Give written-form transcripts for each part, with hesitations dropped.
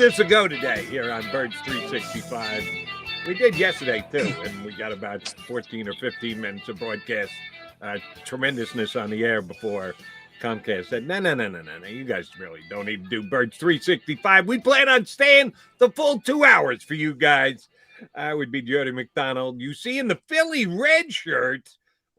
this a go today here on Birds 365. We did yesterday, too, and we got about 14 or 15 minutes of broadcast tremendousness on the air before Comcast said, no, you guys really don't need to do Birds 365. We plan on staying the full 2 hours for you guys. I would be Jody McDonald. You see in the Philly red shirt,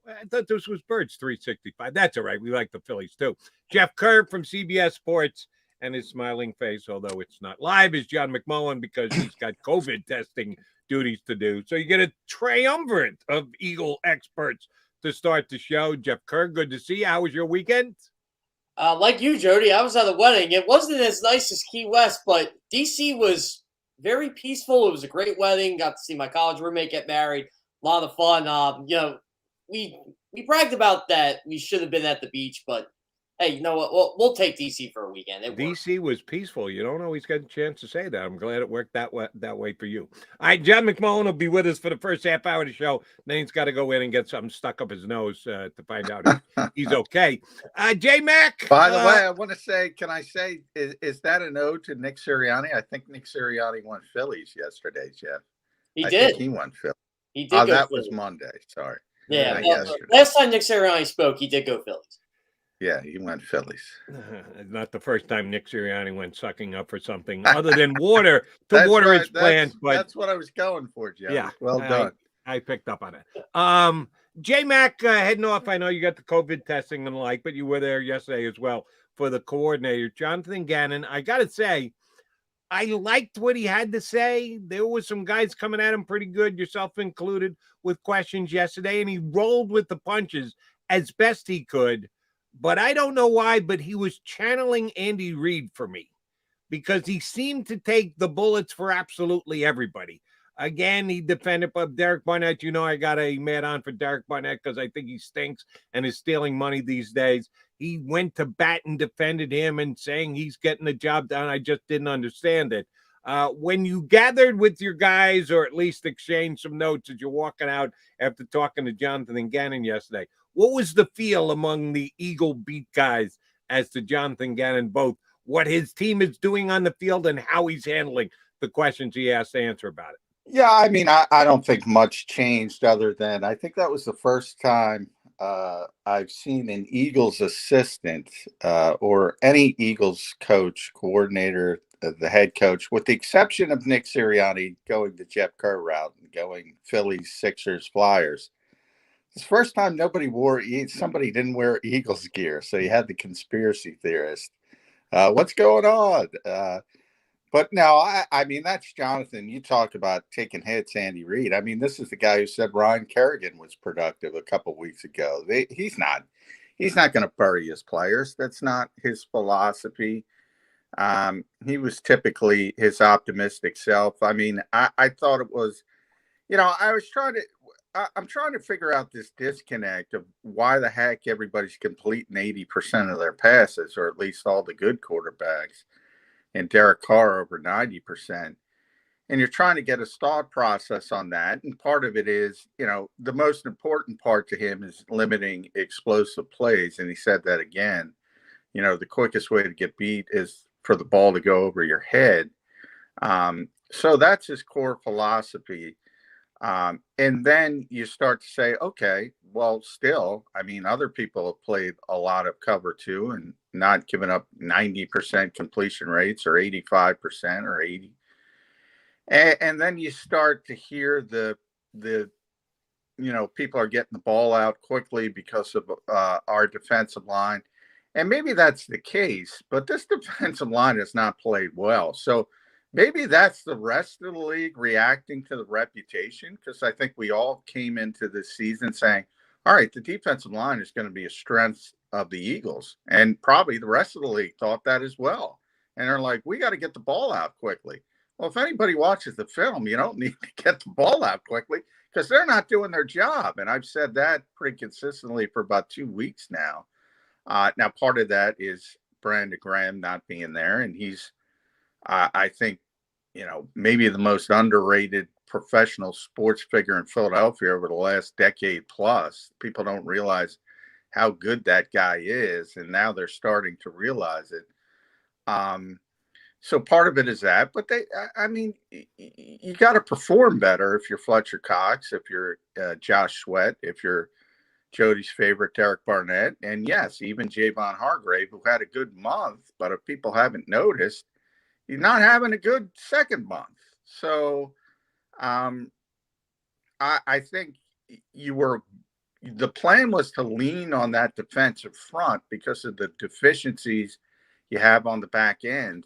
I thought this was Birds 365. That's all right. We like the Phillies, too. Jeff Kerr from CBS Sports, and his smiling face, although it's not live, is John McMullen because he's got COVID testing duties to do. So you get a triumvirate of Eagle experts to start the show. Jeff Kerr, good to see you. How was your weekend? Like you, Jody, I was at the wedding. It wasn't as nice as Key West, but D.C. was very peaceful. It was a great wedding. Got to see my college roommate get married. A lot of fun. We bragged about that. We should have been at the beach, but hey, you know what? We'll take DC for a weekend. DC was peaceful. You don't always get a chance to say that. I'm glad it worked that way for you. All right, John McMullen will be with us for the first half hour of the show. Then he's got to go in and get something stuck up his nose to find out if he's okay. J-Mac. By the way, I want to say, can I say, is that an ode to Nick Sirianni? I think Nick Sirianni won Phillies yesterday, Jeff. He I did. think he won Phillies. He did. That was Monday. Sorry. Yeah. Last time Nick Sirianni spoke, he did go Phillies. Yeah, he went Phillies. Not the first time Nick Sirianni went sucking up for something other than water to water his plants. But that's what I was going for, Jeff. Yeah, well done. I picked up on it. J-Mac heading off. I know you got the COVID testing and the like, but you were there yesterday as well for the coordinator, Jonathan Ganon. I got to say, I liked what he had to say. There was some guys coming at him pretty good, yourself included, with questions yesterday, and he rolled with the punches as best he could. But I don't know why, but he was channeling Andy Reid for me because he seemed to take the bullets for absolutely everybody. Again, he defended Derek Barnett. You know, I got a mad on for Derek Barnett because I think he stinks and is stealing money these days. He went to bat and defended him and saying he's getting the job done. I just didn't understand it. When you gathered with your guys or at least exchanged some notes as you're walking out after talking to Jonathan and Ganon yesterday, what was the feel among the Eagle beat guys as to Jonathan Ganon, both what his team is doing on the field and how he's handling the questions he asked to answer about it? Yeah, I mean, I don't think much changed other than I think that was the first time I've seen an Eagles assistant or any Eagles coach, coordinator, the head coach, with the exception of Nick Sirianni going the Jeff Kerr route and going Phillies, Sixers, Flyers. It's the first time somebody didn't wear Eagles gear, so you had the conspiracy theorist. What's going on? But no, I mean, that's Jonathan. You talk about taking hits, Andy Reid. I mean, this is the guy who said Ryan Kerrigan was productive a couple weeks ago. He's not going to bury his players. That's not his philosophy. He was typically his optimistic self. I mean, I thought it was, I'm trying to figure out this disconnect of why the heck everybody's completing 80% of their passes, or at least all the good quarterbacks, and Derek Carr over 90%. And you're trying to get a thought process on that. And part of it is, the most important part to him is limiting explosive plays. And he said that again, the quickest way to get beat is for the ball to go over your head. So that's his core philosophy. And then you start to say, okay, well, still, I mean, other people have played a lot of cover too and not given up 90% completion rates or 85% or 80. And then you start to hear the people are getting the ball out quickly because of our defensive line. And maybe that's the case, but this defensive line has not played well. So maybe that's the rest of the league reacting to the reputation, because I think we all came into this season saying, all right, the defensive line is going to be a strength of the Eagles. And probably the rest of the league thought that as well. And they're like, we got to get the ball out quickly. Well, if anybody watches the film, you don't need to get the ball out quickly because they're not doing their job. And I've said that pretty consistently for about 2 weeks now. Now, part of that is Brandon Graham not being there. And he's, I think, maybe the most underrated professional sports figure in Philadelphia over the last decade plus. People don't realize how good that guy is. And now they're starting to realize it. So part of it is that, but I mean, you got to perform better if you're Fletcher Cox, if you're Josh Sweat, if you're Jody's favorite, Derek Barnett, and yes, even Javon Hargrave, who had a good month, but if people haven't noticed, he's not having a good second month. So I think the plan was to lean on that defensive front because of the deficiencies you have on the back end.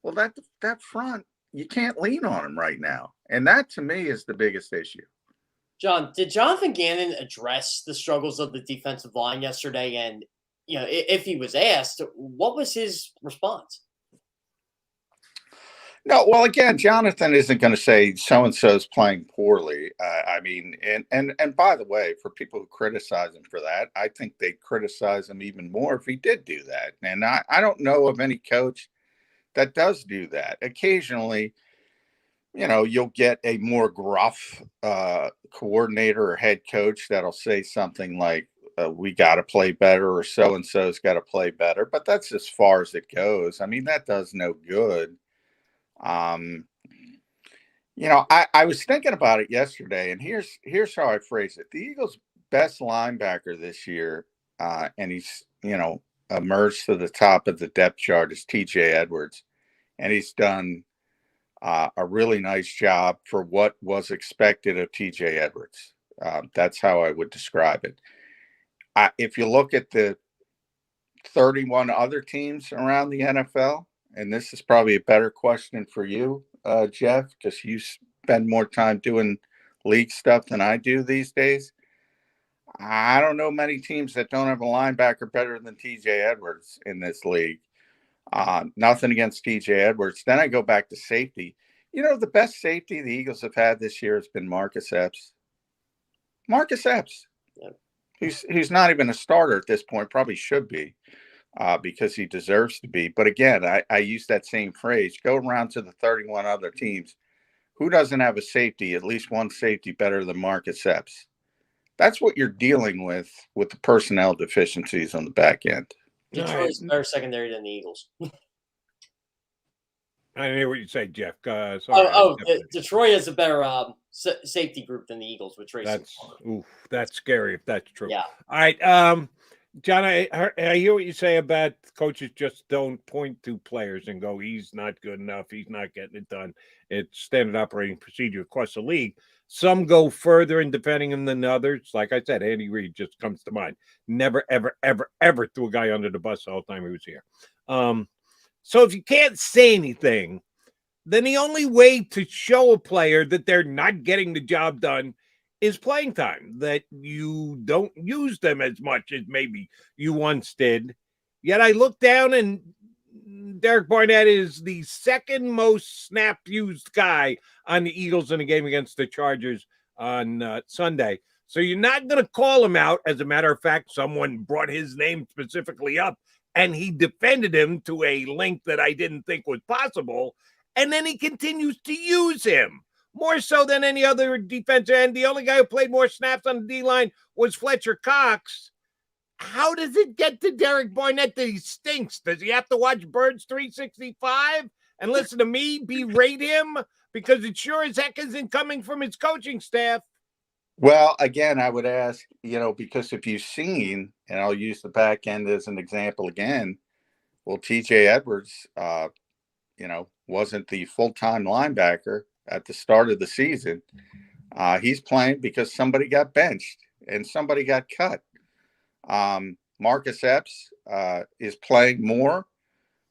Well, that front, you can't lean on him right now. And that, to me, is the biggest issue. John, did Jonathan Gannon address the struggles of the defensive line yesterday? And, if he was asked, what was his response? No, well, again, Jonathan isn't going to say so-and-so is playing poorly. I mean, and by the way, for people who criticize him for that, I think they'd criticize him even more if he did do that. And I don't know of any coach that does do that. Occasionally, you'll get a more gruff coordinator or head coach that'll say something like, we got to play better, or so-and-so's got to play better. But that's as far as it goes. I mean, that does no good. I was thinking about it yesterday, and here's how I phrase it. The Eagles' best linebacker this year, and he's, emerged to the top of the depth chart, is TJ Edwards. And he's done a really nice job for what was expected of TJ Edwards. That's how I would describe it. If you look at the 31 other teams around the NFL, and this is probably a better question for you, Jeff, because you spend more time doing league stuff than I do these days. I don't know many teams that don't have a linebacker better than TJ Edwards in this league. Nothing against TJ Edwards. Then I go back to safety. The best safety the Eagles have had this year has been Marcus Epps. Marcus Epps. Yep. He's not even a starter at this point, probably should be. Because he deserves to be. But again, I use that same phrase. Go around to the 31 other teams. Who doesn't have a safety, at least one safety better than Marcus Epps? That's what you're dealing with the personnel deficiencies on the back end. Detroit's better secondary than the Eagles. I didn't hear what you said, Jeff. Detroit is a better safety group than the Eagles with Tracy. That's scary if that's true. Yeah. All right. John, I hear what you say about coaches just don't point to players and go, he's not good enough, he's not getting it done. It's standard operating procedure across the league. Some go further in defending him than others. Like I said, Andy Reid just comes to mind. Never, ever, ever, ever threw a guy under the bus the whole time he was here. So if you can't say anything, then the only way to show a player that they're not getting the job done is playing time, that you don't use them as much as maybe you once did. Yet I look down and Derek Barnett is the second most snap used guy on the Eagles in a game against the Chargers on Sunday. So you're not going to call him out. As a matter of fact, someone brought his name specifically up and he defended him to a length that I didn't think was possible. And then he continues to use him. More so than any other defensive end. The only guy who played more snaps on the D-line was Fletcher Cox. How does it get to Derek Barnett that he stinks? Does he have to watch Birds 365 and listen to me berate him? Because it sure as heck isn't coming from his coaching staff. Well, again, I would ask, because if you've seen, and I'll use the back end as an example again, well, TJ Edwards, wasn't the full-time linebacker at the start of the season. He's playing because somebody got benched and somebody got cut. Marcus Epps is playing more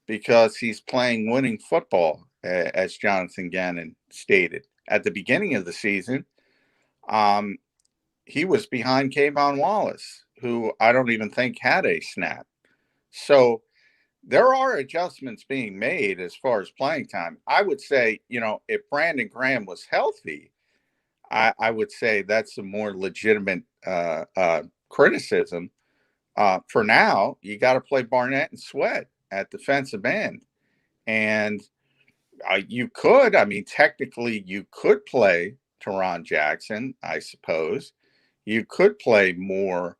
because he's playing winning football, as Jonathan Gannon stated. At the beginning of the season, he was behind Kayvon Wallace, who I don't even think had a snap. So there are adjustments being made as far as playing time. I would say, if Brandon Graham was healthy, I would say that's a more legitimate criticism. For now, you got to play Barnett and Sweat at defensive end. And technically you could play Teron Jackson, I suppose. You could play more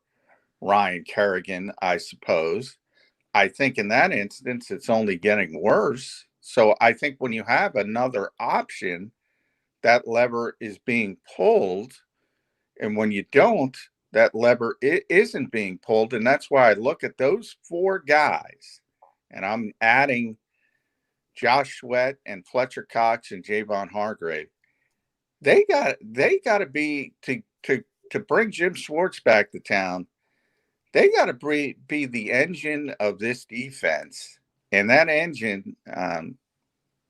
Ryan Kerrigan, I suppose. I think in that instance, it's only getting worse So I think when you have another option, that lever is being pulled. And when you don't, that lever isn't being pulled. And that's why I look at those four guys, and I'm adding Josh Sweat and Fletcher Cox and Javon Hargrave. They got to be to bring Jim Schwartz back to town. They got to be the engine of this defense, and that engine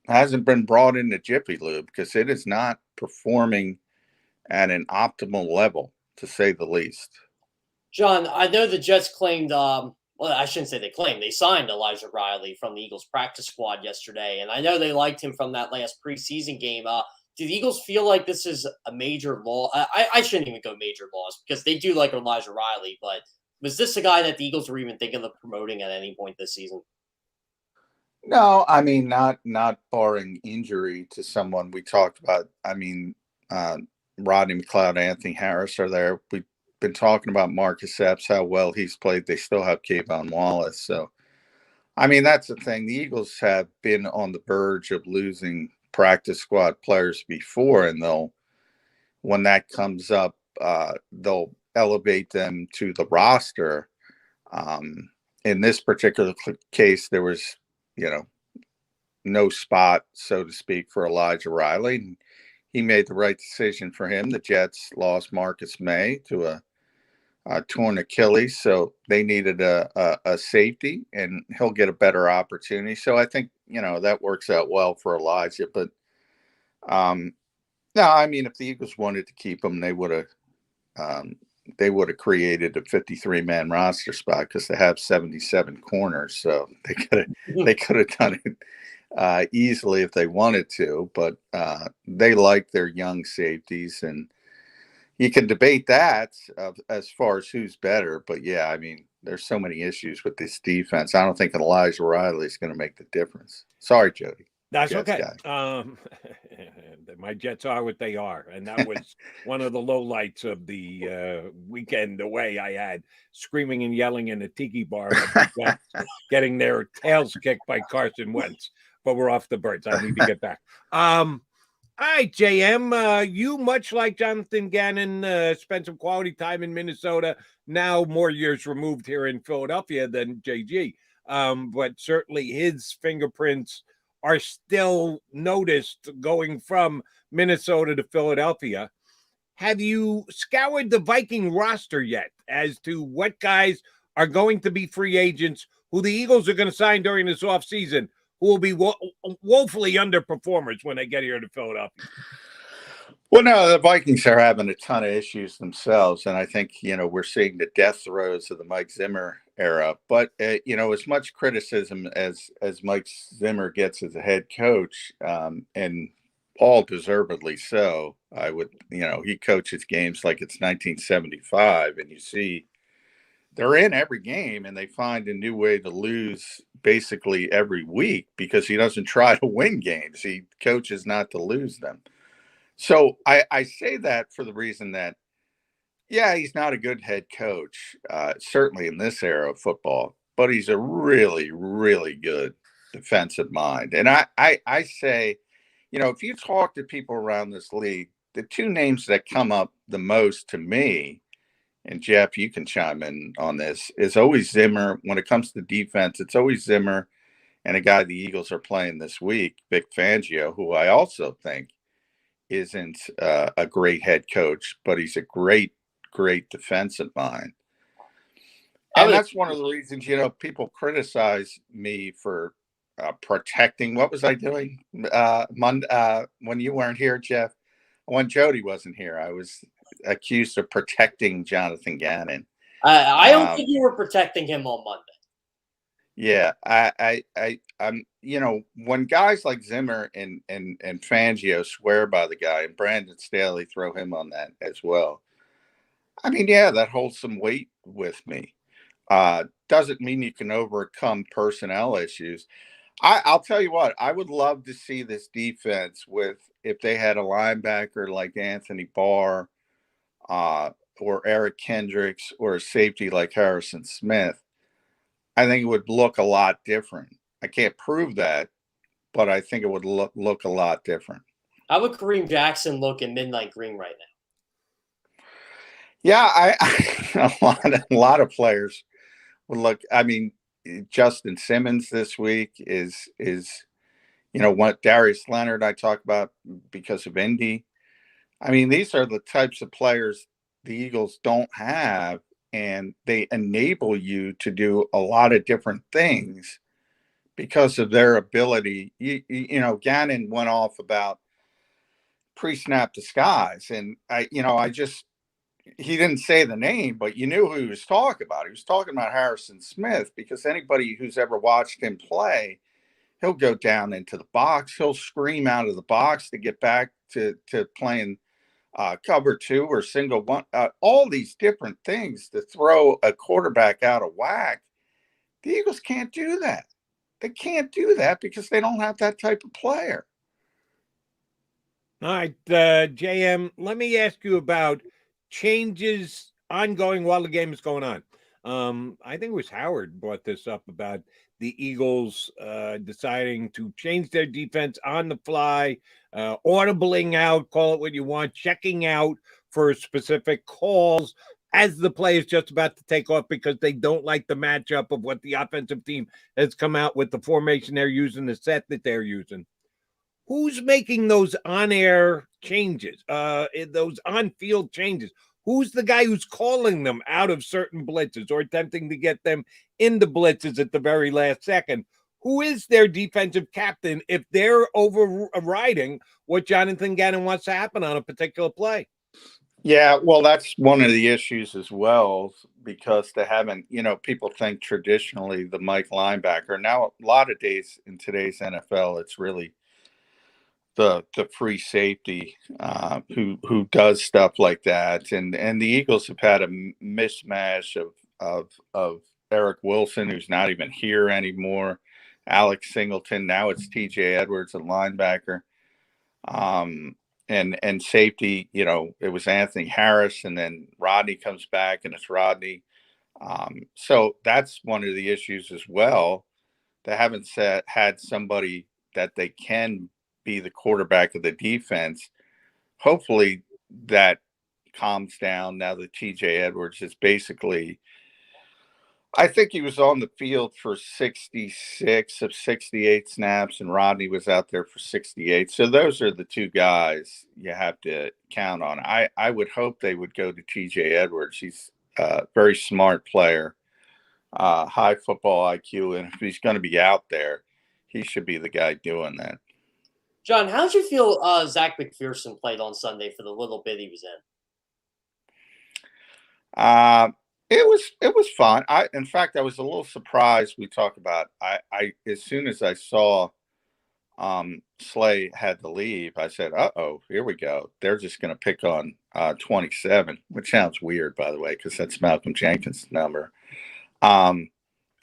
hasn't been brought into Jiffy Lube because it is not performing at an optimal level, to say the least. John, I know the Jets claimed, well, I shouldn't say they claimed, they signed Elijah Riley from the Eagles practice squad yesterday, and I know they liked him from that last preseason game. Do the Eagles feel like this is a major loss? I shouldn't even go major loss because they do like Elijah Riley, but was this a guy that the Eagles were even thinking of promoting at any point this season? No, I mean, not barring injury to someone we talked about. I mean, Rodney McLeod, Anthony Harris are there. We've been talking about Marcus Epps, how well he's played. They still have Kayvon Wallace. So, I mean, that's the thing. The Eagles have been on the verge of losing practice squad players before, and when that comes up, they'll elevate them to the roster. In this particular case, there was, no spot, so to speak, for Elijah Riley. He made the right decision for him. The Jets lost Marcus May to a torn Achilles, so they needed a safety, and he'll get a better opportunity. So I think, that works out well for Elijah. But no, I mean, if the Eagles wanted to keep him, they would have created a 53-man roster spot because they have 77 corners. So they could have done it easily if they wanted to. But they like their young safeties, and you can debate that as far as who's better. But yeah, I mean, there's so many issues with this defense. I don't think Elijah Riley is going to make the difference. Sorry, Jody. That's Jets okay. My Jets are what they are, and that was one of the lowlights of the weekend away. I had screaming and yelling in a tiki bar about the Jets getting their tails kicked by Carson Wentz. But we're off the birds. I need to get back. All right, JM, you, much like Jonathan Gannon, spent some quality time in Minnesota, now more years removed here in Philadelphia than JG. But certainly his fingerprints are still noticed going from Minnesota to Philadelphia. Have you scoured the Viking roster yet as to what guys are going to be free agents, who the Eagles are going to sign during this offseason, who will be woefully underperformers when they get here to Philadelphia? Well, no, the Vikings are having a ton of issues themselves, and I think, we're seeing the death throes of the Mike Zimmer era. But, as much criticism as Mike Zimmer gets as a head coach, and all deservedly so, I would, he coaches games like it's 1975, and you see they're in every game, and they find a new way to lose basically every week because he doesn't try to win games. He coaches not to lose them. So I say that for the reason that, yeah, he's not a good head coach, certainly in this era of football, but he's a really, really good defensive mind. And I say, if you talk to people around this league, the two names that come up the most to me, and Jeff, you can chime in on this, is always Zimmer. When it comes to defense, it's always Zimmer and a guy the Eagles are playing this week, Vic Fangio, who I also think isn't a great head coach, but he's a great defensive mind. And that's one of the reasons, people criticize me for protecting. What was I doing when you weren't here, Jeff? When Jody wasn't here, I was accused of protecting Jonathan Gannon. I don't think you were protecting him on Monday. Yeah, I'm. When guys like Zimmer and Fangio swear by the guy, and Brandon Staley throw him on that as well. I mean, yeah, that holds some weight with me. Doesn't mean you can overcome personnel issues. I'll tell you what, I would love to see this defense if they had a linebacker like Anthony Barr, or Eric Kendricks, or a safety like Harrison Smith. I think it would look a lot different. I can't prove that, but I think it would look a lot different. How would Kareem Jackson look in midnight green right now? Yeah, a lot of players would look. I mean, Justin Simmons this week is what Darius Leonard I talk about because of Indy. I mean, these are the types of players the Eagles don't have, and they enable you to do a lot of different things because of their ability. Ganon went off about pre-snap disguise, and he didn't say the name, but you knew who he was talking about. He was talking about Harrison Smith, because anybody who's ever watched him play, he'll go down into the box. He'll scream out of the box to get back to playing cover two or single one, all these different things to throw a quarterback out of whack. The Eagles can't do that. They can't do that because they don't have that type of player. All right, JM, let me ask you about changes ongoing while the game is going on. I think it was Howard brought this up about the Eagles deciding to change their defense on the fly, audibling out, call it what you want, checking out for specific calls as the play is just about to take off because they don't like the matchup of what the offensive team has come out with, the formation they're using, the set that they're using. Who's making those on-air changes, those on-field changes? Who's the guy who's calling them out of certain blitzes or attempting to get them into blitzes at the very last second? Who is their defensive captain if they're overriding what Jonathan Ganon wants to happen on a particular play? Yeah, well, that's one of the issues as well, because they haven't, people think traditionally the Mike linebacker. Now, a lot of days in today's NFL, it's really the free safety who does stuff like that, and the Eagles have had a mismatch of Eric Wilson, who's not even here anymore, Alex Singleton. Now it's TJ Edwards, a linebacker, and safety. It was Anthony Harris, and then Rodney comes back, and it's Rodney. So that's one of the issues as well. They haven't had somebody that they can be the quarterback of the defense. Hopefully that calms down now that TJ Edwards is basically, I think he was on the field for 66 of 68 snaps, and Rodney was out there for 68. So those are the two guys you have to count on. I would hope they would go to TJ Edwards. He's a very smart player, high football IQ, and if he's going to be out there, he should be the guy doing that. John, how did you feel Zach McPherson played on Sunday for the little bit he was in? It was fun. In fact, I was a little surprised. We talk about I as soon as I saw Slay had to leave, I said, "Uh-oh, here we go. They're just going to pick on 27," which sounds weird, by the way, because that's Malcolm Jenkins' number. And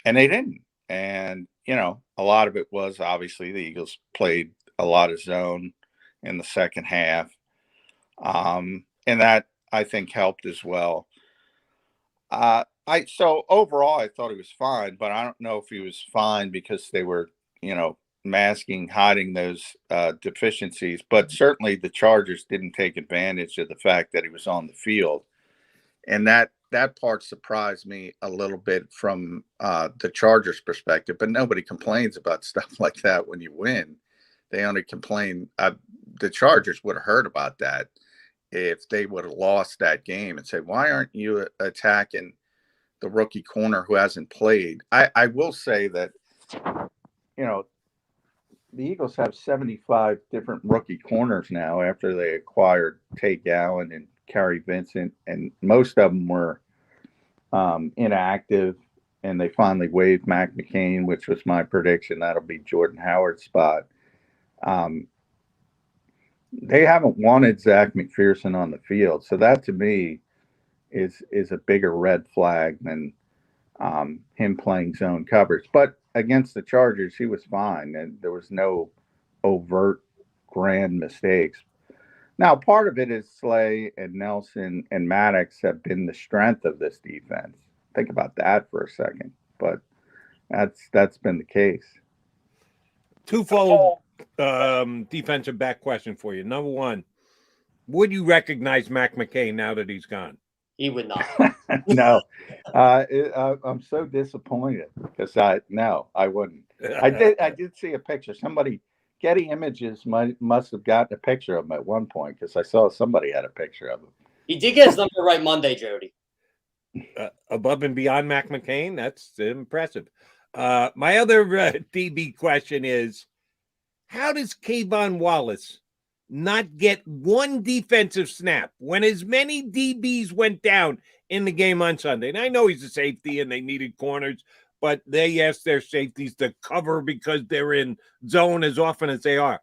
they didn't. And a lot of it was obviously the Eagles played a lot of zone in the second half. And that I think helped as well. So overall I thought he was fine, but I don't know if he was fine because they were, masking, hiding those deficiencies. But certainly the Chargers didn't take advantage of the fact that he was on the field. And that part surprised me a little bit from the Chargers' perspective. But nobody complains about stuff like that when you win. They only complain. The Chargers would have heard about that if they would have lost that game and said, "Why aren't you attacking the rookie corner who hasn't played?" I will say that, the Eagles have 75 different rookie corners now after they acquired Tay Gowan and Kerry Vincent, and most of them were inactive, and they finally waived Mac McCain, which was my prediction. That'll be Jordan Howard's spot. They haven't wanted Zach McPherson on the field, so that to me is a bigger red flag than him playing zone coverage. But against the Chargers, he was fine, and there was no overt grand mistakes. Now, part of it is Slay and Nelson and Maddox have been the strength of this defense. Think about that for a second, but that's been the case. Twofold defensive back question for you. Number one, would you recognize Mac McCain now that he's gone? He would not. No, I'm so disappointed because I wouldn't. I did see a picture. Somebody, Getty Images must have gotten a picture of him at one point because I saw somebody had a picture of him. He did get his number right Monday, Jody. Above and beyond Mac McCain, that's impressive. My other DB question is, how does Kayvon Wallace not get one defensive snap when as many DBs went down in the game on Sunday? And I know he's a safety and they needed corners, but they asked their safeties to cover because they're in zone as often as they are.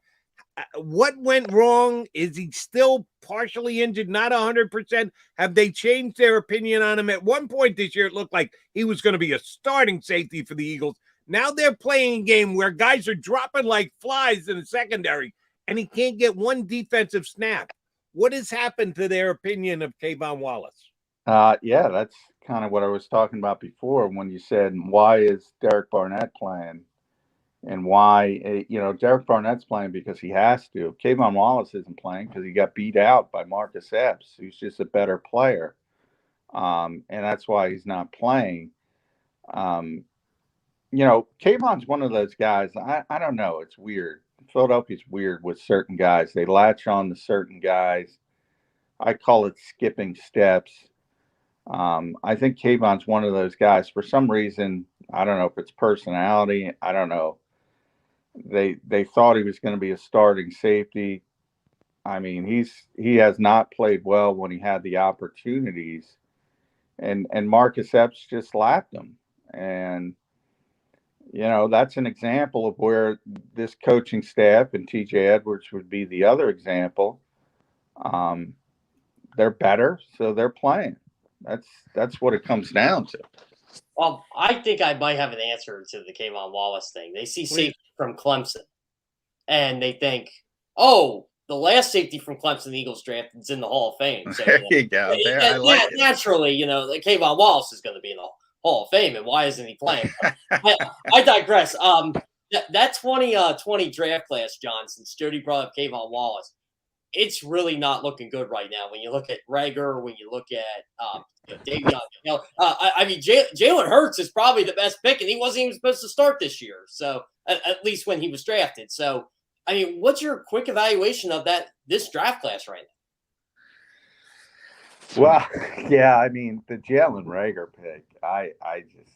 What went wrong? Is he still partially injured, not 100%? Have they changed their opinion on him? At one point this year, it looked like he was going to be a starting safety for the Eagles. Now they're playing a game where guys are dropping like flies in the secondary, and he can't get one defensive snap. What has happened to their opinion of Kayvon Wallace? Yeah, that's kind of what I was talking about before when you said, why is Derek Barnett playing? And why, Derek Barnett's playing because he has to. Kayvon Wallace isn't playing because he got beat out by Marcus Epps, who's just a better player. And that's why he's not playing. Kayvon's one of those guys. I don't know. It's weird. Philadelphia's weird with certain guys. They latch on to certain guys. I call it skipping steps. I think Kayvon's one of those guys. For some reason, I don't know if it's personality. I don't know. They thought he was going to be a starting safety. I mean, he has not played well when he had the opportunities, and Marcus Epps just lapped him. And that's an example of where this coaching staff and TJ Edwards would be the other example. They're better, so they're playing. That's what it comes down to. Well, I think I might have an answer to the Kayvon Wallace thing. They see safety from Clemson, and they think, oh, the last safety from Clemson the Eagles drafted is in the Hall of Fame. So, there you go. I like it. Naturally, Kayvon Wallace is going to be in the Hall of Fame, and why isn't he playing? I digress. That 2020 draft class, John, since Jody brought up Kayvon Wallace, it's really not looking good right now. When you look at Rager, when you look at Davion, Jalen Hurts is probably the best pick, and he wasn't even supposed to start this year. So at least when he was drafted. So what's your quick evaluation of this draft class right now? Well, yeah, the Jalen Rager pick,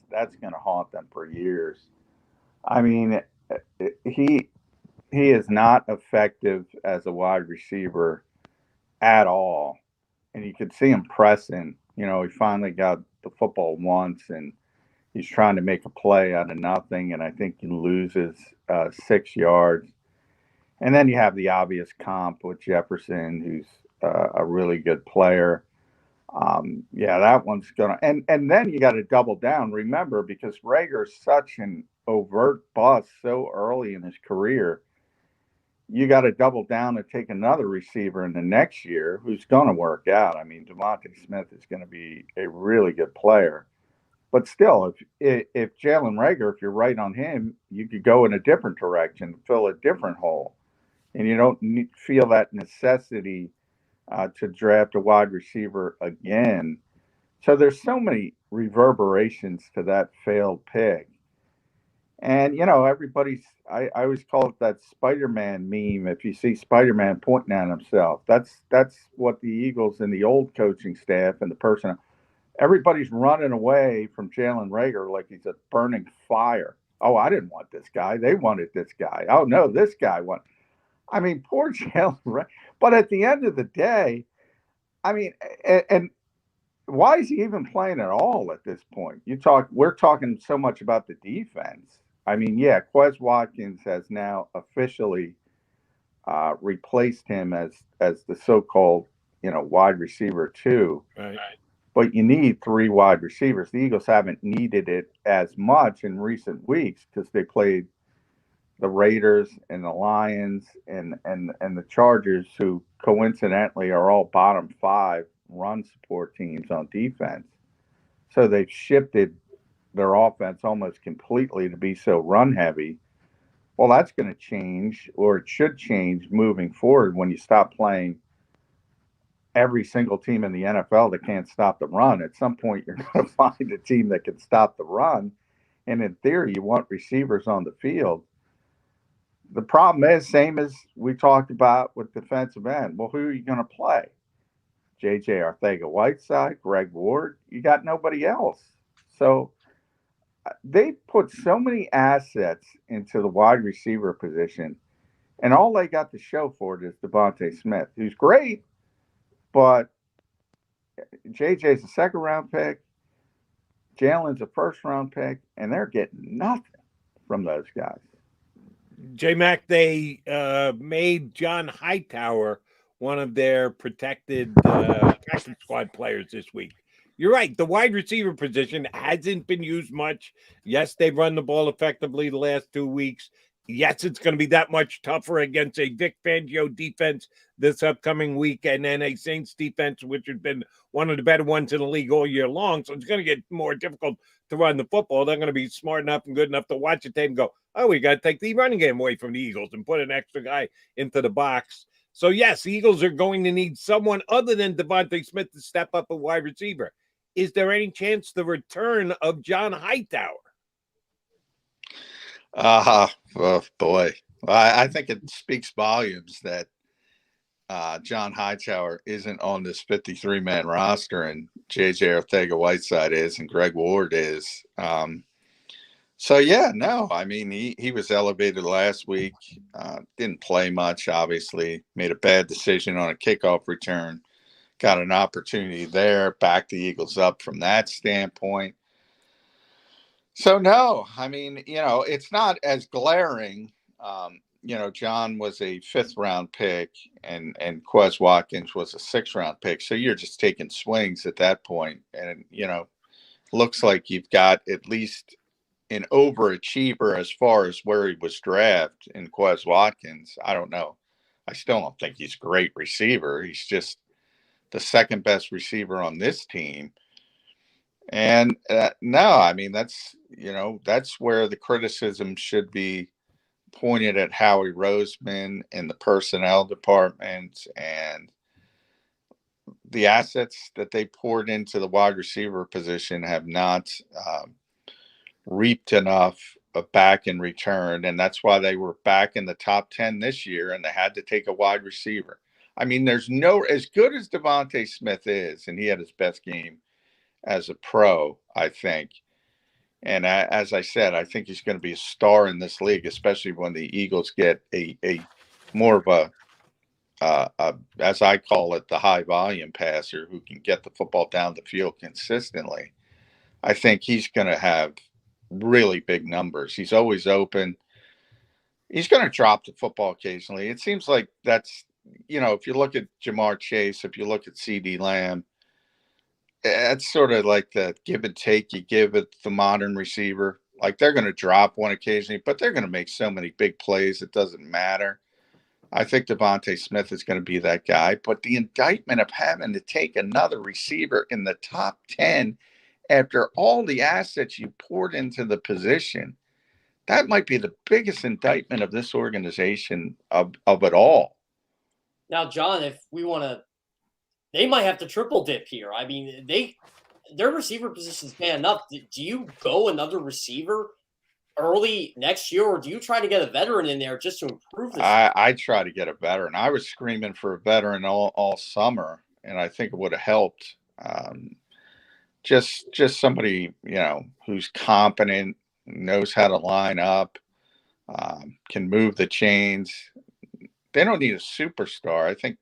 that's going to haunt them for years. He is not effective as a wide receiver at all. And you could see him pressing. He finally got the football once, and he's trying to make a play out of nothing, and I think he loses 6 yards. And then you have the obvious comp with Jefferson, who's a really good player. That one's going to – and then you got to double down, remember, because Rager's such an overt bust so early in his career. You got to double down and take another receiver in the next year who's going to work out. Devontae Smith is going to be a really good player. But still, if Jalen Rager, if you're right on him, you could go in a different direction, fill a different hole. And you don't feel that necessity to draft a wide receiver again. So there's so many reverberations to that failed pick. And, I always call it that Spider-Man meme. If you see Spider-Man pointing at himself, that's what the Eagles and the old coaching staff and the person, everybody's running away from Jalen Rager like he's a burning fire. Oh, I didn't want this guy. They wanted this guy. Oh, no, this guy won. Poor Jalen Rager. But at the end of the day, and why is he even playing at all at this point? We're talking so much about the defense. Quez Watkins has now officially replaced him as the so-called, wide receiver 2. Right. But you need 3 wide receivers. The Eagles haven't needed it as much in recent weeks because they played the Raiders and the Lions and the Chargers, who coincidentally are all bottom 5 run support teams on defense. So they've shifted their offense almost completely to be so run heavy. Well, that's going to change, or it should change moving forward when you stop playing every single team in the NFL that can't stop the run. At some point, you're going to find a team that can stop the run. And in theory, you want receivers on the field. The problem is, same as we talked about with defensive end. Well, who are you going to play? J.J. Arcega-Whiteside, Greg Ward? You got nobody else. So they put so many assets into the wide receiver position, and all they got to show for it is Devontae Smith, who's great, but JJ's a second-round pick, Jalen's a first-round pick, and they're getting nothing from those guys. J-Mac, they made John Hightower one of their protected practice squad players this week. You're right. The wide receiver position hasn't been used much. Yes, they've run the ball effectively the last 2 weeks. Yes, it's going to be that much tougher against a Vic Fangio defense this upcoming week, and then a Saints defense, which has been one of the better ones in the league all year long. So it's going to get more difficult to run the football. They're going to be smart enough and good enough to watch the tape and go, oh, we got to take the running game away from the Eagles and put an extra guy into the box. So, yes, the Eagles are going to need someone other than Devontae Smith to step up a wide receiver. Is there any chance the return of John Hightower? Oh, boy. I think it speaks volumes that John Hightower isn't on this 53-man roster, and J.J. Arcega-Whiteside is, and Greg Ward is. So, yeah, no. I mean, he was elevated last week. Didn't play much, obviously. Made a bad decision on a kickoff return. Got an opportunity there. Backed the Eagles up from that standpoint. So, no, I mean, it's not as glaring. John was a 5th-round pick and Quez Watkins was a 6th-round pick. So you're just taking swings at that point. And, looks like you've got at least an overachiever as far as where he was drafted in Quez Watkins. I don't know. I still don't think he's a great receiver. He's just the second best receiver on this team. And no, I mean, that's where the criticism should be pointed at Howie Roseman and the personnel department and the assets that they poured into the wide receiver position have not reaped enough back in return. And that's why they were back in the top 10 this year and they had to take a wide receiver. I mean, there's no, as good as Devontae Smith is, and he had his best game as a pro, I think. And as I said, I think he's going to be a star in this league, especially when the Eagles get a more of a, as I call it, the high volume passer who can get the football down the field consistently. I think he's going to have really big numbers. He's always open. He's going to drop the football occasionally. It seems like that's, if you look at Jamar Chase, if you look at CD Lamb, it's sort of like the give and take you give it the modern receiver. Like they're going to drop one occasionally, but they're going to make so many big plays, it doesn't matter. I think Devontae Smith is going to be that guy. But the indictment of having to take another receiver in the top 10 after all the assets you poured into the position, that might be the biggest indictment of this organization of it all. Now, John, if we want to, they might have to triple dip here. I mean, their receiver position is bad enough. Do you go another receiver early next year, or do you try to get a veteran in there just to improve this? I try to get a veteran. I was screaming for a veteran all summer, and I think it would have helped. Just somebody, who's competent, knows how to line up, can move the chains. They don't need a superstar. I think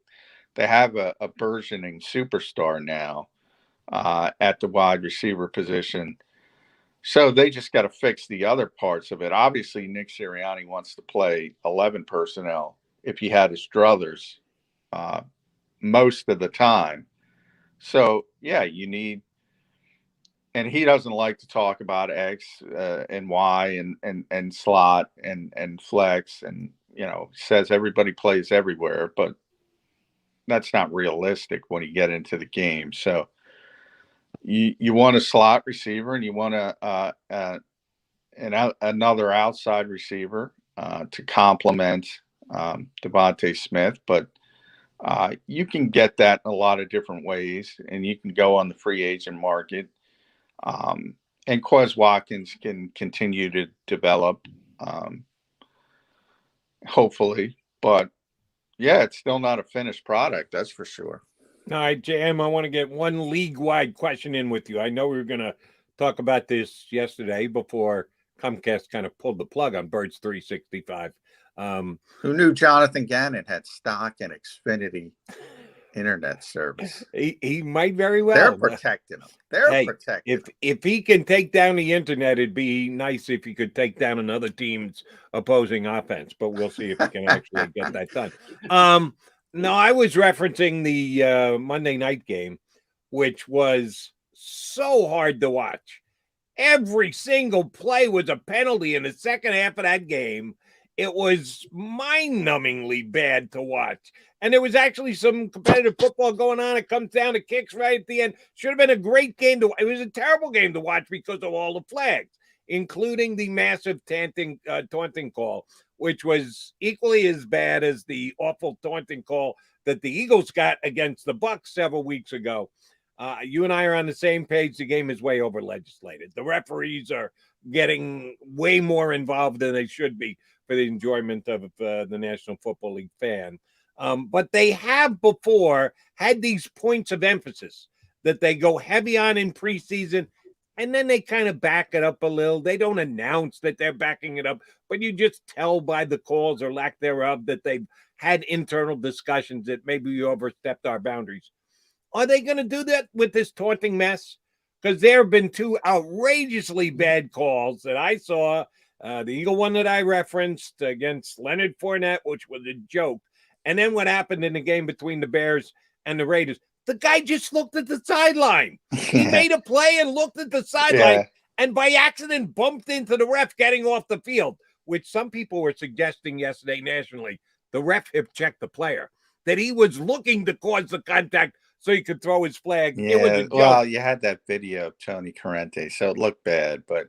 they have a burgeoning superstar now at the wide receiver position. So they just got to fix the other parts of it. Obviously, Nick Sirianni wants to play 11 personnel if he had his druthers most of the time. So, yeah, you need – and he doesn't like to talk about X and Y and slot and flex and, says everybody plays everywhere. But that's not realistic when you get into the game. So you want a slot receiver and you want another outside receiver. to complement Devontae Smith, but you can get that in a lot of different ways, and you can go on the free agent market. And Quez Watkins can continue to develop, hopefully. But, yeah, it's still not a finished product, that's for sure. All right, JM, I want to get one league-wide question in with you. I know we were going to talk about this yesterday before Comcast kind of pulled the plug on Birds 365. Who knew Jonathan Gannon had stock in Xfinity internet service? He might very well. They're protecting him. They're protecting him. If he can take down the internet, it'd be nice if he could take down another team's opposing offense, but we'll see if he can actually get that done. No, I was referencing the Monday night game, which was so hard to watch. Every single play was a penalty in the second half of that game. It was mind-numbingly bad to watch. And there was actually some competitive football going on. It comes down to kicks right at the end. Should have been a great game to. It was a terrible game to watch because of all the flags, including the massive taunting call, which was equally as bad as the awful taunting call that the Eagles got against the Bucs several weeks ago. You and I are on the same page. The game is way over legislated. The referees are getting way more involved than they should be for the enjoyment of the National Football League fan. But they have before had these points of emphasis that they go heavy on in preseason, and then they kind of back it up a little. They don't announce that they're backing it up, but you just tell by the calls or lack thereof that they've had internal discussions that maybe we overstepped our boundaries. Are they going to do that with this taunting mess? Because there have been two outrageously bad calls that I saw. The Eagle one that I referenced against Leonard Fournette, which was a joke. And then what happened in the game between the Bears and the Raiders? The guy just looked at the sideline. He made a play and looked at the sideline and by accident bumped into the ref getting off the field, which some people were suggesting yesterday nationally. The ref hip checked the player, that he was looking to cause the contact so he could throw his flag. Yeah, it was a joke. Well, you had that video of Tony Karenti, so it looked bad. But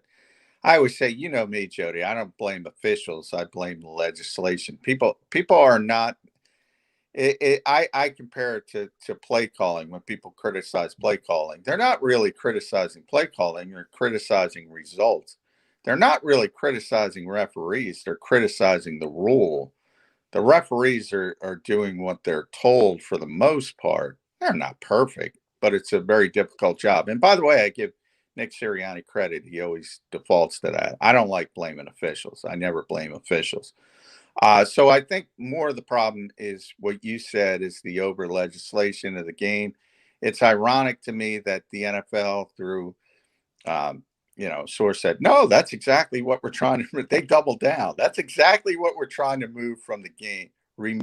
I always say, you know me, Jody, I don't blame officials. I blame the legislation. People are not. I compare it to play calling. When people criticize play calling, they're not really criticizing play calling. They're criticizing results. They're not really criticizing referees. They're criticizing the rule. The referees are doing what they're told for the most part. They're not perfect, but it's a very difficult job. And by the way, I give Nick Sirianni credit. He always defaults to that. I don't like blaming officials. I never blame officials. So I think more of the problem is what you said is the over legislation of the game. It's ironic to me that the NFL through, source said, no, that's exactly what we're trying to, they doubled down. That's exactly what we're trying to remove from the game. You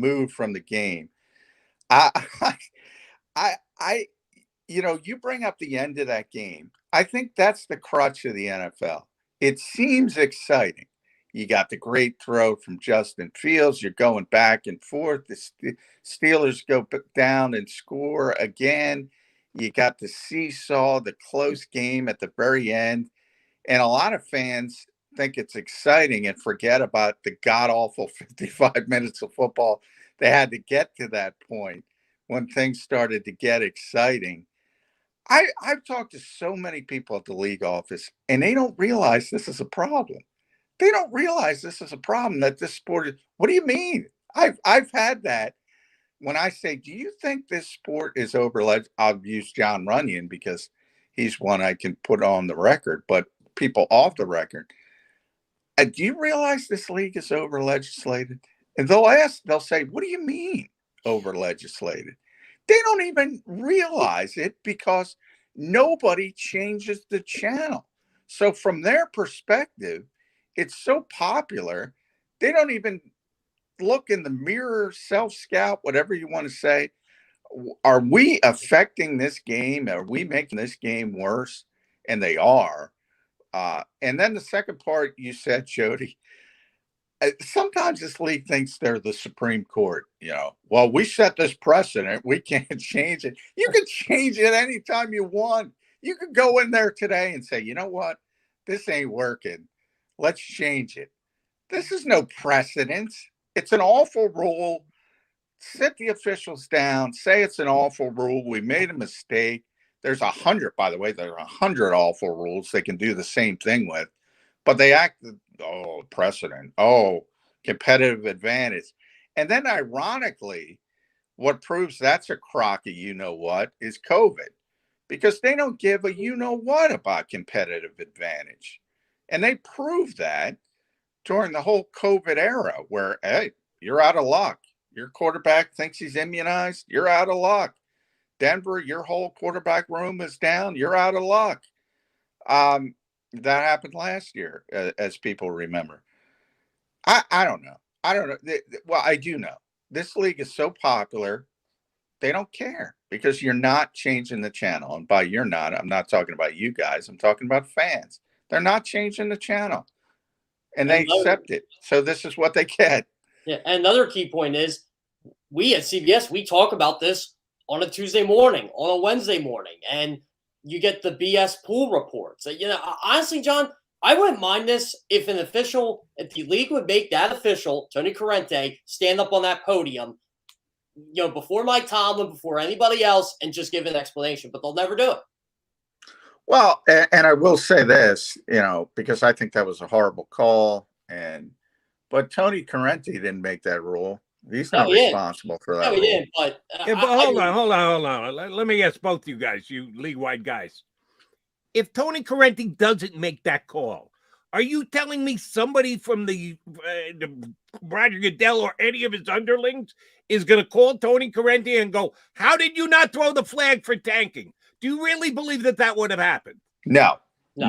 bring up the end of that game. I think that's the crutch of the NFL. It seems exciting. You got the great throw from Justin Fields. You're going back and forth. The Steelers go down and score again. You got the seesaw, the close game at the very end. And a lot of fans think it's exciting and forget about the god-awful 55 minutes of football they had to get to that point when things started to get exciting. I've talked to so many people at the league office, and they don't realize this is a problem. They don't realize this is a problem, that this sport is. What do you mean? I've had that. When I say, do you think this sport is over? I'll use John Runyon because he's one I can put on the record, but people off the record. Do you realize this league is over legislated? And they'll say, what do you mean over legislated? They don't even realize it because nobody changes the channel. So from their perspective, it's so popular, they don't even look in the mirror, self-scout, whatever you want to say. Are we affecting this game? Are we making this game worse? And they are. And then the second part you said, Jody, sometimes this league thinks they're the Supreme Court. Well, we set this precedent. We can't change it. You can change it anytime you want. You could go in there today and say, you know what? This ain't working. Let's change it. This is no precedent. It's an awful rule. Sit the officials down. Say it's an awful rule. We made a mistake. There's 100, by the way. There are 100 awful rules they can do the same thing with, but they act. Oh, precedent. Oh, competitive advantage. And then, ironically, what proves that's a crock of you know what is COVID, because they don't give a you know what about competitive advantage. And they proved that during the whole COVID era where, hey, you're out of luck. Your quarterback thinks he's immunized. You're out of luck. Denver, your whole quarterback room is down. You're out of luck. That happened last year, as people remember. I don't know. I don't know. Well, I do know. This league is so popular, they don't care because you're not changing the channel. And by you're not, I'm not talking about you guys. I'm talking about fans. They're not changing the channel. And they accept it. So this is what they get. Yeah, and another key point is we at CBS, we talk about this on a Tuesday morning, on a Wednesday morning, and you get the BS pool reports. You know, honestly, John, I wouldn't mind this if the league would make that official, Tony Karenti, stand up on that podium, you know, before Mike Tomlin, before anybody else, and just give an explanation, but they'll never do it. Well, and I will say this, you know, because I think that was a horrible call, but Tony Karenti didn't make that rule. He's not responsible for that. No, he didn't. But, hold on. Let me ask both you guys, you league-wide guys. If Tony Karenti doesn't make that call, are you telling me somebody from the Roger Goodell or any of his underlings is going to call Tony Karenti and go, "How did you not throw the flag for tanking?" Do you really believe that would have happened? No. They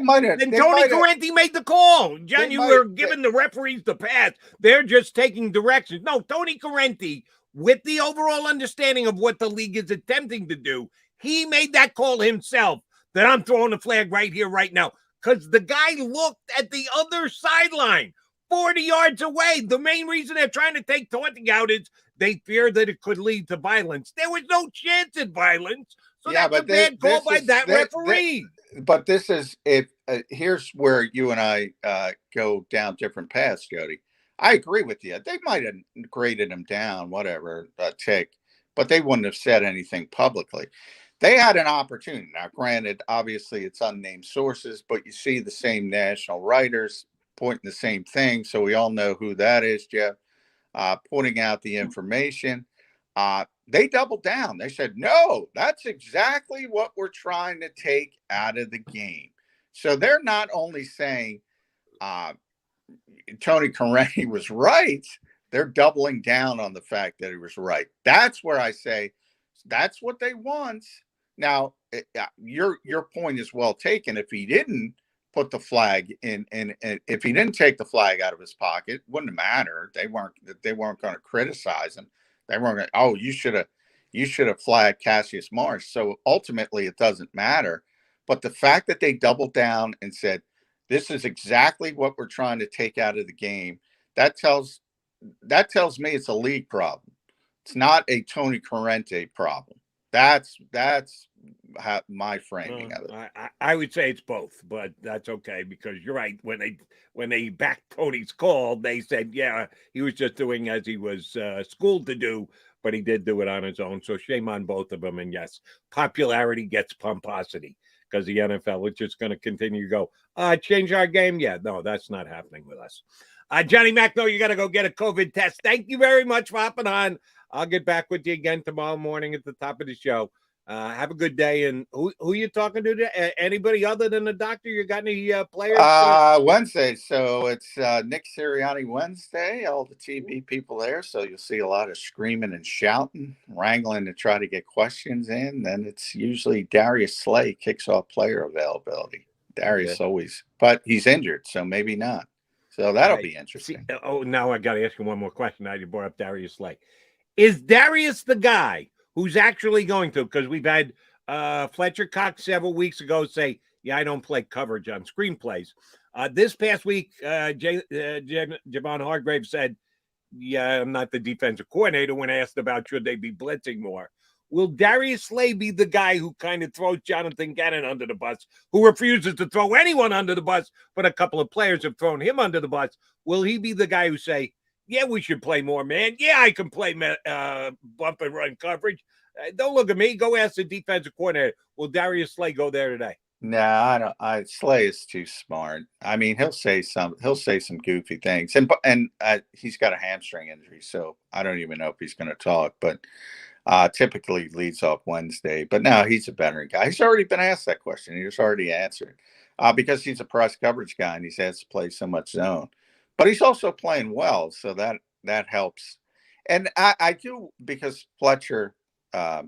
might have. Then Tony Karenti made the call. John, you were giving the referees the pass. They're just taking directions. No, Tony Karenti, with the overall understanding of what the league is attempting to do, he made that call himself that I'm throwing the flag right here, right now. Because the guy looked at the other sideline 40 yards away. The main reason they're trying to take taunting out is they fear that it could lead to violence. There was no chance at violence. So that's a bad call by that referee. But this is here's where you and I go down different paths, Jody. I agree with you. They might have graded him down, whatever, but they wouldn't have said anything publicly. They had an opportunity. Now, granted, obviously it's unnamed sources, but you see the same national writers pointing the same thing. So we all know who that is, Jeff, pointing out the information. They doubled down. They said, no, that's exactly what we're trying to take out of the game. So they're not only saying Tony Karenti was right, they're doubling down on the fact that he was right. That's where I say that's what they want. Now, your point is well taken. If he didn't put the flag in, and if he didn't take the flag out of his pocket, it wouldn't matter. They weren't going to criticize him. They weren't going, oh, you should have flagged Cassius Marsh. So ultimately it doesn't matter. But the fact that they doubled down and said, this is exactly what we're trying to take out of the game, that tells me it's a league problem. It's not a Tony Karenti problem. That's my framing of it. I would say it's both, but that's okay because you're right. When they backed Tony's call, they said, yeah, he was just doing as he was schooled to do, but he did do it on his own. So shame on both of them. And yes, popularity gets pomposity because the NFL is just going to continue to go, change our game. Yeah, no, that's not happening with us. Johnny Mac, no, you got to go get a COVID test. Thank you very much for hopping on. I'll get back with you again tomorrow morning at the top of the show. Have a good day. And who you talking to? Anybody other than the doctor? You got any players? Wednesday. So it's Nick Sirianni Wednesday. All the TV people there. So you'll see a lot of screaming and shouting, wrangling to try to get questions in. Then it's usually Darius Slay kicks off player availability. Darius always, but he's injured, so maybe not. So that'll be interesting. Now I got to ask you one more question. Now you brought up Darius Slay. Is Darius the guy who's actually going to, because we've had Fletcher Cox several weeks ago say, yeah, I don't play coverage on screenplays. This past week, Javon Hargrave said, yeah, I'm not the defensive coordinator when asked about should they be blitzing more. Will Darius Slay be the guy who kind of throws Jonathan Ganon under the bus, who refuses to throw anyone under the bus, but a couple of players have thrown him under the bus? Will he be the guy who say, yeah, we should play more, man. Yeah, I can play bump and run coverage. Don't look at me. Go ask the defensive coordinator. Will Darius Slay go there today? No, I don't. Slay is too smart. I mean, he'll say some goofy things, and he's got a hamstring injury, so I don't even know if he's going to talk. But typically leads off Wednesday. But no, he's a veteran guy. He's already been asked that question. He just already answered because he's a press coverage guy and he's asked to play so much zone. But he's also playing well, so that helps. And I do, because Fletcher. I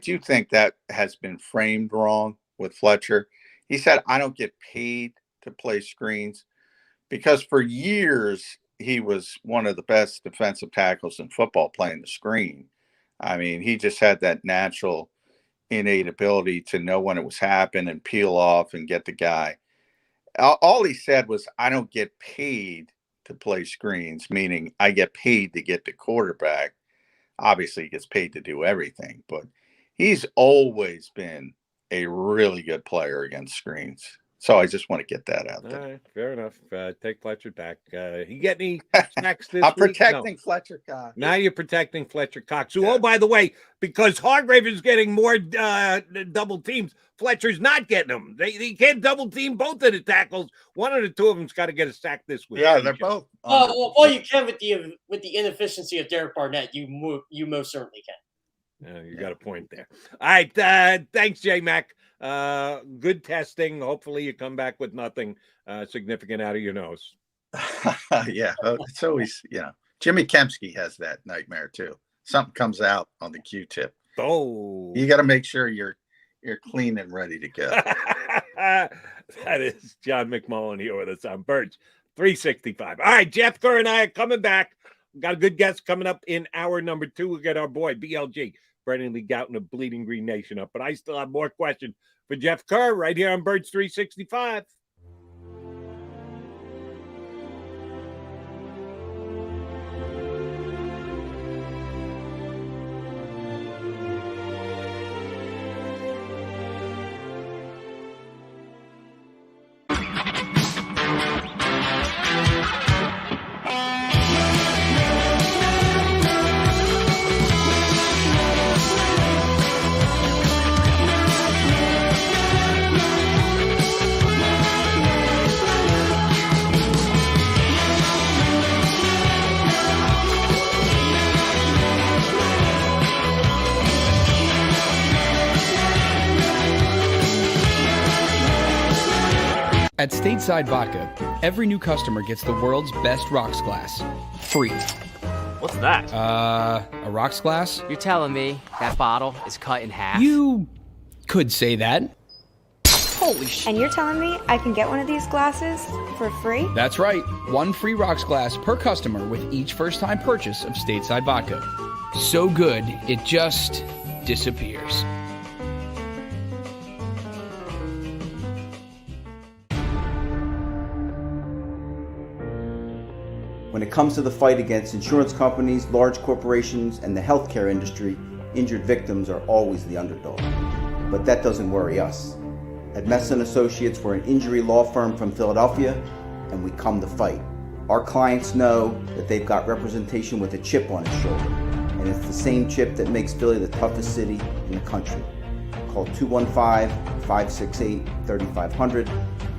do think that has been framed wrong with Fletcher. He said, I don't get paid to play screens, because for years he was one of the best defensive tackles in football playing the screen. I mean, he just had that natural innate ability to know when it was happening and peel off and get the guy. All he said was, I don't get paid to play screens, meaning I get paid to get the quarterback. Obviously, he gets paid to do everything, but he's always been a really good player against screens. So I just want to get that out there. All right, fair enough. Take Fletcher back. He get any sacks this I'm week? protecting No. Fletcher Cox. Now you're protecting Fletcher Cox. Who, oh, by the way, because Hargrave is getting more double teams, Fletcher's not getting them. They can't double team both of the tackles. One of the two of them's got to get a sack this week. Yeah, they're both. Well, you can with the inefficiency of Derek Barnett. You most certainly can. You got a point there. All right, thanks, J-Mac. Good testing. Hopefully you come back with nothing significant out of your nose. Yeah, it's always, Jimmy Kempski has that nightmare too. Something comes out on the Q-tip. Oh, you got to make sure you're clean and ready to go. That is John McMullen here with us on Birds 365. All right, Jeff Kerr and I are coming back. We've got a good guest coming up in hour number 2. We'll get our boy BLG, Brennan Lee Gowton of Bleeding Green Nation up. But I still have more questions for Jeff Kerr right here on Birds 365. At Stateside Vodka, every new customer gets the world's best rocks glass. Free. What's that? A rocks glass? You're telling me that bottle is cut in half? You could say that. Holy shit. And you're telling me I can get one of these glasses for free? That's right. 1 free rocks glass per customer with each first-time purchase of Stateside Vodka. So good, it just disappears. When it comes to the fight against insurance companies, large corporations, and the healthcare industry, injured victims are always the underdog. But that doesn't worry us. At Messa & Associates, we're an injury law firm from Philadelphia, and we come to fight. Our clients know that they've got representation with a chip on its shoulder, and it's the same chip that makes Philly the toughest city in the country. Call 215-568-3500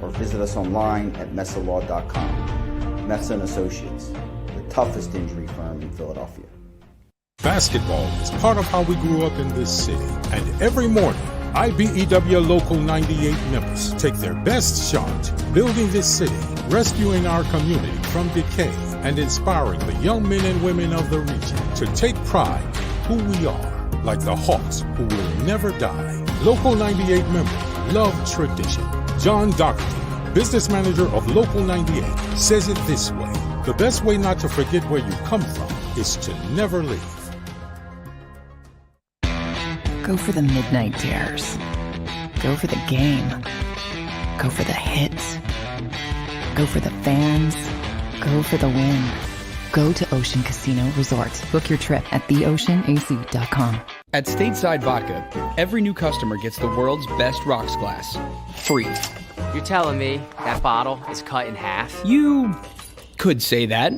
or visit us online at messalaw.com. Messa & Associates, the toughest injury firm in Philadelphia. Basketball is part of how we grew up in this city, and every morning, IBEW Local 98 members take their best shot, building this city, rescuing our community from decay, and inspiring the young men and women of the region to take pride in who we are, like the Hawks who will never die. Local 98 members love tradition. John Doherty, business manager of Local 98, says it this way: the best way not to forget where you come from is to never leave. Go for the midnight dares. Go for the game. Go for the hits. Go for the fans. Go for the win. Go to Ocean Casino Resort. Book your trip at theoceanac.com. At Stateside Vodka, every new customer gets the world's best rocks glass, free. You're telling me that bottle is cut in half? You could say that.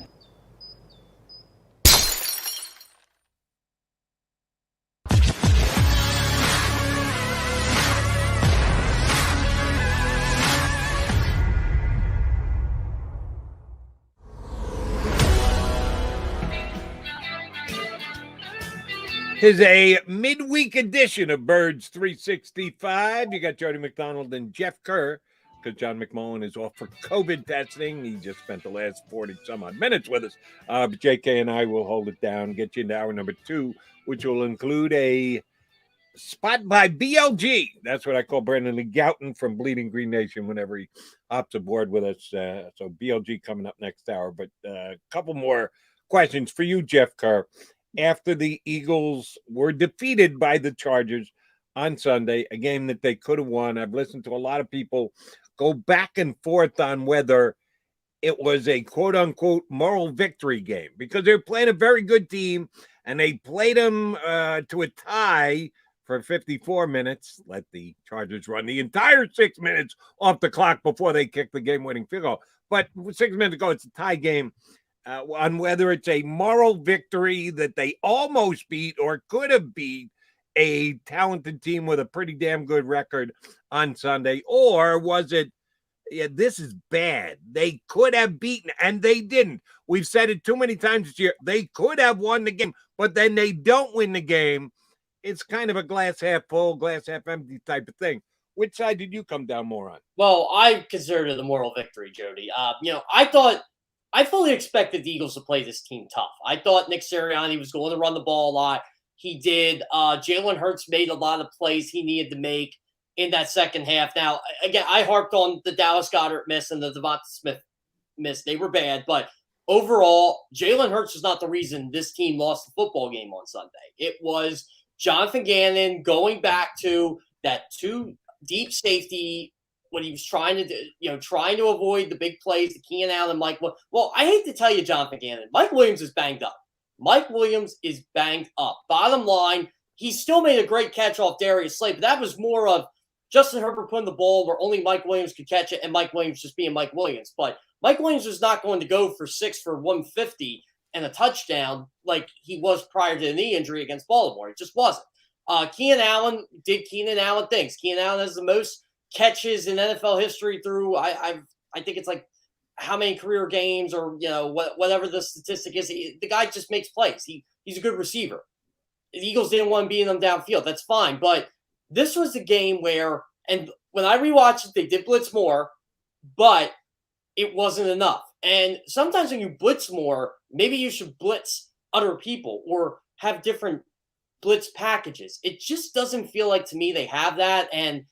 Here's a midweek edition of Birds 365. You got Jody McDonald and Jeff Kerr because John McMullen is off for COVID testing. He just spent the last 40-some-odd minutes with us. But JK and I will hold it down, get you into hour number 2, which will include a spot by BLG. That's what I call Brandon Lee Gowton from Bleeding Green Nation whenever he hops aboard with us. So BLG coming up next hour. But a couple more questions for you, Jeff Kerr. After the Eagles were defeated by the Chargers on Sunday, a game that they could have won. I've listened to a lot of people go back and forth on whether it was a quote-unquote moral victory game because they were playing a very good team, and they played them to a tie for 54 minutes, let the Chargers run the entire 6 minutes off the clock before they kicked the game-winning field goal. But 6 minutes ago, it's a tie game. On whether it's a moral victory that they almost beat or could have beat a talented team with a pretty damn good record on Sunday, or was it, this is bad. They could have beaten, and they didn't. We've said it too many times this year. They could have won the game, but then they don't win the game. It's kind of a glass half full, glass half empty type of thing. Which side did you come down more on? Well, I consider it a moral victory, Jody. I fully expected the Eagles to play this team tough. I thought Nick Sirianni was going to run the ball a lot. He did. Jalen Hurts made a lot of plays he needed to make in that second half. Now, again, I harped on the Dallas Goedert miss and the Devonta Smith miss. They were bad, but overall, Jalen Hurts was not the reason this team lost the football game on Sunday. It was Jonathan Gannon going back to that two deep safety, what he was trying to do, trying to avoid the big plays, the Keenan Allen, Mike. Well, I hate to tell you, Jonathan Gannon, Mike Williams is banged up. Mike Williams is banged up. Bottom line, he still made a great catch off Darius Slay, but that was more of Justin Herbert putting the ball where only Mike Williams could catch it and Mike Williams just being Mike Williams. But Mike Williams was not going to go for 6 for 150 and a touchdown like he was prior to the knee injury against Baltimore. It just wasn't. Keenan Allen did Keenan Allen things. Keenan Allen has the most catches in NFL history through I think it's like how many career games or whatever the statistic is. The guy just makes plays. He's a good receiver. The Eagles didn't want to beat him downfield. That's fine, but this was a game where, and when I rewatched it, they did blitz more, but it wasn't enough. And sometimes when you blitz more, maybe you should blitz other people or have different blitz packages. It just doesn't feel like to me they have that. And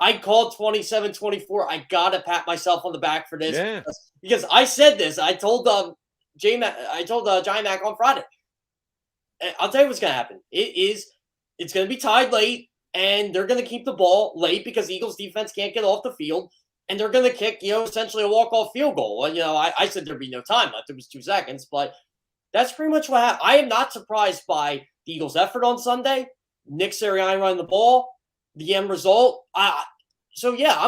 I called 27-24. I got to pat myself on the back for this because I said this. I told Johnny Mac on Friday. I'll tell you what's going to happen. It's going to be tied late, and they're going to keep the ball late because the Eagles defense can't get off the field, and they're going to kick, essentially a walk-off field goal. I said there'd be no time left. It was 2 seconds, but that's pretty much what happened. I am not surprised by the Eagles' effort on Sunday. Nick Sirianni running the ball. The end result, I'm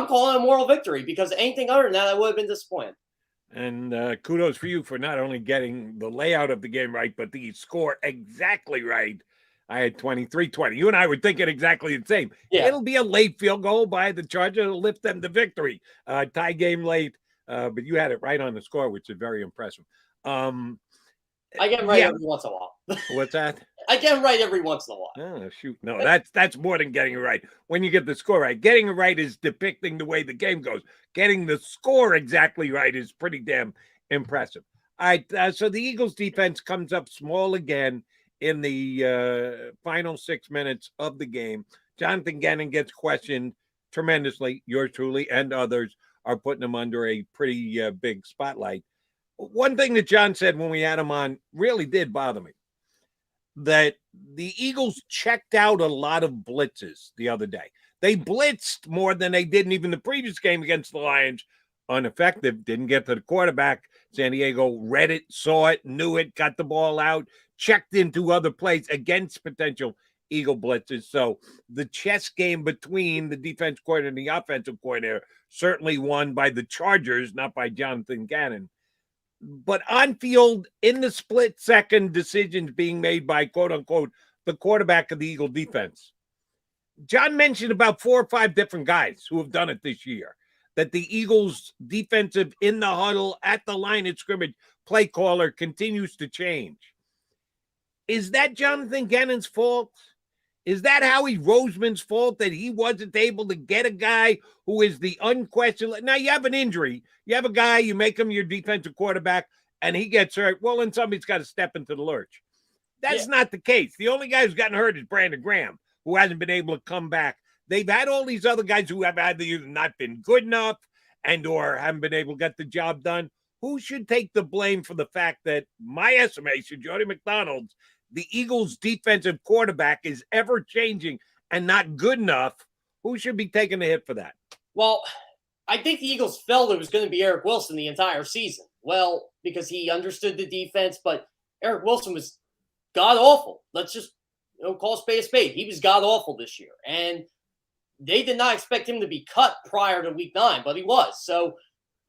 calling it a moral victory because anything other than that, I would have been disappointed. And kudos for you for not only getting the layout of the game right, but the score exactly right. I had 23-20. You and I were thinking exactly the same. Yeah. It'll be a late field goal by the Chargers. It'll lift them to victory. Tie game late, but you had it right on the score, which is very impressive. I get right every once in a while. What's that? I get it right every once in a while. Oh, shoot. No, that's more than getting it right. When you get the score right, getting it right is depicting the way the game goes. Getting the score exactly right is pretty damn impressive. All right, so the Eagles defense comes up small again in the final 6 minutes of the game. Jonathan Gannon gets questioned tremendously. Yours truly and others are putting him under a pretty big spotlight. One thing that John said when we had him on really did bother me, that the Eagles checked out a lot of blitzes the other day. They blitzed more than they did in even the previous game against the Lions, ineffective, didn't get to the quarterback. San Diego read it, saw it, knew it, got the ball out, checked into other plays against potential Eagle blitzes. So the chess game between the defense coordinator and the offensive coordinator certainly won by the Chargers, not by Jonathan Gannon. But on field, in the split second decisions being made by, quote unquote, the quarterback of the Eagle defense. John mentioned about 4 or 5 different guys who have done it this year, that the Eagles defensive in the huddle at the line of scrimmage play caller continues to change. Is that Jonathan Gannon's fault? Is that Howie Roseman's fault that he wasn't able to get a guy who is the unquestioned? Now, you have an injury. You have a guy, you make him your defensive quarterback, and he gets hurt. Well, then somebody's got to step into the lurch. That's not the case. The only guy who's gotten hurt is Brandon Graham, who hasn't been able to come back. They've had all these other guys who have either not been good enough and or haven't been able to get the job done. Who should take the blame for the fact that, my estimation, Jody McDonald's, the Eagles' defensive quarterback is ever-changing and not good enough? Who should be taking the hit for that? Well, I think the Eagles felt it was going to be Eric Wilson the entire season. Well, because he understood the defense, but Eric Wilson was god-awful. Let's just call a spade a spade. He was god-awful this year. And they did not expect him to be cut prior to week 9, but he was. So,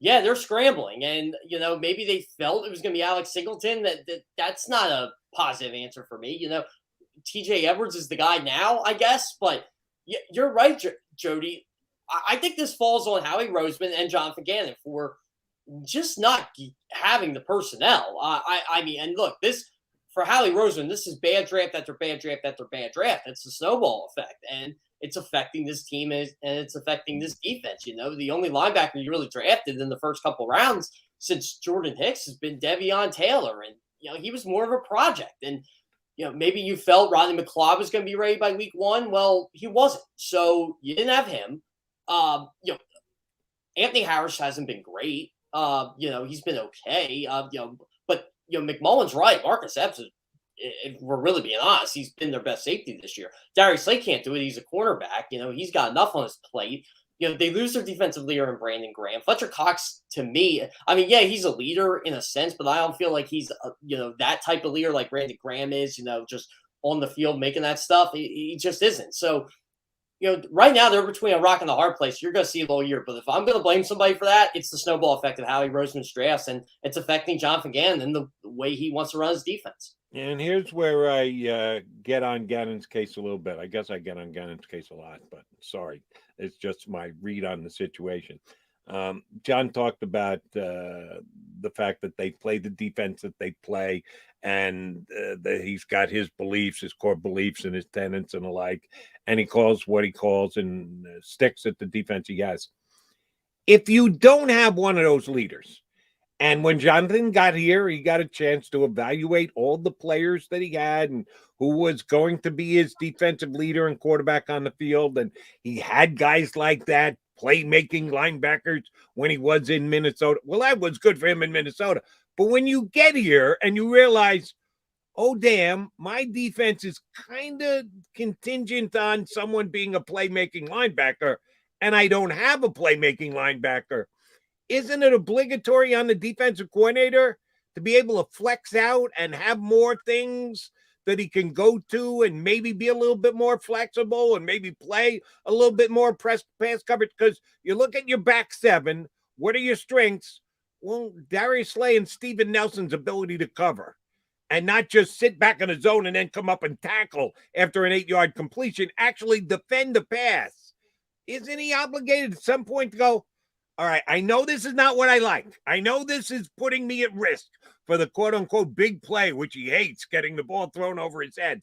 yeah, they're scrambling. And, maybe they felt it was going to be Alex Singleton. That's not a positive answer for me. TJ Edwards is the guy now, I guess. But you're right, Jody. I think this falls on Howie Roseman and Jonathan Gannon for just not having the personnel. I mean, and look, this for Howie Roseman, this is bad draft after bad draft after bad draft. It's a snowball effect, and it's affecting this team and it's affecting this defense. The only linebacker you really drafted in the first couple rounds since Jordan Hicks has been Devion Taylor, and he was more of a project. And maybe you felt Rodney McLeod was going to be ready by week 1. Well, he wasn't, so you didn't have him. Anthony Harris hasn't been great. He's been okay. But McMullen's right. Marcus Epps is, if we're really being honest, he's been their best safety this year. Darius Slay can't do it. He's a cornerback. He's got enough on his plate. They lose their defensive leader in Brandon Graham. Fletcher Cox, to me, I mean, yeah, he's a leader in a sense, but I don't feel like he's, that type of leader like Brandon Graham is, just on the field making that stuff. He just isn't. So, right now they're between a rock and a hard place. You're going to see it all year. But if I'm going to blame somebody for that, it's the snowball effect of Howie Roseman's drafts, and it's affecting Jonathan Gannon and the way he wants to run his defense. And here's where I get on Gannon's case a little bit. I guess I get on Gannon's case a lot, but sorry. It's just my read on the situation. John talked about the fact that they play the defense that they play, and that he's got his beliefs, his core beliefs and his tenets and the like, and he calls what he calls and sticks at the defense he has. If you don't have one of those leaders, and when Jonathan got here, he got a chance to evaluate all the players that he had and who was going to be his defensive leader and quarterback on the field. And he had guys like that, playmaking linebackers when he was in Minnesota. Well, that was good for him in Minnesota. But when you get here and you realize, oh, damn, my defense is kind of contingent on someone being a playmaking linebacker, and I don't have a playmaking linebacker. Isn't it obligatory on the defensive coordinator to be able to flex out and have more things that he can go to and maybe be a little bit more flexible and maybe play a little bit more pass coverage? Because you look at your back 7, what are your strengths? Well, Darius Slay and Steven Nelson's ability to cover and not just sit back in the zone and then come up and tackle after an 8-yard completion, actually defend the pass. Isn't he obligated at some point to go, all right, I know this is not what I like. I know this is putting me at risk for the quote-unquote big play, which he hates, getting the ball thrown over his head.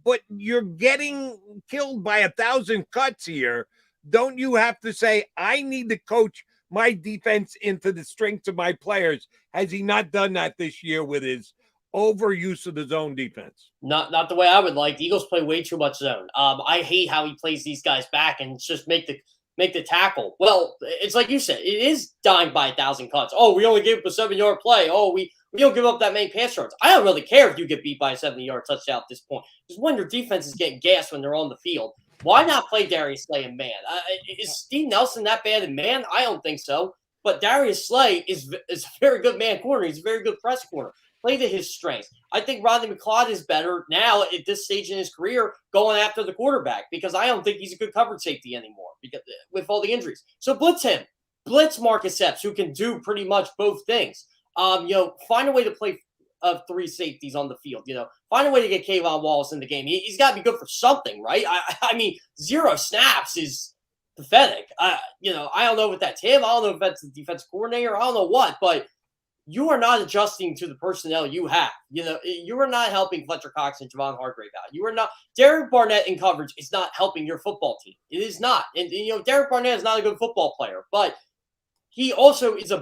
But you're getting killed by 1,000 cuts here. Don't you have to say, I need to coach my defense into the strengths of my players? Has he not done that this year with his overuse of the zone defense? Not the way I would like. The Eagles play way too much zone. I hate how he plays these guys back and just make the tackle. Well, it's like you said, it is dying by 1,000 cuts. Oh, we only gave up a 7-yard play. Oh, we don't give up that many pass yards. I don't really care if you get beat by a 70-yard touchdown at this point. Because when your defense is getting gassed when they're on the field, why not play Darius Slay in man? Is Steve Nelson that bad in man? I don't think so. But Darius Slay is a very good man corner. He's a very good press corner. Play to his strengths. I think Rodney McLeod is better now at this stage in his career going after the quarterback because I don't think he's a good coverage safety anymore because with all the injuries. So blitz him. Blitz Marcus Epps, who can do pretty much both things. Find a way to play 3 safeties on the field. Find a way to get Kayvon Wallace in the game. He's got to be good for something, right? I mean, 0 snaps is pathetic. I don't know if that's him. I don't know if that's the defensive coordinator. I don't know what, but you are not adjusting to the personnel you have. You are not helping Fletcher Cox and Javon Hargrave out. You are not. Derek Barnett in coverage is not helping your football team. It is not. And Derek Barnett is not a good football player, but he also is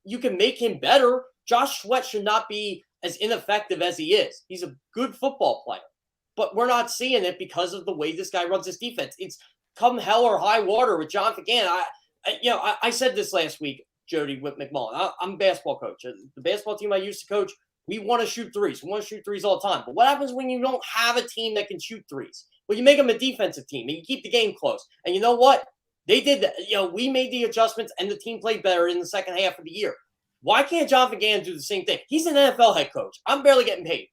you can make him better. Josh Sweat should not be as ineffective as he is. He's a good football player, but we're not seeing it because of the way this guy runs his defense. It's come hell or high water with John Pagano. I said this last week, Jody, with McMullen. I'm a basketball coach. The basketball team I used to coach, we want to shoot threes. We want to shoot threes all the time. But what happens when you don't have a team that can shoot threes? Well, you make them a defensive team and you keep the game close. And you know what? They did that. We made the adjustments and the team played better in the second half of the year. Why can't John Pagano do the same thing? He's an NFL head coach. I'm barely getting paid.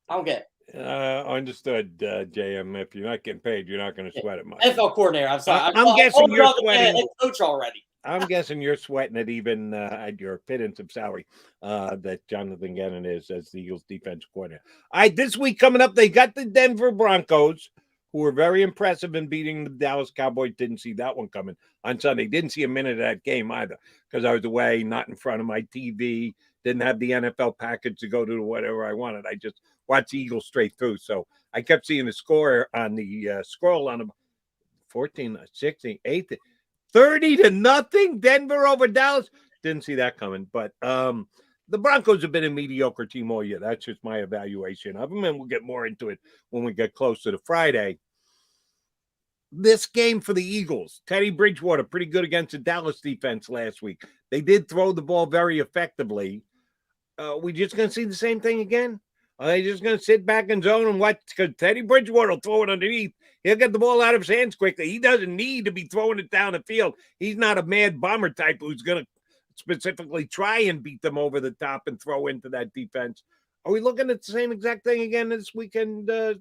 I don't get it. Understood, JM. If you're not getting paid, you're not going to sweat it much. NFL coordinator. I'm sorry. I'm guessing you're sweating. Head coach already. I'm guessing you're sweating it even at your pittance of salary that Jonathan Gannon is as the Eagles defense coordinator. All right, this week coming up, they got the Denver Broncos, who were very impressive in beating the Dallas Cowboys. Didn't see that one coming on Sunday. Didn't see a minute of that game either because I was away, not in front of my TV. Didn't have the NFL package to go to whatever I wanted. I just watched the Eagles straight through. So I kept seeing the score on the scroll on them 14, 16, 8, 30-0. Denver over Dallas. Didn't see that coming. But the Broncos have been a mediocre team all year. That's just my evaluation of them, and we'll get more into it when we get closer to Friday. This game for the Eagles, Teddy Bridgewater, pretty good against the Dallas defense last week. They did throw the ball very effectively. We just going to see the same thing again? Are they just going to sit back and zone and watch? Because Teddy Bridgewater will throw it underneath. He'll get the ball out of his hands quickly. He doesn't need to be throwing it down the field. He's not a mad bomber type who's going to specifically try and beat them over the top and throw into that defense. Are we looking at the same exact thing again this weekend? The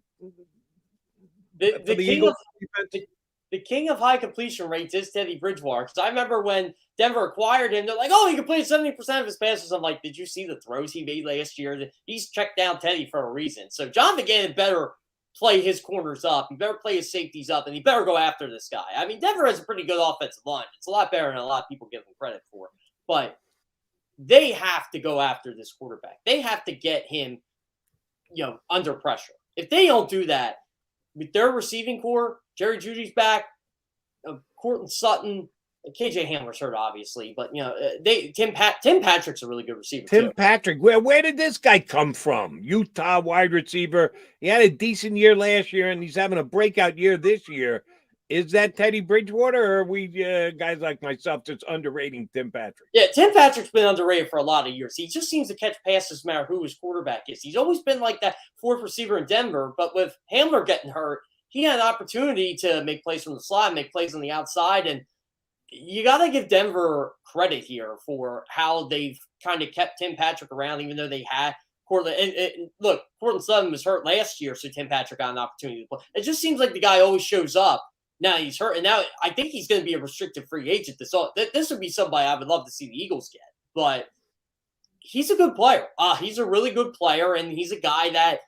king of high completion rates is Teddy Bridgewater. Because I remember when Denver acquired him, they're like, oh, he completed 70% of his passes. I'm like, did you see the throws he made last year? He's checked down Teddy for a reason. So John McGann better play his corners up. He better play his safeties up, and he better go after this guy. I mean, Denver has a pretty good offensive line. It's a lot better than a lot of people give him credit for. But they have to go after this quarterback. They have to get him, under pressure. If they don't do that, with their receiving core, Jerry Jeudy's back, Courtland Sutton, KJ Hamler's hurt, obviously, but Tim Patrick's a really good receiver. Tim Patrick, where did this guy come from? Utah wide receiver. He had a decent year last year, and he's having a breakout year this year. Is that Teddy Bridgewater, or are we guys like myself just underrating Tim Patrick? Yeah, Tim Patrick's been underrated for a lot of years. He just seems to catch passes no matter who his quarterback is. He's always been like that fourth receiver in Denver, but with Hamler getting hurt, he had an opportunity to make plays from the slot, make plays on the outside, and you got to give Denver credit here for how they've kind of kept Tim Patrick around, even though they had Courtland. And look, Courtland Sutton was hurt last year, so Tim Patrick got an opportunity to play. It just seems like the guy always shows up. Now he's hurt, and now I think he's going to be a restricted free agent. This would be somebody I would love to see the Eagles get, but he's a good player. He's a really good player, and he's a guy that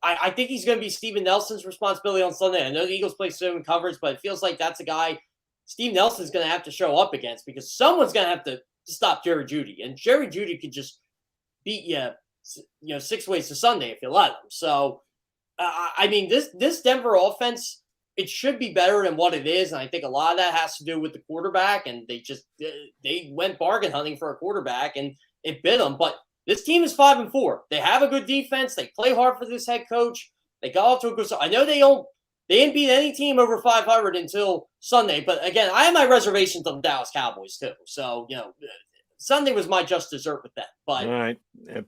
I think he's going to be Steven Nelson's responsibility on Sunday. I know the Eagles play zone coverage, but it feels like that's a guy Steve Nelson's going to have to show up against because someone's going to have to stop Jerry Jeudy, and Jerry Jeudy could just beat you, 6 ways to Sunday if you let him. So, I mean, this Denver offense, it should be better than what it is, and I think a lot of that has to do with the quarterback, and they went bargain hunting for a quarterback, and it bit them. But this team is 5-4. They have a good defense. They play hard for this head coach. They got off to a good start. I know they didn't beat any team over 500 until Sunday, but again, I have my reservations on the Dallas Cowboys too. So Sunday was my just dessert with them. But all right,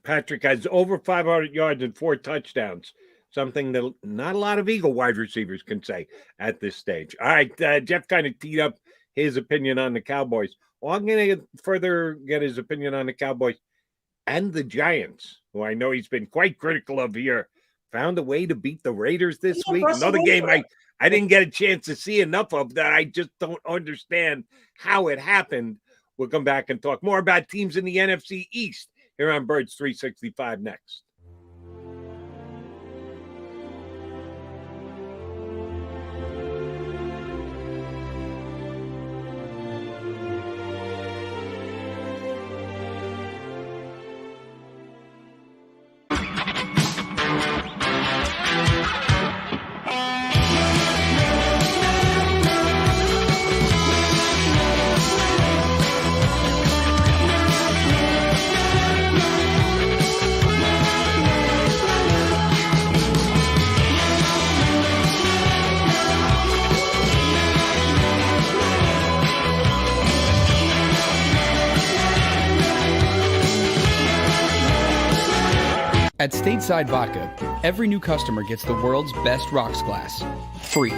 Patrick has over 500 yards and 4 touchdowns. Something that not a lot of Eagle wide receivers can say at this stage. All right, Jeff kind of teed up his opinion on the Cowboys. Well, I'm going to further get his opinion on the Cowboys and the Giants, who I know he's been quite critical of here. Found a way to beat the Raiders this week. Another game I didn't get a chance to see enough of that. I just don't understand how it happened. We'll come back and talk more about teams in the NFC East here on Birds 365 next. At Stateside Vodka, every new customer gets the world's best rocks glass, free.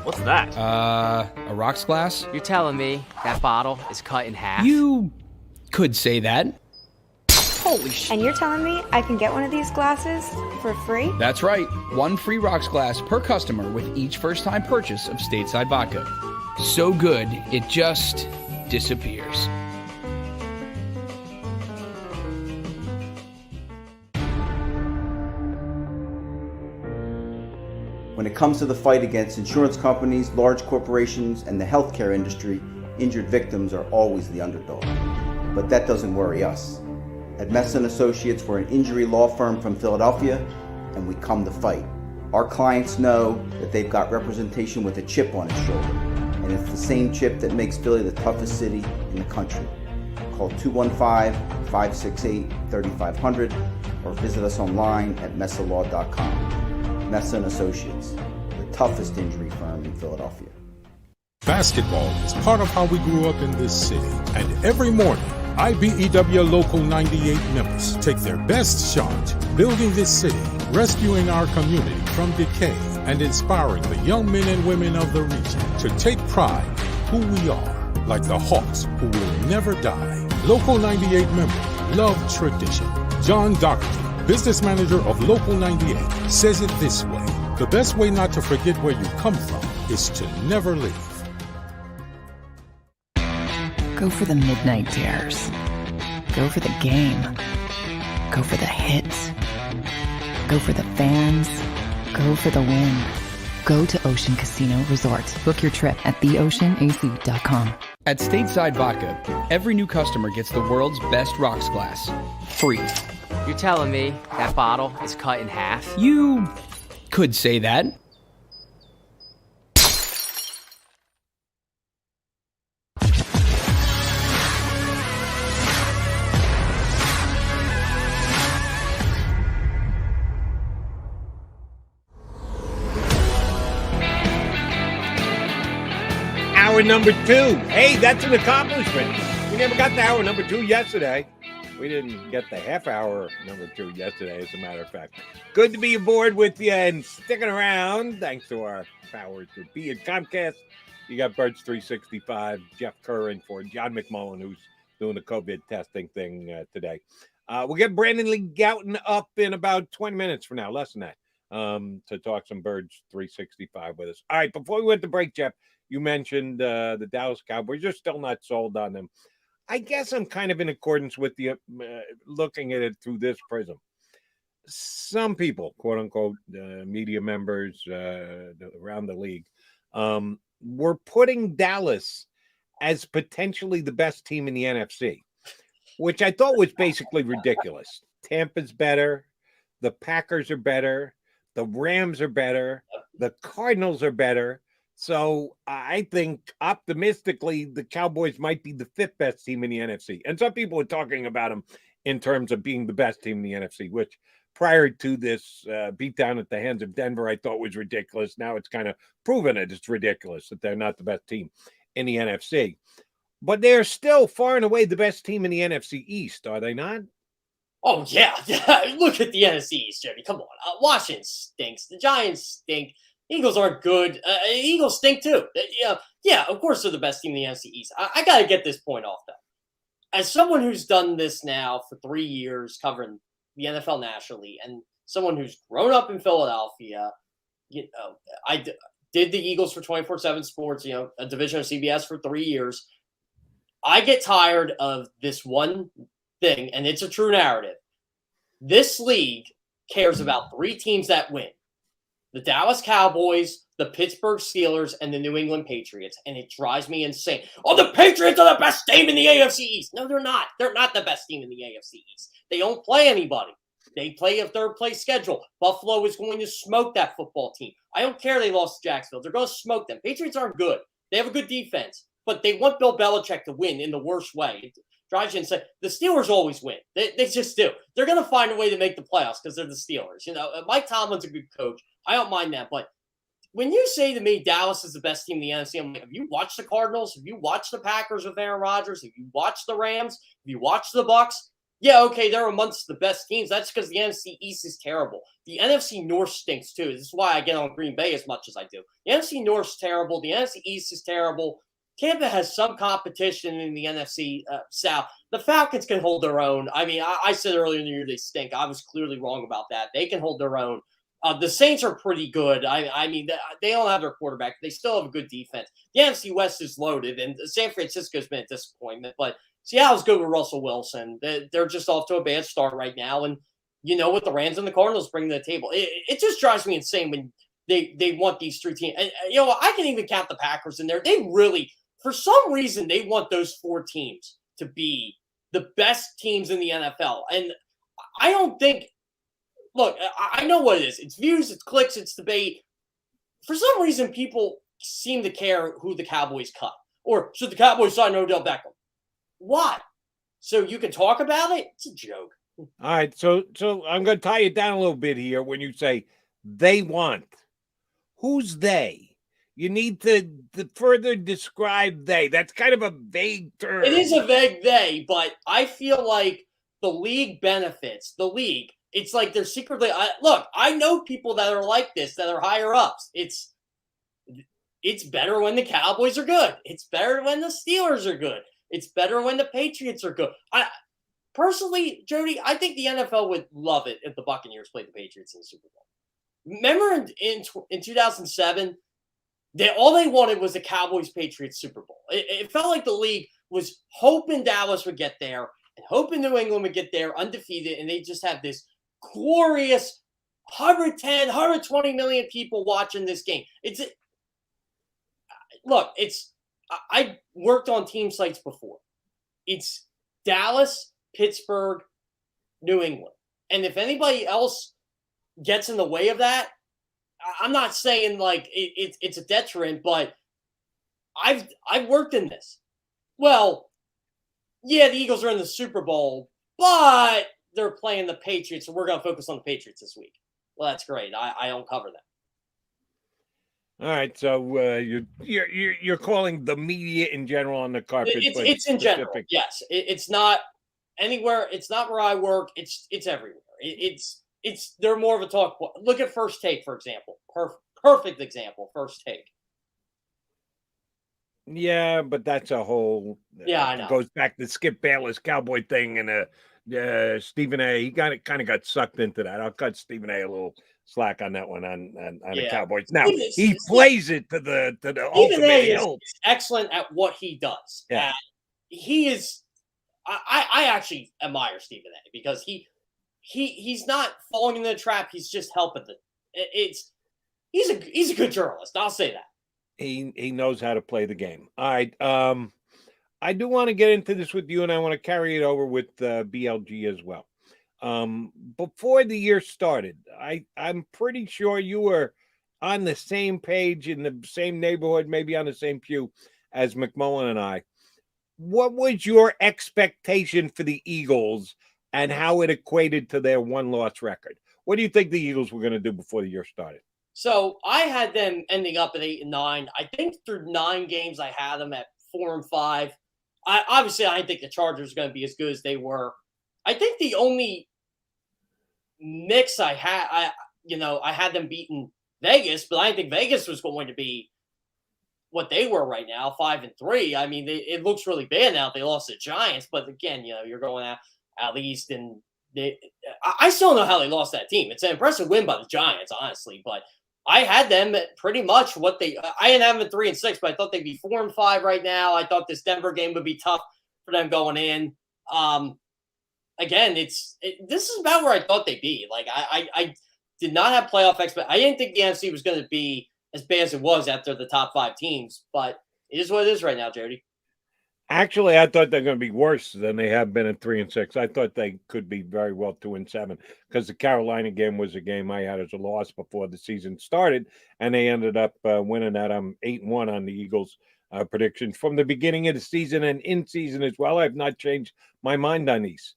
What's that? A rocks glass? You're telling me that bottle is cut in half? You could say that. Holy shit. And you're telling me I can get one of these glasses for free? That's right. One free rocks glass per customer with each first-time purchase of Stateside Vodka. So good, it just disappears. When it comes to the fight against insurance companies, large corporations, and the healthcare industry, injured victims are always the underdog. But that doesn't worry us. At Messon Associates, we're an injury law firm from Philadelphia, and we come to fight. Our clients know that they've got representation with a chip on its shoulder, and it's the same chip that makes Philly the toughest city in the country. Call 215-568-3500 or visit us online at messalaw.com. Messon Associates, the toughest injury firm in Philadelphia. Basketball is part of how we grew up in this city. And every morning, IBEW Local 98 members take their best shot building this city, rescuing our community from decay, and inspiring the young men and women of the region to take pride in who we are, like the Hawks who will never die. Local 98 members love tradition. John Doherty, business manager of Local 98, says it this way: the best way not to forget where you come from is to never leave. Go for the midnight dares. Go for the game. Go for the hits. Go for the fans. Go for the win. Go to Ocean Casino Resort. Book your trip at theoceanac.com. At Stateside Vodka, every new customer gets the world's best rocks glass, free. You're telling me that bottle is cut in half? You could say that. Hour number 2. Hey, that's an accomplishment. We never got to hour number 2 yesterday. We didn't get the half hour number 2 yesterday, as a matter of fact. Good to be aboard with you and sticking around. Thanks to our powers to be at Comcast. You got Birds 365, Jeff Kerr in for John McMullen, who's doing the COVID testing thing today. We'll get Brandon Lee Gowton up in about 20 minutes from now, less than that, to talk some Birds 365 with us. All right, before we went to break, Jeff, you mentioned the Dallas Cowboys. You're still not sold on them. I guess I'm kind of in accordance with the looking at it through this prism. Some people, quote unquote, media members around the league, were putting Dallas as potentially the best team in the NFC, which I thought was basically ridiculous. Tampa's better. The Packers are better. The Rams are better. The Cardinals are better. So I think optimistically the Cowboys might be the 5th best team in the NFC. And some people are talking about them in terms of being the best team in the NFC, which prior to this beatdown at the hands of Denver, I thought was ridiculous. Now it's kind of proven it's ridiculous that they're not the best team in the NFC. But they're still far and away the best team in the NFC East, are they not? Oh, yeah. Look at the NFC East, Jimmy. Come on. Washington stinks. The Giants stink. Eagles aren't good. Eagles stink too. Yeah, of course they're the best team in the NFC East. I got to get this point off, though. As someone who's done this now for 3 years, covering the NFL nationally, and someone who's grown up in Philadelphia, I did the Eagles for 24/7 Sports, a division of CBS for 3 years. I get tired of this one thing, and it's a true narrative. This league cares about 3 teams that win: the Dallas Cowboys, the Pittsburgh Steelers, and the New England Patriots, and it drives me insane. Oh, the Patriots are the best team in the AFC East. No, they're not. They're not the best team in the AFC East. They don't play anybody. They play a third-place schedule. Buffalo is going to smoke that football team. I don't care they lost to Jacksonville. They're going to smoke them. Patriots aren't good. They have a good defense, but they want Bill Belichick to win in the worst way. It drives you insane. The Steelers always win. They just do. They're going to find a way to make the playoffs because they're the Steelers. Mike Tomlin's a good coach. I don't mind that, but when you say to me Dallas is the best team in the NFC, I'm like, have you watched the Cardinals? Have you watched the Packers with Aaron Rodgers? Have you watched the Rams? Have you watched the Bucks? Yeah, okay, they're amongst the best teams. That's because the NFC East is terrible. The NFC North stinks too. This is why I get on Green Bay as much as I do. The NFC North's terrible. The NFC East is terrible. Tampa has some competition in the NFC South. The Falcons can hold their own. I mean, I said earlier in the year they stink. I was clearly wrong about that. They can hold their own. The Saints are pretty good. I mean, they don't have their quarterback. They still have a good defense. The NFC West is loaded, and San Francisco's been a disappointment. But Seattle's good with Russell Wilson. They're just off to a bad start right now. And you know what the Rams and the Cardinals bring to the table. It just drives me insane when they want these 3 teams. And, I can even count the Packers in there. They really, for some reason, they want those 4 teams to be the best teams in the NFL. And I don't think – look, I know what it is. It's views, it's clicks, it's debate. For some reason, people seem to care who the Cowboys cut. Or should the Cowboys sign Odell Beckham? Why? So you can talk about it? It's a joke. All right, so I'm going to tie it down a little bit here when you say they want. Who's they? You need to further describe they. That's kind of a vague term. It is a vague they, but I feel like the league benefits. The league. It's like they're secretly look, I know people that are like this, that are higher ups. It's better when the Cowboys are good. It's better when the Steelers are good. It's better when the Patriots are good. Personally, Jody, I think the NFL would love it if the Buccaneers played the Patriots in the Super Bowl. Remember in 2007, all they wanted was the Cowboys-Patriots Super Bowl. It felt like the league was hoping Dallas would get there and hoping New England would get there undefeated, and they just have this glorious 110, 120 million people watching this game. I worked on team sites before. It's Dallas, Pittsburgh, New England. And if anybody else gets in the way of that, I'm not saying like it's a deterrent, but I've worked in this. Well, yeah, the Eagles are in the Super Bowl, but they're playing the Patriots, so we're going to focus on the Patriots this week. Well, that's great. I don't cover that. All right, so you're calling the media in general on the carpet. It's in general, yes. It's not anywhere. It's not where I work. It's everywhere. It's they're more of a talk. Look at First Take, for example. Perfect example. First Take. Yeah, but that's a whole. I know. Goes back to Skip Bayless Cowboy thing and Stephen A. He kind of got sucked into that. I'll cut Stephen A. a little slack on that one on the Cowboys. Now he plays it to the ultimate hilt. Is excellent at what he does. Yeah. He is. I actually admire Stephen A. because he's not falling into the trap. He's just helping he's a good journalist. I'll say that. He knows how to play the game. All right. I do want to get into this with you, and I want to carry it over with BLG as well. Before the year started, I'm pretty sure you were on the same page in the same neighborhood, maybe on the same pew as McMullen and I. What was your expectation for the Eagles and how it equated to their 1-loss record? What do you think the Eagles were going to do before the year started? So I had them ending up at 8-9. I think through 9 games, I had them at 4-5. I didn't think the Chargers were going to be as good as they were. I think the only mix I had, I had them beating Vegas, but I didn't think Vegas was going to be what they were right now, 5-3. I mean, it looks really bad now. They lost the Giants, but again, you're going out east, and I still don't know how they lost that team. It's an impressive win by the Giants, honestly, but I had them at pretty much what I didn't have them at 3-6, but I thought they'd be 4-5 right now. I thought this Denver game would be tough for them going in. Again, this is about where I thought they'd be. Like I did not have playoff expectations. I didn't think the NFC was going to be as bad as it was after the top 5 teams, but it is what it is right now, Jody. Actually, I thought they're going to be worse than they have been at 3-6. I thought they could be very well 2-7 because the Carolina game was a game I had as a loss before the season started, and they ended up winning that. I'm 8-1 on the Eagles predictions from the beginning of the season and in season as well. I've not changed my mind on these.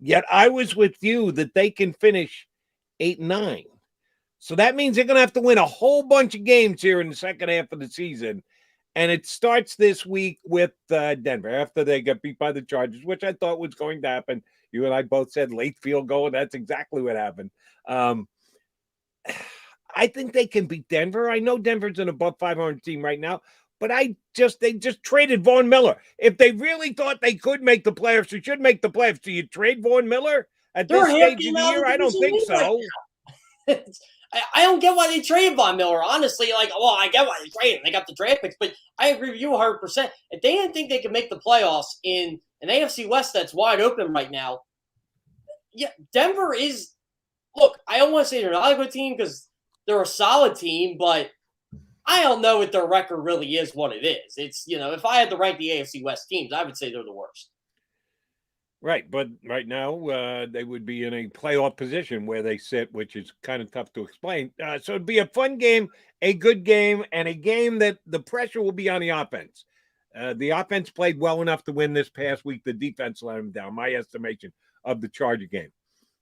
Yet I was with you that they can finish 8-9. So that means they're going to have to win a whole bunch of games here in the second half of the season. And it starts this week with Denver after they got beat by the Chargers, which I thought was going to happen. You and I both said late field goal, and that's exactly what happened. I think they can beat Denver. I know Denver's an above 500 team right now, but they just traded Von Miller. If they really thought they could make the playoffs, they should make the playoffs. Do you trade Von Miller at this stage of the year? I don't think so. I don't get why they traded Von Miller, honestly. I get why they traded him. They got the draft picks, but I agree with you 100%. If they didn't think they could make the playoffs in an AFC West that's wide open right now, yeah, Denver is – look, I don't want to say they're not a good team because they're a solid team, but I don't know if their record really is what it is. It's, if I had to rank the AFC West teams, I would say they're the worst. Right, but right now they would be in a playoff position where they sit, which is kind of tough to explain. So it'd be a fun game, a good game, and a game that the pressure will be on the offense. The offense played well enough to win this past week. The defense let them down, my estimation of the Charger game.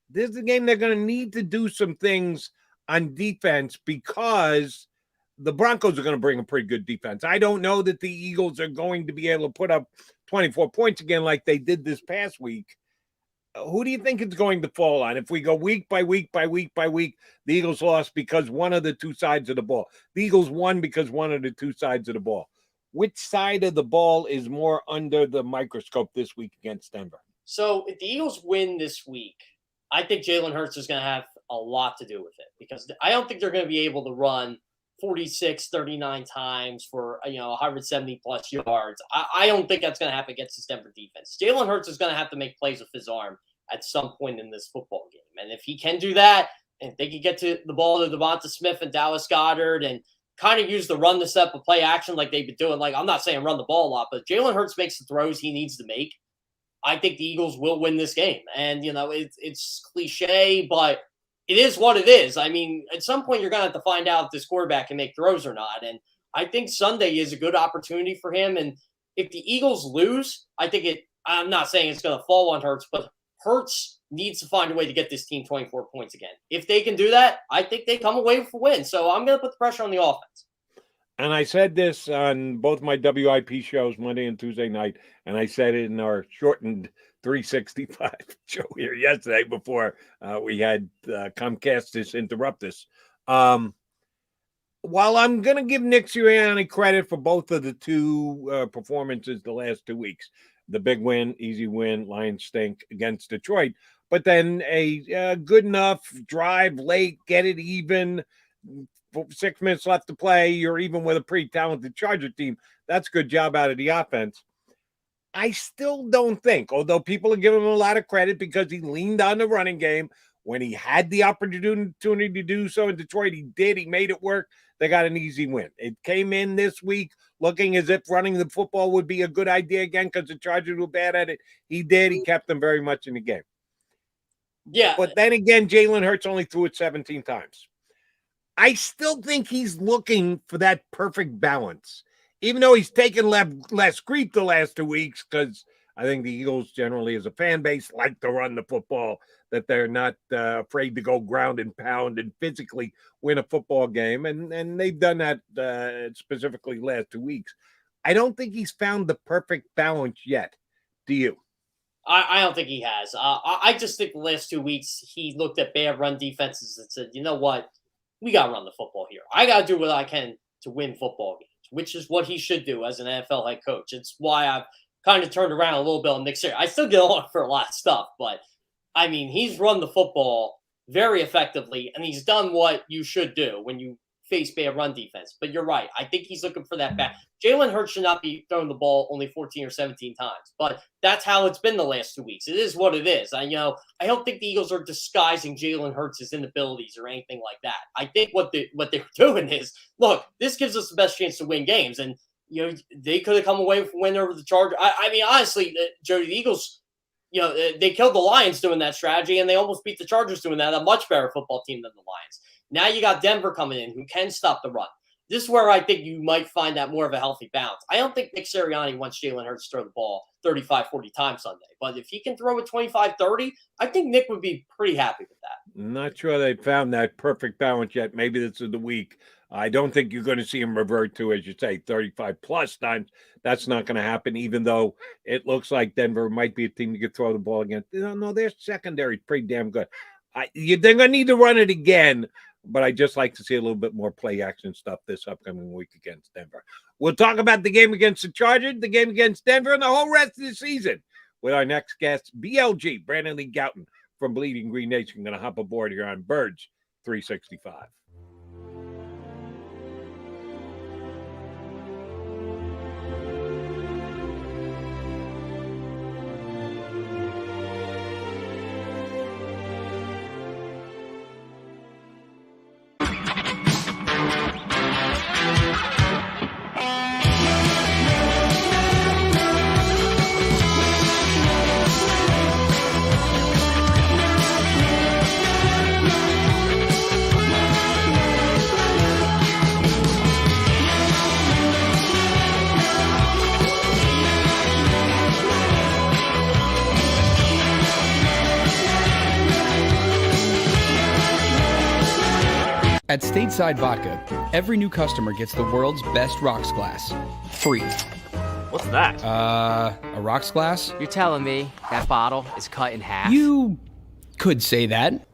This is a game they're going to need to do some things on defense because the Broncos are going to bring a pretty good defense. I don't know that the Eagles are going to be able to put up 24 points again like they did this past week. Who do you think it's going to fall on? If we go week by week by week by week, the Eagles lost because one of the two sides of the ball. The Eagles won because one of the two sides of the ball. Which side of the ball is more under the microscope this week against Denver? So if the Eagles win this week, I think Jalen Hurts is going to have a lot to do with it because I don't think they're going to be able to run 46, 39 times for 170 plus yards. I don't think that's going to happen against this Denver defense. Jalen Hurts is going to have to make plays with his arm at some point in this football game. And if he can do that, and if they can get to the ball to Devonta Smith and Dallas Goedert and kind of use the run the step of play action like they've been doing, like I'm not saying run the ball a lot, but Jalen Hurts makes the throws he needs to make. I think the Eagles will win this game. And, it's cliche, but it is what it is. I mean, at some point, you're going to have to find out if this quarterback can make throws or not. And I think Sunday is a good opportunity for him. And if the Eagles lose, I'm not saying it's going to fall on Hurts, but Hurts needs to find a way to get this team 24 points again. If they can do that, I think they come away with a win. So I'm going to put the pressure on the offense. And I said this on both my WIP shows Monday and Tuesday night, and I said it in our shortened 365 show here yesterday before we had Comcast just interrupt us. While I'm going to give Nick Sirianni credit for both of the two performances the last 2 weeks, the big win, easy win, Lions stink against Detroit, but then a good enough drive late, get it even, 6 minutes left to play, you're even with a pretty talented Charger team. That's a good job out of the offense. I still don't think, although people are giving him a lot of credit because he leaned on the running game when he had the opportunity to do so in Detroit, he did. He made it work. They got an easy win. It came in this week looking as if running the football would be a good idea again because the Chargers were bad at it. He did. He kept them very much in the game. Yeah. But then again, Jalen Hurts only threw it 17 times. I still think he's looking for that perfect balance, even though he's taken less grief the last 2 weeks because I think the Eagles generally as a fan base like to run the football, that they're not afraid to go ground and pound and physically win a football game. And they've done that specifically last 2 weeks. I don't think he's found the perfect balance yet. Do you? I don't think he has. I just think the last 2 weeks he looked at bad run defenses and said, you know what? We got to run the football here. I got to do what I can to win football games, which is what he should do as an NFL head coach. It's why I've kind of turned around a little bit on Nick Sirianni. I still get on for a lot of stuff, but I mean, he's run the football very effectively, and he's done what you should do when you face bad run defense. But you're right. I think he's looking for that back. Jalen Hurts should not be throwing the ball only 14 or 17 times, but that's how it's been the last 2 weeks. It is what it is. I don't think the Eagles are disguising Jalen Hurts' inabilities or anything like that. I think what they're doing is, look, this gives us the best chance to win games, and they could have come away with a win over the Chargers. I mean, honestly, Jody, the Eagles, they killed the Lions doing that strategy, and they almost beat the Chargers doing that. A much better football team than the Lions. Now you got Denver coming in who can stop the run. This is where I think you might find that more of a healthy balance. I don't think Nick Sirianni wants Jalen Hurts to throw the ball 35, 40 times Sunday. But if he can throw it 25, 30, I think Nick would be pretty happy with that. I'm not sure they found that perfect balance yet. Maybe this is the week. I don't think you're going to see him revert to, as you say, 35 plus times. That's not going to happen, even though it looks like Denver might be a team you could throw the ball against. No, their secondary is pretty damn good. They're going to need to run it again, but I just like to see a little bit more play action stuff this upcoming week against Denver. We'll talk about the game against the Chargers, the game against Denver, and the whole rest of the season with our next guest, BLG, Brandon Lee Gowton from Bleeding Green Nation, going to hop aboard here on Birds 365. At Stateside Vodka, every new customer gets the world's best rocks glass, free. What's that? A rocks glass? You're telling me that bottle is cut in half? You could say that.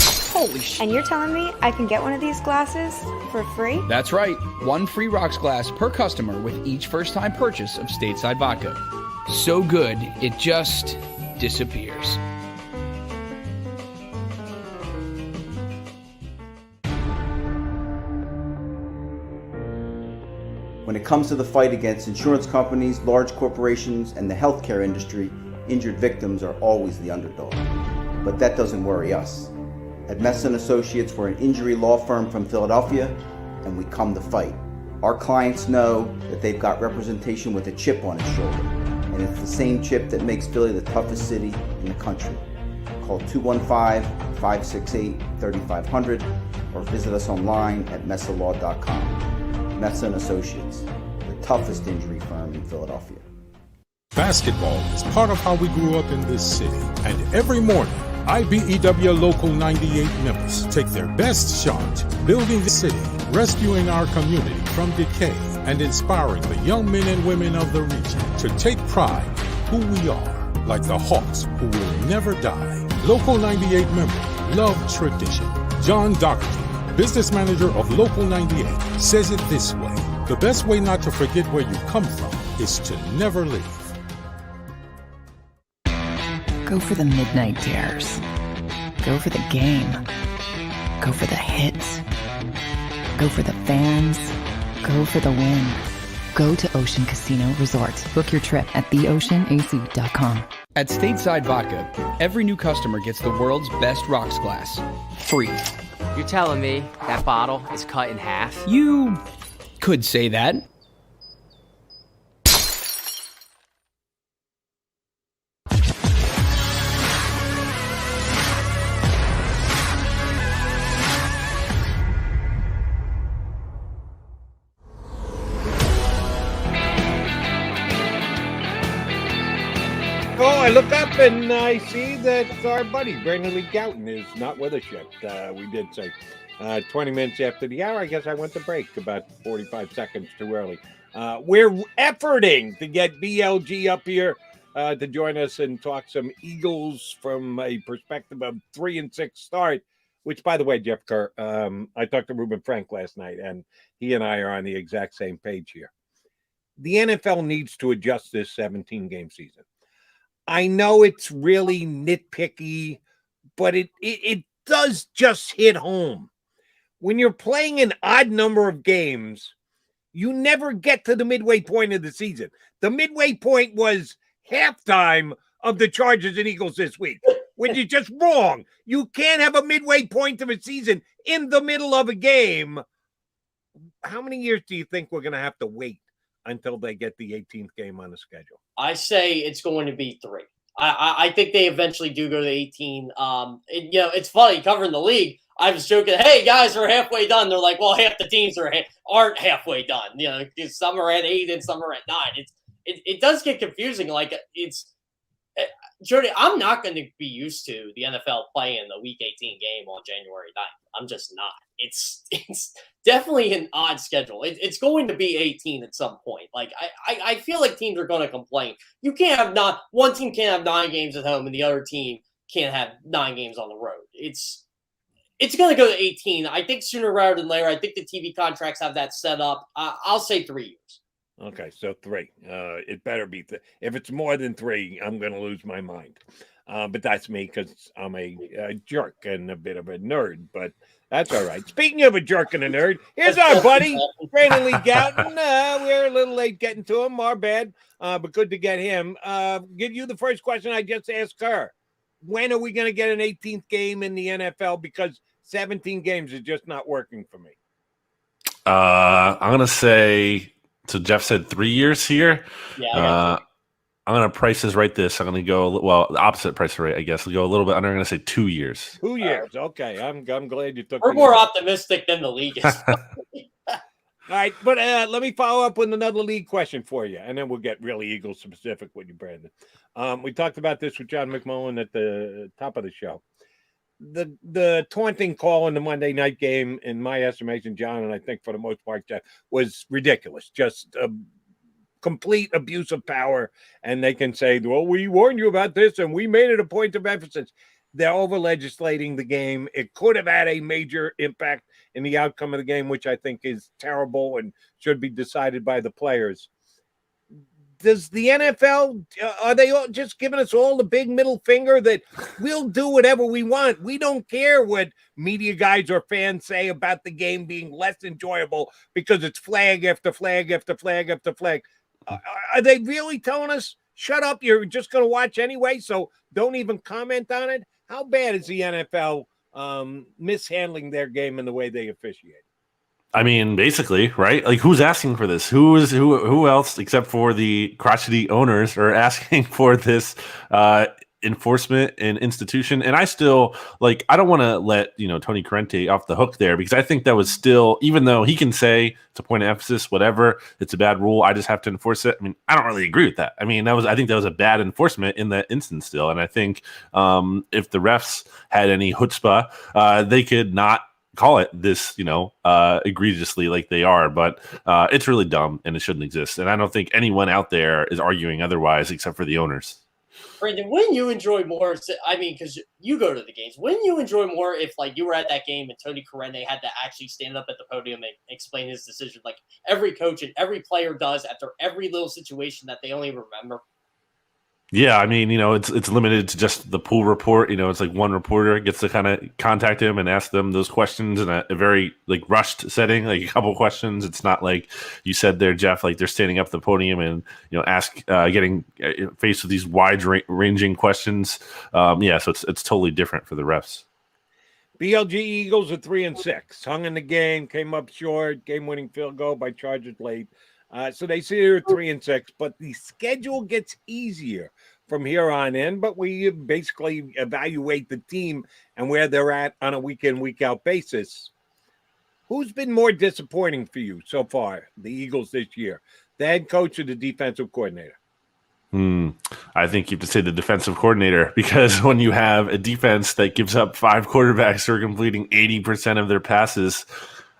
Holy shit. And you're telling me I can get one of these glasses for free? That's right. One free rocks glass per customer with each first-time purchase of Stateside Vodka. So good, it just disappears. When it comes to the fight against insurance companies, large corporations, and the healthcare industry, injured victims are always the underdog. But that doesn't worry us. At Mess & Associates, we're an injury law firm from Philadelphia, and we come to fight. Our clients know that they've got representation with a chip on its shoulder, and it's the same chip that makes Philly the toughest city in the country. Call 215-568-3500 or visit us online at messalaw.com. Mess & Associates, the toughest injury firm in Philadelphia. Basketball is part of how we grew up in this city, and every morning, IBEW Local 98 members take their best shot building the city, rescuing our community from decay, and inspiring the young men and women of the region to take pride in who we are, like the Hawks who will never die. Local 98 members love tradition. John Doherty, business manager of Local 98, says it this way: the best way not to forget where you come from is to never leave. Go for the midnight dares. Go for the game. Go for the hits. Go for the fans. Go for the win. Go to Ocean Casino Resort. Book your trip at theoceanac.com. At Stateside Vodka, every new customer gets the world's best rocks glass, free. You're telling me that bottle is cut in half? You could say that. Oh, I look up and I see that our buddy Brandon Lee Gowton is not with us yet. We did say 20 minutes after the hour. I guess I went to break about 45 seconds too early. We're efforting to get BLG up here to join us and talk some Eagles from a perspective of 3-6 start. which, by the way, Jeff Kerr, I talked to Ruben Frank last night, and he and I are on the exact same page here. The NFL needs to adjust this 17-game season. I know it's really nitpicky, but it does just hit home. When you're playing an odd number of games, you never get to the midway point of the season. The midway point was halftime of the Chargers and Eagles this week, which is just wrong. You can't have a midway point of a season in the middle of a game. How many years do you think we're going to have to wait until they get the 18th game on the schedule? I say it's going to be 3. I think they eventually do go to 18. It's funny covering the league. I was joking, hey guys, we're halfway done. They're like, well, half the teams aren't halfway done. Some are at 8 and some are at 9. It does get confusing. Jody, I'm not going to be used to the NFL playing the Week 18 game on January 9th. I'm just not. It's definitely an odd schedule. It's going to be 18 at some point. I feel like teams are going to complain. You can't have one team can't have 9 games at home and the other team can't have 9 games on the road. It's going to go to 18. I think sooner rather than later. I think the TV contracts have that set up. I'll say 3 years. Okay, so 3. It better be. If it's more than 3, I'm going to lose my mind. But that's me because I'm a jerk and a bit of a nerd. But that's all right. Speaking of a jerk and a nerd, here's our buddy, Brandon Lee Gowton. We're a little late getting to him. Our bad, but good to get him. Give you the first question I just asked her. When are we going to get an 18th game in the NFL? Because 17 games is just not working for me. I'm going to say... So Jeff said 3 years here. Yeah. I'm going to price this right this. I'm going to go, the opposite price rate, I guess. We'll go a little bit under. I'm going to say 2 years. 2 years. Okay. I'm glad you took We're more optimistic than the league is. All right. But let me follow up with another league question for you, and then we'll get really Eagles specific with you, Brandon. We talked about this with John McMullen at the top of the show. The taunting call in the Monday night game, in my estimation, John, and I think for the most part, Jeff, was ridiculous. Just a complete abuse of power. And they can say, well, we warned you about this and we made it a point of emphasis. They're over legislating the game. It could have had a major impact in the outcome of the game, which I think is terrible and should be decided by the players. Does the NFL, are they all just giving us all the big middle finger that we'll do whatever we want? We don't care what media guys or fans say about the game being less enjoyable because it's flag after flag after flag after flag. Are they really telling us, shut up, you're just going to watch anyway, so don't even comment on it? How bad is the NFL mishandling their game in the way they officiate? I mean, basically, right? Like, who's asking for this? Who else, except for the crotchety owners, are asking for this enforcement and institution? And I still, I don't want to let, Tony Karenti off the hook there, because I think that was still, even though he can say it's a point of emphasis, whatever, it's a bad rule, I just have to enforce it. I mean, I don't really agree with that. I mean, I think that was a bad enforcement in that instance still. And I think if the refs had any chutzpah, they could not call it this, egregiously like they are, but it's really dumb and it shouldn't exist. And I don't think anyone out there is arguing otherwise except for the owners. Brandon, wouldn't you enjoy more? I mean, because you go to the games, wouldn't you enjoy more if, you were at that game and Tony Karenti had to actually stand up at the podium and explain his decision, like every coach and every player does after every little situation that they only remember? Yeah, I mean, it's limited to just the pool report. It's like one reporter gets to kind of contact him and ask them those questions in a very rushed setting, like a couple questions. It's not like you said there, Jeff, they're standing up at the podium and getting faced with these wide ranging questions. So it's totally different for the refs. BLG Eagles are 3-6, hung in the game, came up short, game-winning field goal by Chargers late. So they see they're 3-6, but the schedule gets easier from here on in. But we basically evaluate the team and where they're at on a week-in, week-out basis. Who's been more disappointing for you so far, the Eagles this year, the head coach or the defensive coordinator? I think you have to say the defensive coordinator, because when you have a defense that gives up 5 quarterbacks who are completing 80% of their passes,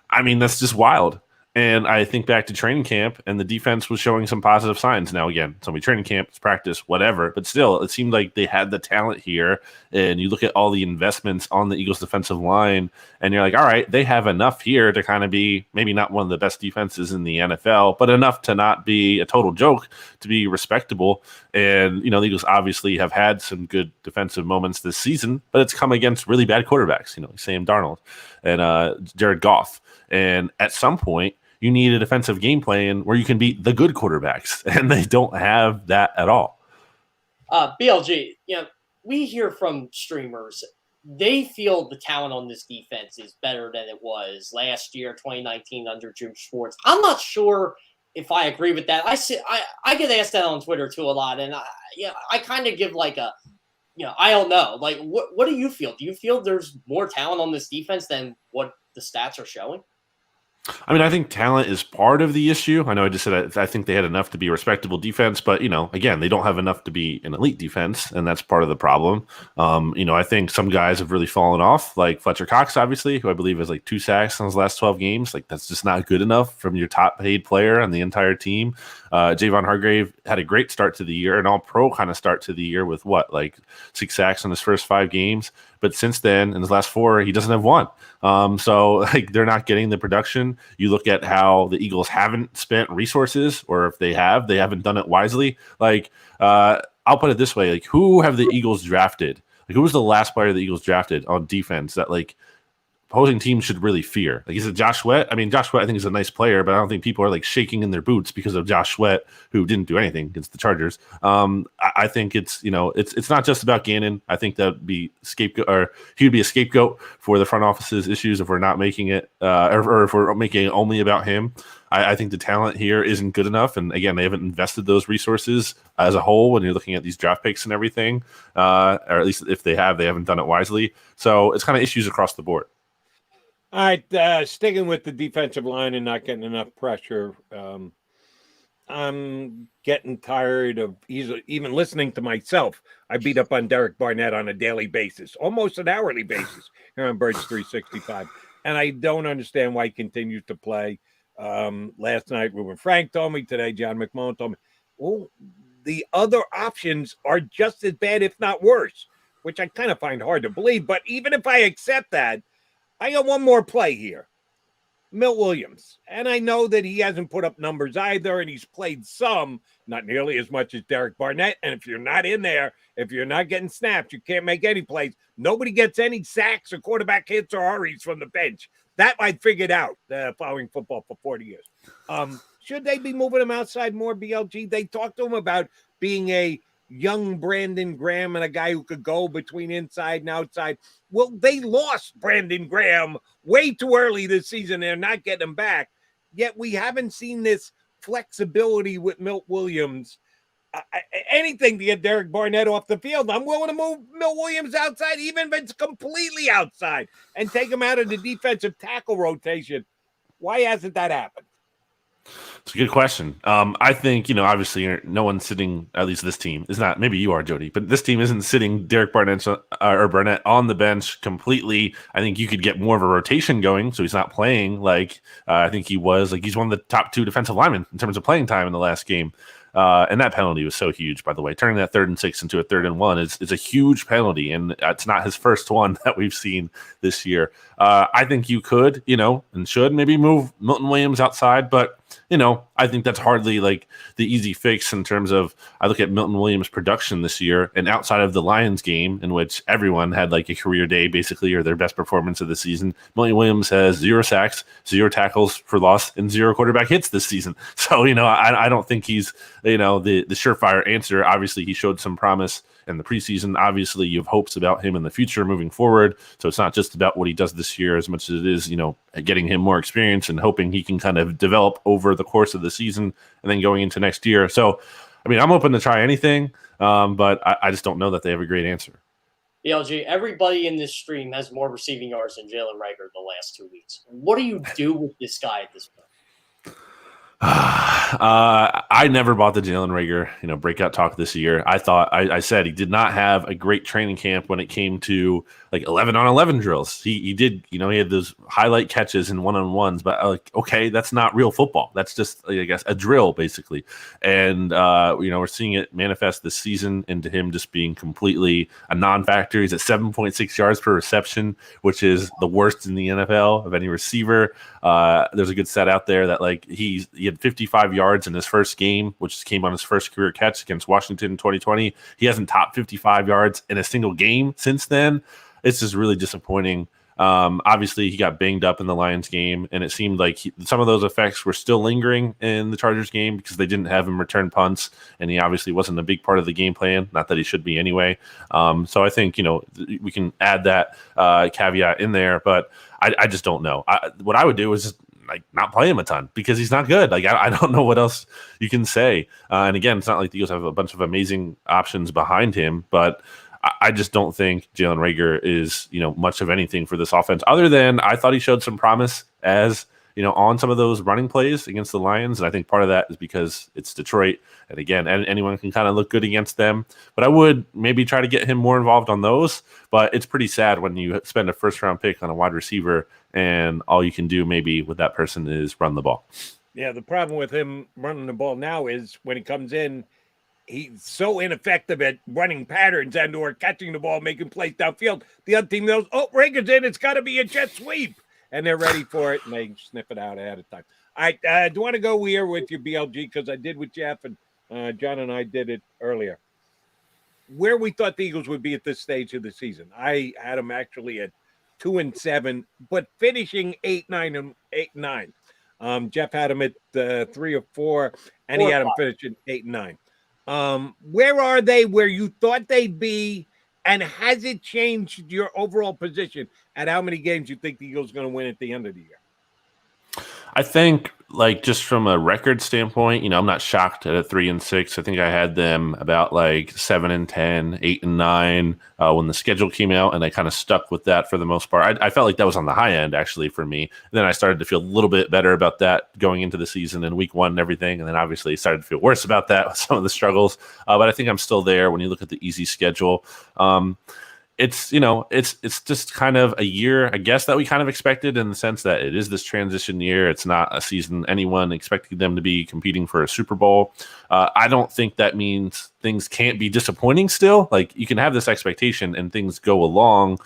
I mean, that's just wild. And I think back to training camp, and the defense was showing some positive signs. Now, again, it's only training camp, it's practice, whatever. But still, it seemed like they had the talent here. And you look at all the investments on the Eagles' defensive line, and you're like, all right, they have enough here to kind of be maybe not one of the best defenses in the NFL, but enough to not be a total joke, to be respectable. And, the Eagles obviously have had some good defensive moments this season, but it's come against really bad quarterbacks, like Sam Darnold and Jared Goff. And at some point, you need a defensive game plan where you can beat the good quarterbacks, and they don't have that at all. BLG, we hear from streamers, they feel the talent on this defense is better than it was last year, 2019, under Jim Schwartz. I'm not sure if I agree with that. I get asked that on Twitter too a lot, and I kind of give like a, I don't know. Like, what do you feel? Do you feel there's more talent on this defense than what the stats are showing? I mean, I think talent is part of the issue. I know I just said I think they had enough to be a respectable defense, but, again, they don't have enough to be an elite defense, and that's part of the problem. I think some guys have really fallen off, like Fletcher Cox, obviously, who I believe has like 2 sacks in his last 12 games. Like, that's just not good enough from your top paid player on the entire team. Javon Hargrave had a great start to the year, an all-pro kind of start to the year with 6 sacks in his first 5 games. But since then, in his last 4, he doesn't have 1. So they're not getting the production. You look at how the Eagles haven't spent resources, or if they haven't done it wisely. I'll put it this way: who have the Eagles drafted? Who was the last player the Eagles drafted on defense that opposing teams should really fear? Is it Josh Sweat? I mean, Josh Sweat I think is a nice player, but I don't think people are shaking in their boots because of Josh Sweat, who didn't do anything against the Chargers. I think it's it's not just about Ganon. I think that'd be scapegoat, or he would be a scapegoat for the front office's issues if we're not making it, or if we're making it only about him. I think the talent here isn't good enough, and again, they haven't invested those resources as a whole when you're looking at these draft picks and everything, or at least if they haven't done it wisely. So it's kind of issues across the board. All right, sticking with the defensive line and not getting enough pressure. I'm getting tired of even listening to myself. I beat up on Derek Barnett on a daily basis, almost an hourly basis here on Birds 365. And I don't understand why he continues to play. Last night, Ruben Frank told me. Today, John McMullen told me. Well, the other options are just as bad, if not worse, which I kind of find hard to believe. But even if I accept that, I got one more play here. Milt Williams. And I know that he hasn't put up numbers either, and he's played some, not nearly as much as Derek Barnett. And if you're not in there, if you're not getting snaps, you can't make any plays. Nobody gets any sacks or quarterback hits or hurries from the bench. That I figured out following football for 40 years. Should they be moving him outside more, BLG? They talked to him about being a young Brandon Graham and a guy who could go between inside and outside. Well, they lost Brandon Graham way too early this season. They're not getting him back. Yet we haven't seen this flexibility with Milt Williams. Anything to get Derek Barnett off the field. I'm willing to move Milt Williams outside, even if it's completely outside, and take him out of the defensive tackle rotation. Why hasn't that happened? It's a good question. I think, obviously no one's sitting, at least this team is not, maybe you are, Jody, but this team isn't sitting Derek Barnett or Barnett on the bench completely. I think you could get more of a rotation going, so he's not playing I think he was. He's one of the top 2 defensive linemen in terms of playing time in the last game. And that penalty was so huge, by the way. Turning that 3rd and 6 into a 3rd and 1 is a huge penalty, and it's not his first one that we've seen this year. I think you could, and should maybe move Milton Williams outside, but, I think that's hardly the easy fix in terms of I look at Milton Williams' production this year, and outside of the Lions game, in which everyone had a career day basically, or their best performance of the season, Milton Williams has 0 sacks, 0 tackles for loss, and 0 quarterback hits this season. So, I don't think he's the surefire answer. Obviously, he showed some promise in the preseason. Obviously, you have hopes about him in the future moving forward. So it's not just about what he does this year as much as it is, getting him more experience and hoping he can kind of develop over the course of the season and then going into next year. So, I'm open to try anything, but I just don't know that they have a great answer. BLG, everybody in this stream has more receiving yards than Jalen Reagor the last 2 weeks. What do you do with this guy at this point? I never bought the Jalen Reagor, breakout talk this year. I said he did not have a great training camp when it came to like 11-on-11 drills. He did, he had those highlight catches and one-on-ones, but okay, that's not real football. That's just, I guess, a drill basically. And, we're seeing it manifest this season into him just being completely a non-factor. He's at 7.6 yards per reception, which is the worst in the NFL of any receiver. There's a good stat out there that he had 55 yards in his first game, which came on his first career catch against Washington in 2020. He hasn't topped 55 yards in a single game since then. It's just really disappointing. Obviously, he got banged up in the Lions game, and it seemed like some of those effects were still lingering in the Chargers game because they didn't have him return punts, and he obviously wasn't a big part of the game plan. Not that he should be anyway. So I think we can add that caveat in there, but I just don't know. What I would do is just not play him a ton because he's not good. I don't know what else you can say. And again, it's not like the Eagles have a bunch of amazing options behind him, but I just don't think Jalen Reagor is, much of anything for this offense other than I thought he showed some promise as, on some of those running plays against the Lions. And I think part of that is because it's Detroit. And again, anyone can kind of look good against them. But I would maybe try to get him more involved on those. But it's pretty sad when you spend a first-round pick on a wide receiver and all you can do maybe with that person is run the ball. Yeah, the problem with him running the ball now is when he comes in, he's so ineffective at running patterns and or catching the ball, making plays downfield. The other team knows, Reagor's in, it's got to be a jet sweep. And they're ready for it, and they sniff it out ahead of time. I do want to go here with your BLG because I did with Jeff, and John and I did it earlier. Where we thought the Eagles would be at this stage of the season. I had them actually at 2-7, but finishing 8-9 and 8-9. Jeff had them at 3 or 4, and he had them finishing 8-9. Where are they where you thought they'd be, and has it changed your overall position at how many games you think the Eagles are going to win at the end of the year? I think, just from a record standpoint, I'm not shocked at a 3-6. I think I had them about 7-10, 8-9 when the schedule came out, and I kind of stuck with that for the most part. I felt like that was on the high end actually for me. And then I started to feel a little bit better about that going into the season in week 1 and everything, and then obviously started to feel worse about that with some of the struggles. But I think I'm still there when you look at the easy schedule. It's it's just kind of a year, I guess, that we kind of expected in the sense that it is this transition year. It's not a season anyone expecting them to be competing for a Super Bowl. I don't think that means things can't be disappointing still. You can have this expectation and things go along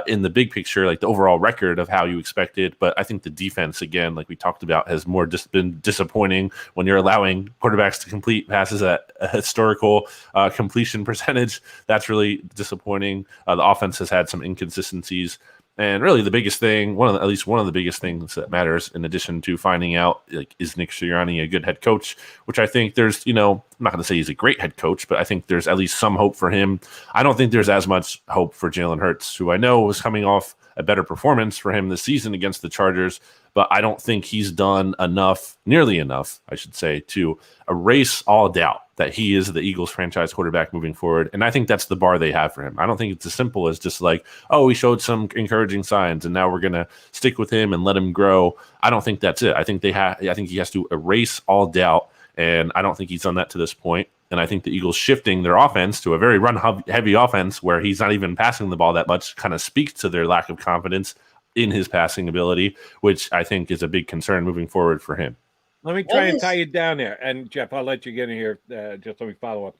in the big picture, the overall record of how you expected. But I think the defense, again, like we talked about, has more just been disappointing when you're allowing quarterbacks to complete passes at a historical completion percentage. That's really disappointing. The offense has had some inconsistencies. And really the biggest thing, at least one of the biggest things that matters, in addition to finding out, is Nick Sirianni a good head coach, which I think there's, I'm not going to say he's a great head coach, but I think there's at least some hope for him. I don't think there's as much hope for Jalen Hurts, who I know was coming off a better performance for him this season against the Chargers, but I don't think he's done enough, nearly enough, I should say, to erase all doubt that he is the Eagles franchise quarterback moving forward. And I think that's the bar they have for him. I don't think it's as simple as just he showed some encouraging signs and now we're going to stick with him and let him grow. I don't think that's it. I think he has to erase all doubt. And I don't think he's done that to this point. And I think the Eagles shifting their offense to a very run-heavy offense where he's not even passing the ball that much kind of speaks to their lack of confidence in his passing ability, which I think is a big concern moving forward for him. Let me try and tie you down there. And, Jeff, I'll let you get in here. Just let me follow up.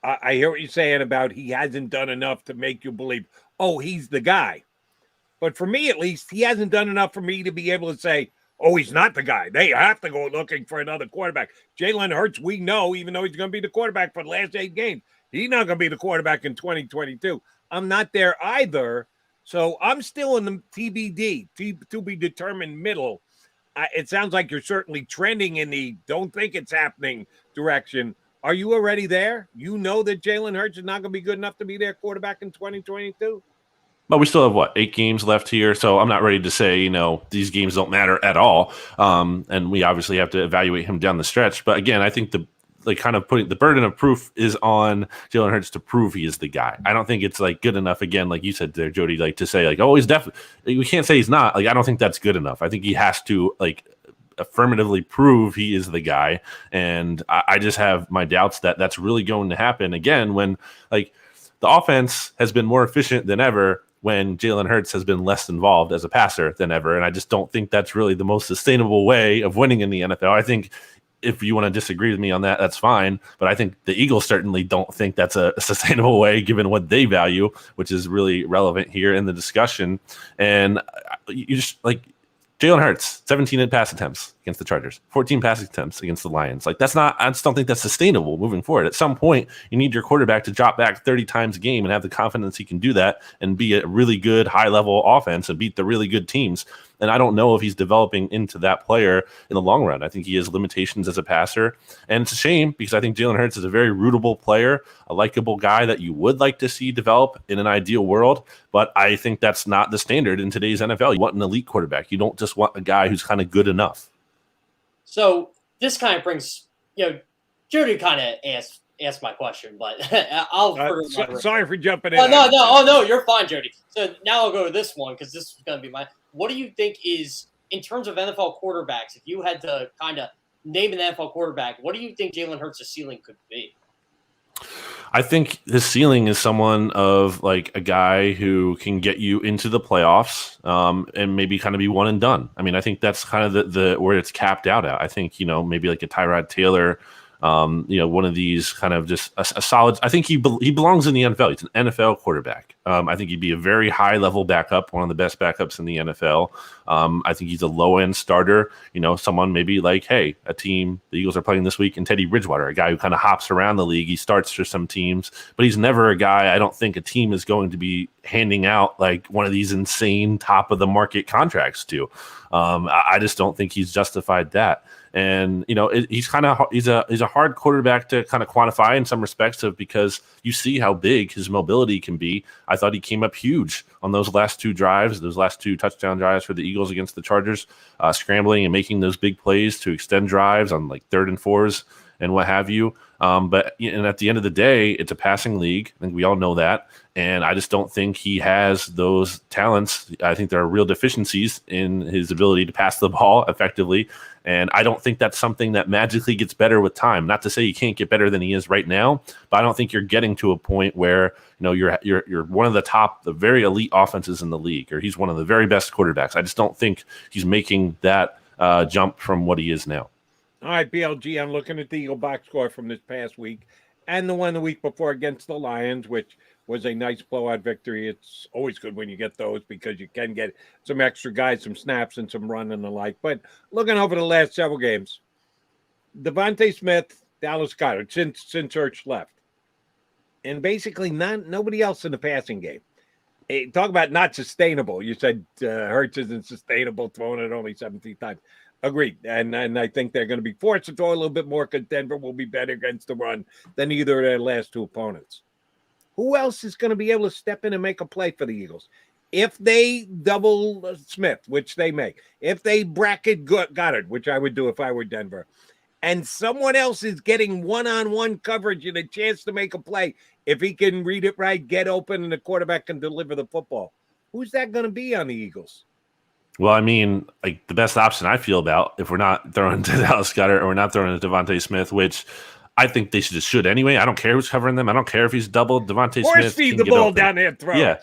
I hear what you're saying about he hasn't done enough to make you believe, he's the guy. But for me, at least, he hasn't done enough for me to be able to say, he's not the guy. They have to go looking for another quarterback. Jalen Hurts, we know, even though he's going to be the quarterback for the last 8 games, he's not going to be the quarterback in 2022. I'm not there either. So I'm still in the TBD, to be determined middle. It sounds like you're certainly trending in the don't think it's happening direction. Are you already there? You know that Jalen Hurts is not going to be good enough to be their quarterback in 2022? But we still have 8 games left here, so I'm not ready to say these games don't matter at all. And we obviously have to evaluate him down the stretch. But again, I think kind of putting the burden of proof is on Jalen Hurts to prove he is the guy. I don't think it's good enough. Again, like you said there, Jody, to say he's definitely. We can't say he's not. I don't think that's good enough. I think he has to affirmatively prove he is the guy. And I just have my doubts that that's really going to happen again when like the offense has been more efficient than ever when Jalen Hurts has been less involved as a passer than ever. And I just don't think that's really the most sustainable way of winning in the NFL. I think if you want to disagree with me on that, that's fine. But I think the Eagles certainly don't think that's a sustainable way given what they value, which is really relevant here in the discussion. And you just like Jalen Hurts, 17 pass attempts against the Chargers, 14 pass attempts against the Lions. Like that's not, I just don't think that's sustainable moving forward. At some point, you need your quarterback to drop back 30 times a game and have the confidence he can do that and be a really good high level offense and beat the really good teams. And I don't know if he's developing into that player in the long run. I think he has limitations as a passer. And it's a shame because I think Jalen Hurts is a very rootable player, a likable guy that you would like to see develop in an ideal world. But I think that's not the standard in today's NFL. You want an elite quarterback. You don't just want a guy who's kind of good enough. So this kind of brings, Jody kind of asked my question, but I'll. Sorry for jumping in. No, you're fine, Jody. So now I'll go to this one because this is going to be mine. What do you think is, in terms of NFL quarterbacks, if you had to kind of name an NFL quarterback, what do you think Jalen Hurts' ceiling could be? I think his ceiling is someone of like a guy who can get you into the playoffs and maybe kind of be one and done. I mean, I think that's kind of the where it's capped out at. I think, maybe like a Tyrod Taylor, one of these kind of just a solid. I think he belongs in the NFL. He's an NFL quarterback. I think he'd be a very high level backup, one of the best backups in the NFL. I think he's a low end starter. Someone maybe like, hey, a team the Eagles are playing this week, and Teddy Bridgewater, a guy who kind of hops around the league. He starts for some teams, but he's never a guy. I don't think a team is going to be handing out like one of these insane top of the market contracts to. I just don't think he's justified that. And he's a hard quarterback to kind of quantify in some respects because you see how big his mobility can be. I thought he came up huge on those last two drives, those last two touchdown drives for the Eagles against the Chargers, scrambling and making those big plays to extend drives on like 3rd and 4s and what have you. But at the end of the day, it's a passing league. I think we all know that. And I just don't think he has those talents. I think there are real deficiencies in his ability to pass the ball effectively. And I don't think that's something that magically gets better with time. Not to say he can't get better than he is right now, but I don't think you're getting to a point where you're one of the very elite offenses in the league, or he's one of the very best quarterbacks. I just don't think he's making that jump from what he is now. All right, BLG, I'm looking at the Eagle box score from this past week and the one the week before against the Lions, which was a nice blowout victory. It's always good when you get those because you can get some extra guys, some snaps, and some run and the like. But looking over the last several games, Devontae Smith, Dallas Goedert, since Hurts left, and basically nobody else in the passing game. Hey, talk about not sustainable. You said Hurts isn't sustainable, throwing it only 17 times. Agreed. And I think they're going to be forced to throw a little bit more because Denver will be better against the run than either of their last two opponents. Who else is going to be able to step in and make a play for the Eagles? If they double Smith, which they may, if they bracket Goddard, which I would do if I were Denver, and someone else is getting one-on-one coverage and a chance to make a play, if he can read it right, get open, and the quarterback can deliver the football, who's that going to be on the Eagles? Well, I mean, like the best option I feel about if we're not throwing to Dallas Goedert or we're not throwing to Devontae Smith, which I think they should anyway. I don't care who's covering them. I don't care if he's doubled. Devontae Smith feed the ball down there and throw. Yeah.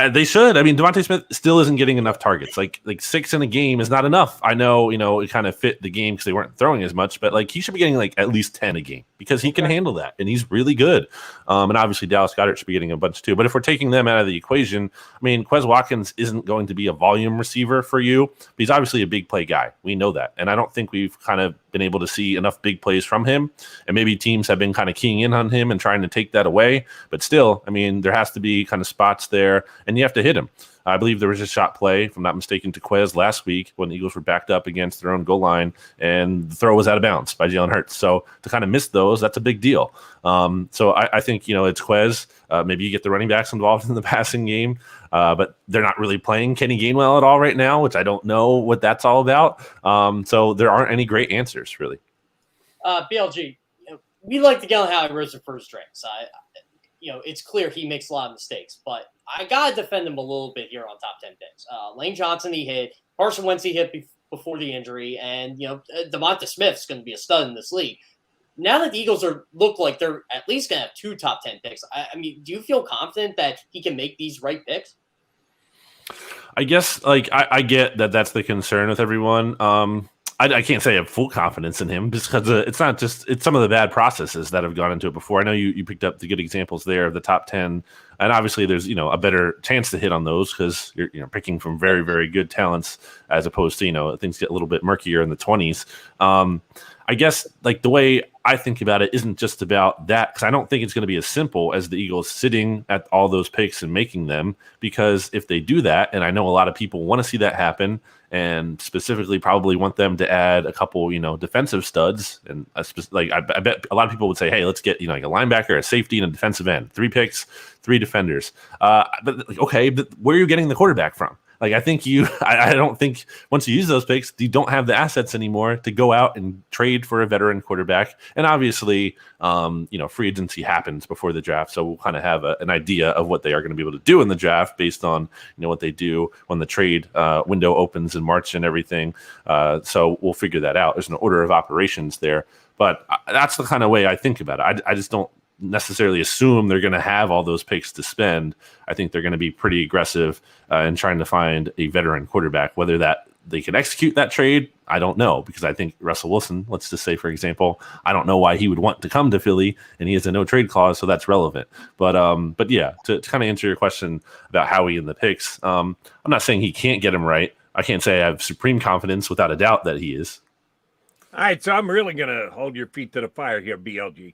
They should. I mean, Devontae Smith still isn't getting enough targets. Like 6 in a game is not enough. I know, it kind of fit the game because they weren't throwing as much, but like he should be getting like at least 10 a game because he can handle that and he's really good. And obviously Dallas Goedert should be getting a bunch too. But if we're taking them out of the equation, I mean, Quez Watkins isn't going to be a volume receiver for you, but he's obviously a big play guy. We know that, and I don't think we've kind of been able to see enough big plays from him. And maybe teams have been kind of keying in on him and trying to take that away. But still, I mean, there has to be kind of spots there, and you have to hit him. I believe there was a shot play, if I'm not mistaken, to Quez last week when the Eagles were backed up against their own goal line, and the throw was out of bounds by Jalen Hurts. So to kind of miss those, that's a big deal. So I think, it's Quez. Maybe you get the running backs involved in the passing game, but they're not really playing Kenny Gainwell at all right now, which I don't know what that's all about. So there aren't any great answers, really. BLG, we like to get on how he rose the first strings. It's clear he makes a lot of mistakes, but I got to defend him a little bit here on Top 10 Picks. Lane Johnson, he hit. Carson Wentz, he hit before the injury, and Devonta Smith's going to be a stud in this league. Now that the Eagles look like they're at least going to have 2 top 10 picks, I mean, do you feel confident that he can make these right picks? I guess, like, I get that that's the concern with everyone. I can't say I have full confidence in him because it's not just, it's some of the bad processes that have gone into it before. I know you picked up the good examples there of the top 10, and obviously there's, a better chance to hit on those because you're picking from very, very good talents as opposed to, things get a little bit murkier in the 20s. I guess, like, the way I think about it isn't just about that, because I don't think it's going to be as simple as the Eagles sitting at all those picks and making them, because if they do that, and I know a lot of people want to see that happen, and specifically probably want them to add a couple, defensive studs, and I bet a lot of people would say, hey, let's get, like a linebacker, a safety, and a defensive end, 3 picks, 3 defenders. But okay, but where are you getting the quarterback from? Like, I think I don't think once you use those picks, you don't have the assets anymore to go out and trade for a veteran quarterback. And obviously, free agency happens before the draft. So we'll kind of have an idea of what they are going to be able to do in the draft based on, what they do when the trade window opens in March and everything. So we'll figure that out. There's an order of operations there. But that's the kind of way I think about it. I just don't necessarily assume they're going to have all those picks to spend. I think they're going to be pretty aggressive in trying to find a veteran quarterback. Whether that they can execute that trade, I don't know, because I think Russell Wilson, let's just say, for example, I don't know why he would want to come to Philly, and he has a no trade clause, so that's relevant. But yeah, to kind of answer your question about Howie and the picks, I'm not saying he can't get him right. I can't say I have supreme confidence without a doubt that he is. All right, so I'm really going to hold your feet to the fire here, BLG.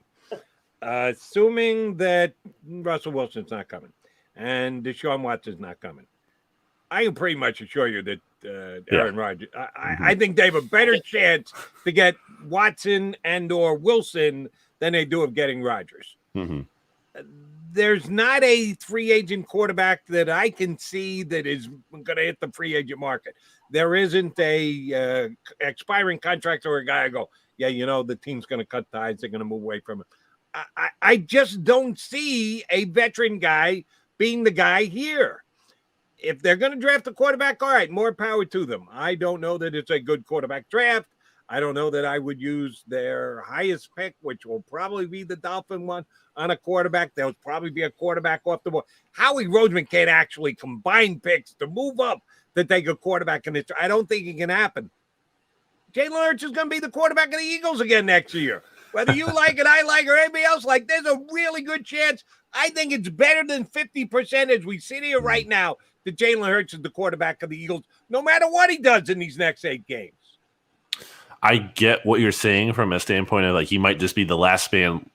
Assuming that Russell Wilson's not coming and Deshaun Watson's not coming, I can pretty much assure you that Aaron Rodgers, I think they have a better chance to get Watson and or Wilson than they do of getting Rodgers. Mm-hmm. There's not a free agent quarterback that I can see that is going to hit the free agent market. There isn't a expiring contract or a guy I go, yeah, the team's going to cut ties. They're going to move away from it. I just don't see a veteran guy being the guy here. If they're going to draft a quarterback, all right, more power to them. I don't know that it's a good quarterback draft. I don't know that I would use their highest pick, which will probably be the Dolphin one, on a quarterback. There'll probably be a quarterback off the board. Howie Roseman can't actually combine picks to move up to take a quarterback in this. I don't think it can happen. Jalen Hurts is going to be the quarterback of the Eagles again next year. Whether you like it, I like it, or anybody else like, there's a really good chance. I think it's better than 50% as we sit here right now that Jalen Hurts is the quarterback of the Eagles, no matter what he does in these next 8 games. I get what you're saying from a standpoint of, like, he might just be the last man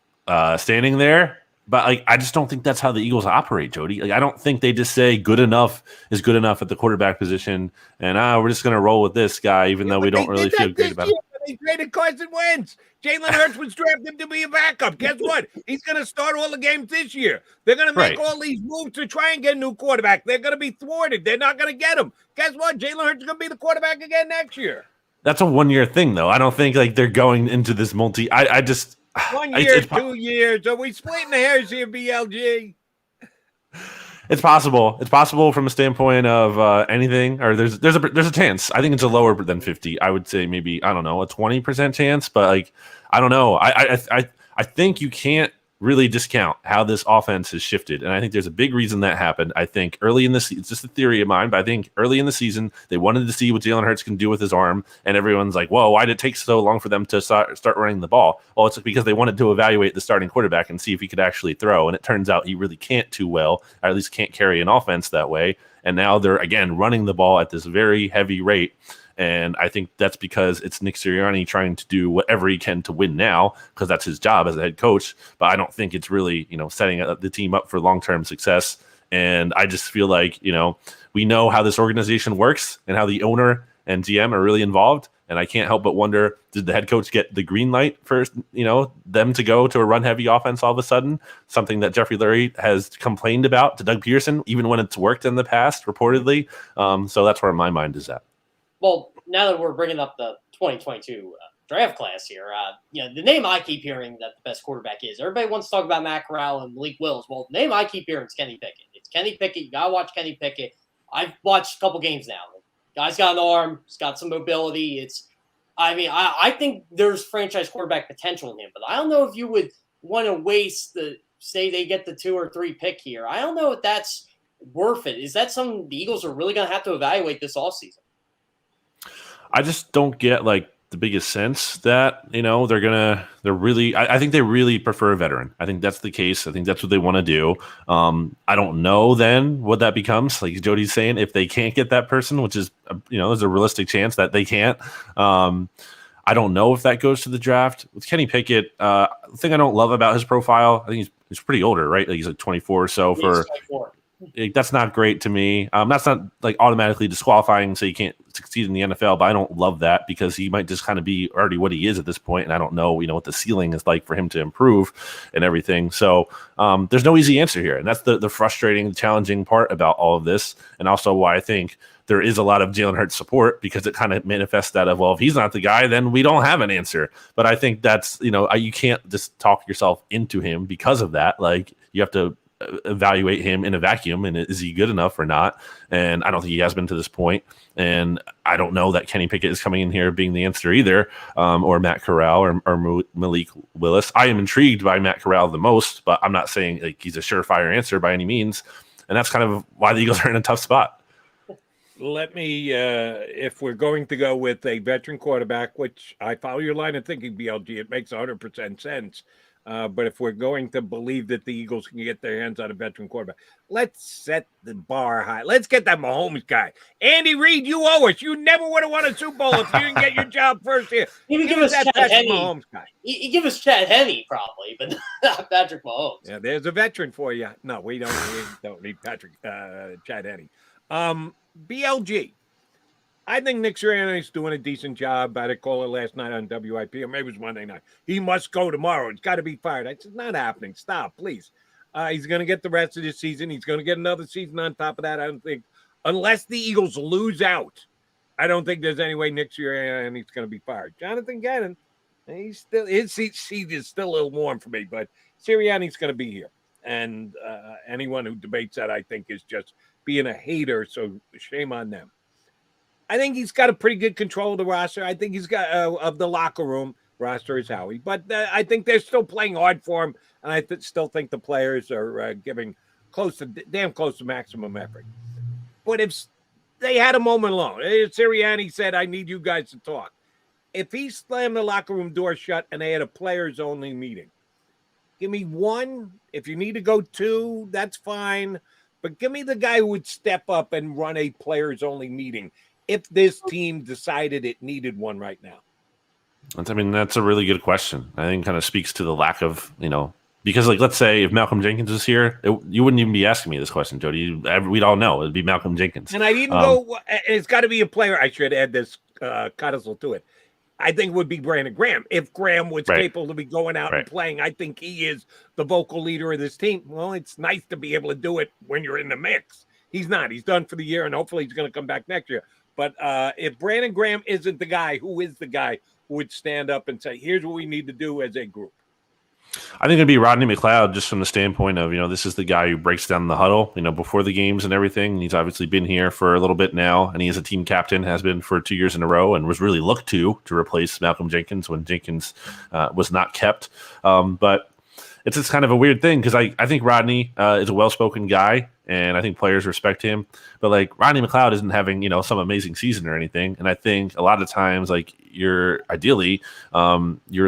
standing there. But, like, I just don't think that's how the Eagles operate, Jody. Like, I don't think they just say good enough is good enough at the quarterback position, and we're just going to roll with this guy, even though we don't really feel great about it. They traded Carson Wentz. Jalen Hurts was drafted to be a backup. Guess what? He's going to start all the games this year. They're going to make all these moves to try and get a new quarterback. They're going to be thwarted. They're not going to get him. Guess what? Jalen Hurts is going to be the quarterback again next year. That's a 1-year thing, though. I don't think, like, they're going into this I just 1 year, 2 years. Are we splitting the hairs here, BLG? It's possible. It's possible from a standpoint of anything, or there's a chance. I think it's a lower than 50. I would say maybe, I don't know, a 20% chance, but, like, I don't know. I think you can't really discount how this offense has shifted, and I think there's a big reason that happened. I think early in the season, it's just a theory of mine, but I think early in the season they wanted to see what Jalen Hurts can do with his arm, and everyone's like, whoa, why did it take so long for them to start running the ball? Well, it's because they wanted to evaluate the starting quarterback and see if he could actually throw, and it turns out he really can't too well, or at least can't carry an offense that way, and now they're, again, running the ball at this very heavy rate. And I think that's because it's Nick Sirianni trying to do whatever he can to win now, because that's his job as a head coach. But I don't think it's really, setting the team up for long-term success. And I just feel like, we know how this organization works and how the owner and GM are really involved. And I can't help but wonder, did the head coach get the green light for, them to go to a run-heavy offense all of a sudden? Something that Jeffrey Lurie has complained about to Doug Pearson, even when it's worked in the past, reportedly. So that's where my mind is at. Well, now that we're bringing up the 2022 draft class here, the name I keep hearing that the best quarterback is, everybody wants to talk about Matt Corral and Malik Willis. Well, the name I keep hearing is Kenny Pickett. It's Kenny Pickett. You got to watch Kenny Pickett. I've watched a couple games now. Guy's got an arm. He's got some mobility. I think there's franchise quarterback potential in him, but I don't know if you would want to waste say they get the 2 or 3 pick here. I don't know if that's worth it. Is that something the Eagles are really going to have to evaluate this offseason? I just don't get the biggest sense that, I think they really prefer a veteran. I think that's the case. I think that's what they want to do. I don't know then what that becomes. Like Jody's saying, if they can't get that person, which is, there's a realistic chance that they can't. I don't know if that goes to the draft. With Kenny Pickett, the thing I don't love about his profile, I think he's pretty older, right? He's 24 or so. That's not great to me. That's not automatically disqualifying, so you can't succeed in the NFL. But I don't love that because he might just kind of be already what he is at this point, and I don't know, what the ceiling is like for him to improve and everything. So there's no easy answer here, and that's the frustrating, challenging part about all of this, and also why I think there is a lot of Jalen Hurts support, because it kind of manifests that of, well, if he's not the guy, then we don't have an answer. But I think that's, you can't just talk yourself into him because of that. You have to evaluate him in a vacuum, and is he good enough or not? And I don't think he has been to this point. And I don't know that Kenny Pickett is coming in here being the answer either, or Matt Corral or Malik Willis. I am intrigued by Matt Corral the most, but I'm not saying he's a surefire answer by any means. And that's kind of why the Eagles are in a tough spot. Let me, if we're going to go with a veteran quarterback, which I follow your line of thinking, BLG, it makes 100% sense. But if we're going to believe that the Eagles can get their hands on a veteran quarterback, let's set the bar high. Let's get that Mahomes guy. Andy Reid, you owe us. You never would have won a Super Bowl if you didn't get your job first here. Give us that Chad Henne. Mahomes guy. You give us Chad Henne probably, but not Patrick Mahomes. Yeah, there's a veteran for you. No, we don't need Chad Henne. BLG. I think Nick Sirianni's doing a decent job. I had a caller last night on WIP, or maybe it was Monday night. He must go tomorrow. It's got to be fired. I said, not happening. Stop, please. He's going to get the rest of this season. He's going to get another season on top of that. I don't think, unless the Eagles lose out, I don't think there's any way Nick Sirianni's going to be fired. Jonathan Gannon, his seat is still a little warm for me, but Sirianni's going to be here. And anyone who debates that, I think, is just being a hater, so shame on them. I think he's got a pretty good control of the roster. I think he's got of the locker room. Roster is Howie, but I think they're still playing hard for him, and I still think the players are giving damn close to maximum effort. But if they had a moment alone, Sirianni said, "I need you guys to talk." If he slammed the locker room door shut and they had a players-only meeting, give me one. If you need to go 2, that's fine. But give me the guy who would step up and run a players-only meeting if this team decided it needed one right now. That's a really good question. I think it kind of speaks to the lack of, because let's say if Malcolm Jenkins was here, you wouldn't even be asking me this question, Jody. We'd all know it'd be Malcolm Jenkins. And I didn't go, it's got to be a player. I should add this codicil to it. I think it would be Brandon Graham. If Graham was capable to be going out and playing, I think he is the vocal leader of this team. Well, it's nice to be able to do it when you're in the mix. He's not. He's done for the year, and hopefully he's going to come back next year. But if Brandon Graham isn't the guy, who is the guy who would stand up and say, here's what we need to do as a group? I think it'd be Rodney McLeod, just from the standpoint of, this is the guy who breaks down the huddle, before the games and everything. He's obviously been here for a little bit now, and he is a team captain, has been for 2 years in a row, and was really looked to replace Malcolm Jenkins when Jenkins was not kept. But it's just kind of a weird thing, because I think Rodney is a well-spoken guy, and I think players respect him. But Rodney McLeod isn't having, some amazing season or anything. And I think a lot of times, your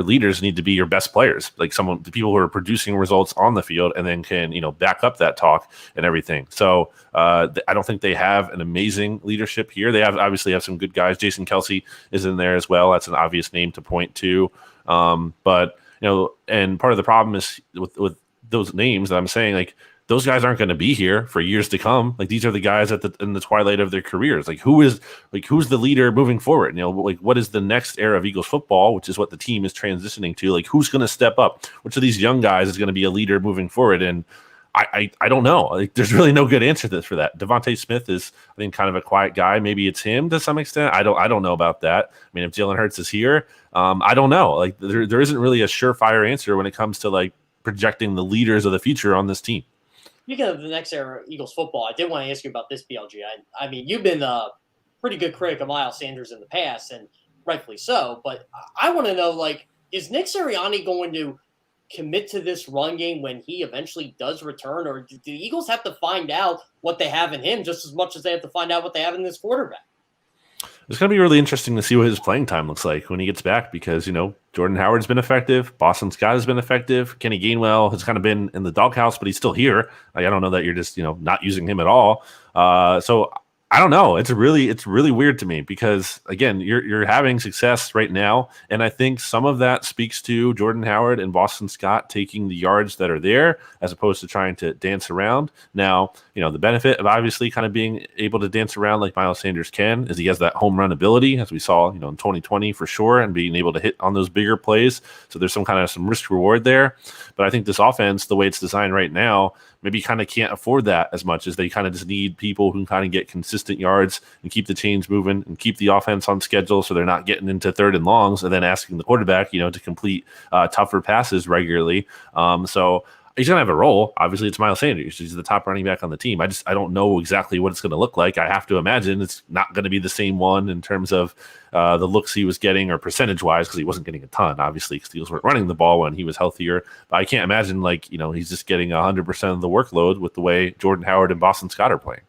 leaders need to be your best players, the people who are producing results on the field and then can, back up that talk and everything. So I don't think they have an amazing leadership here. They obviously have some good guys. Jason Kelsey is in there as well. That's an obvious name to point to. But and part of the problem is with those names that I'm saying, those guys aren't going to be here for years to come. These are the guys in the twilight of their careers. Who's the leader moving forward? What is the next era of Eagles football, which is what the team is transitioning to? Who's going to step up? Which of these young guys is going to be a leader moving forward? And I don't know. There's really no good answer for that. Devontae Smith is, I think, kind of a quiet guy. Maybe it's him to some extent. I don't know about that. If Jalen Hurts is here, I don't know. There isn't really a surefire answer when it comes to projecting the leaders of the future on this team. Speaking of the next era of Eagles football, I did want to ask you about this, BLG. You've been pretty good critic of Miles Sanders in the past, and rightfully so. But I want to know, like, is Nick Sirianni going to commit to this run game when he eventually does return, or do the Eagles have to find out what they have in him just as much as they have to find out what they have in this quarterback? It's going to be really interesting to see what his playing time looks like when he gets back because, Jordan Howard's been effective. Boston Scott has been effective. Kenny Gainwell has kind of been in the doghouse, but he's still here. Like, I don't know that you're just, not using him at all. So I don't know. It's really weird to me because, again, you're having success right now. And I think some of that speaks to Jordan Howard and Boston Scott taking the yards that are there as opposed to trying to dance around. Now, the benefit of obviously kind of being able to dance around like Miles Sanders can is he has that home run ability, as we saw, in 2020 for sure, and being able to hit on those bigger plays. So there's some risk reward there. But I think this offense, the way it's designed right now, maybe kind of can't afford that as much as they kind of just need people who can kind of get consistent yards and keep the chains moving and keep the offense on schedule so they're not getting into third and longs and then asking the quarterback, to complete tougher passes regularly. So he's going to have a role. Obviously, it's Miles Sanders. He's the top running back on the team. I don't know exactly what it's going to look like. I have to imagine it's not going to be the same one in terms of the looks he was getting or percentage-wise because he wasn't getting a ton, obviously, because the Eagles weren't running the ball when he was healthier. But I can't imagine, he's just getting 100% of the workload with the way Jordan Howard and Boston Scott are playing.